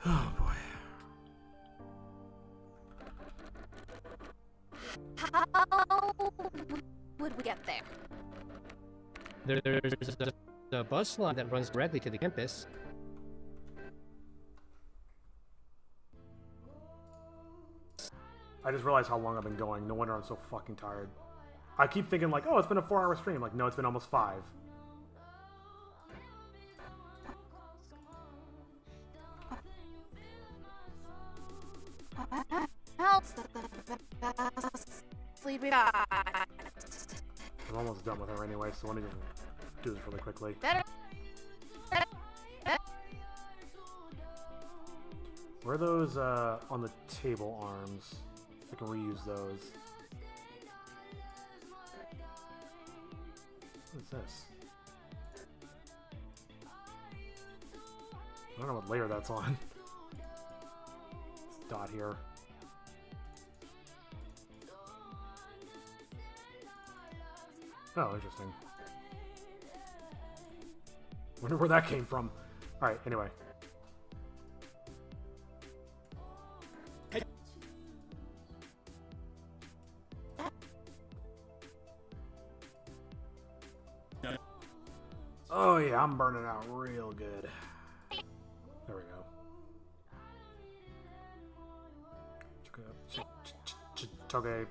Oh boy. How would we get there? There's a bus line that runs directly to the campus. I just realized how long I've been going. No wonder I'm so fucking tired. I keep thinking like, oh, it's been a 4-hour stream. Like, no, it's been almost 5. I'm almost done with her anyway, so let me just do this really quickly. Where are those on the table arms? I can reuse those. What is this? I don't know what layer that's on. This dot here. Oh, interesting. Wonder where that came from. Alright, anyway. Oh yeah, I'm burning out real good. There we go. Chitoge,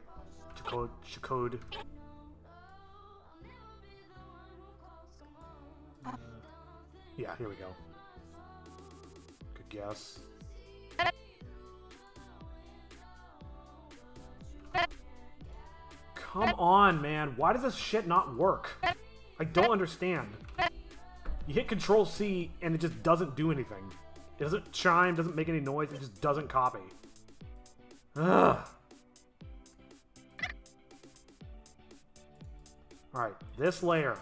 Chikode. Yeah, here we go. Good guess. Come on, man. Why does this shit not work? I don't understand. You hit Control-C and it just doesn't do anything. It doesn't chime, doesn't make any noise, it just doesn't copy. Ugh. Alright, this layer.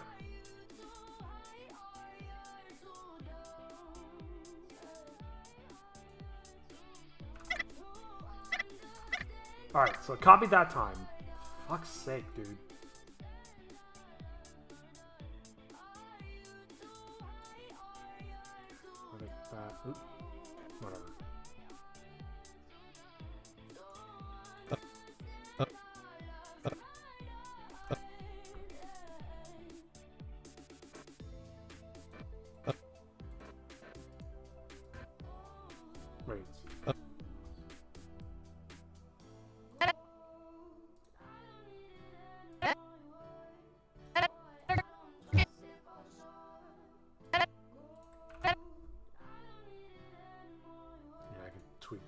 Alright, so it copied that time. Fuck's sake, dude.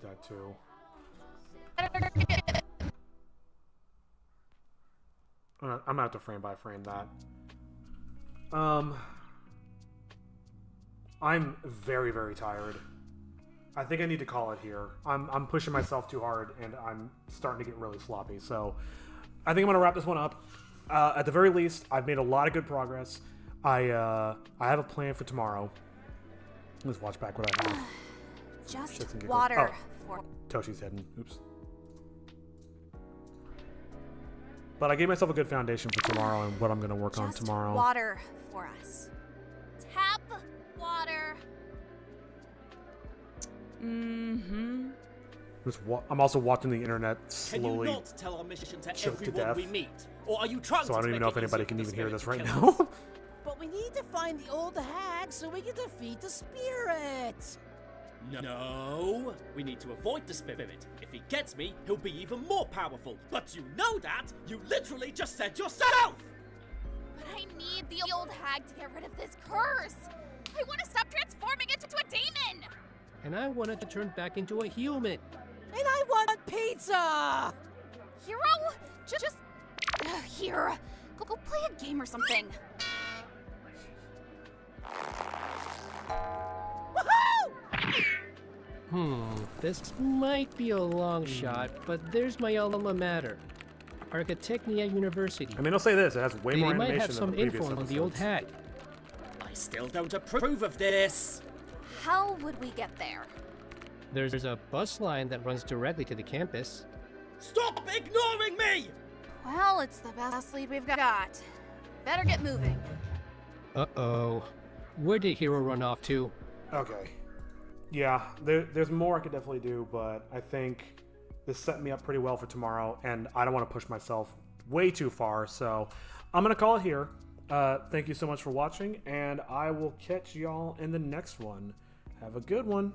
that too. I'm gonna have to frame by frame that. I'm very, very tired. I think I need to call it here. I'm pushing myself too hard, and I'm starting to get really sloppy. So I think I'm gonna wrap this one up. At the very least, I've made a lot of good progress. I have a plan for tomorrow. Let's watch back what I have. Just water. Oh, Toshi's heading. Oops. But I gave myself a good foundation for tomorrow and what I'm going to work on tomorrow. Water for us. Tap water. Mm-hmm. I'm also watching the internet slowly. Can you not tell our mission to choke to everyone death. we meet? Or are you trying So to I don't even make know it if anybody easier can for even the hear this spirit right to now. kill us? But we need to find the old hag so we can defeat the spirit. No, we need to avoid the spirit. If he gets me, he'll be even more powerful. But you know that! You literally just said yourself! But I need the old hag to get rid of this curse. I want to stop transforming into a demon. And I wanted to turn back into a human. And I want pizza! Hero, just here. Go play a game or something. This might be a long shot, but there's my alma mater, Architecnia University. I mean, I'll say this: it has way more They might animation have than some the previous info on the old episodes. hag. I still don't approve of this. How would we get there? There's a bus line that runs directly to the campus. Stop ignoring me! Well, it's the best lead we've got. Better get moving. Uh-oh. Where did Hero run off to? Okay. Yeah, there's more I could definitely do, but I think this set me up pretty well for tomorrow, and I don't want to push myself way too far, so I'm going to call it here. Thank you so much for watching, and I will catch y'all in the next one. Have a good one.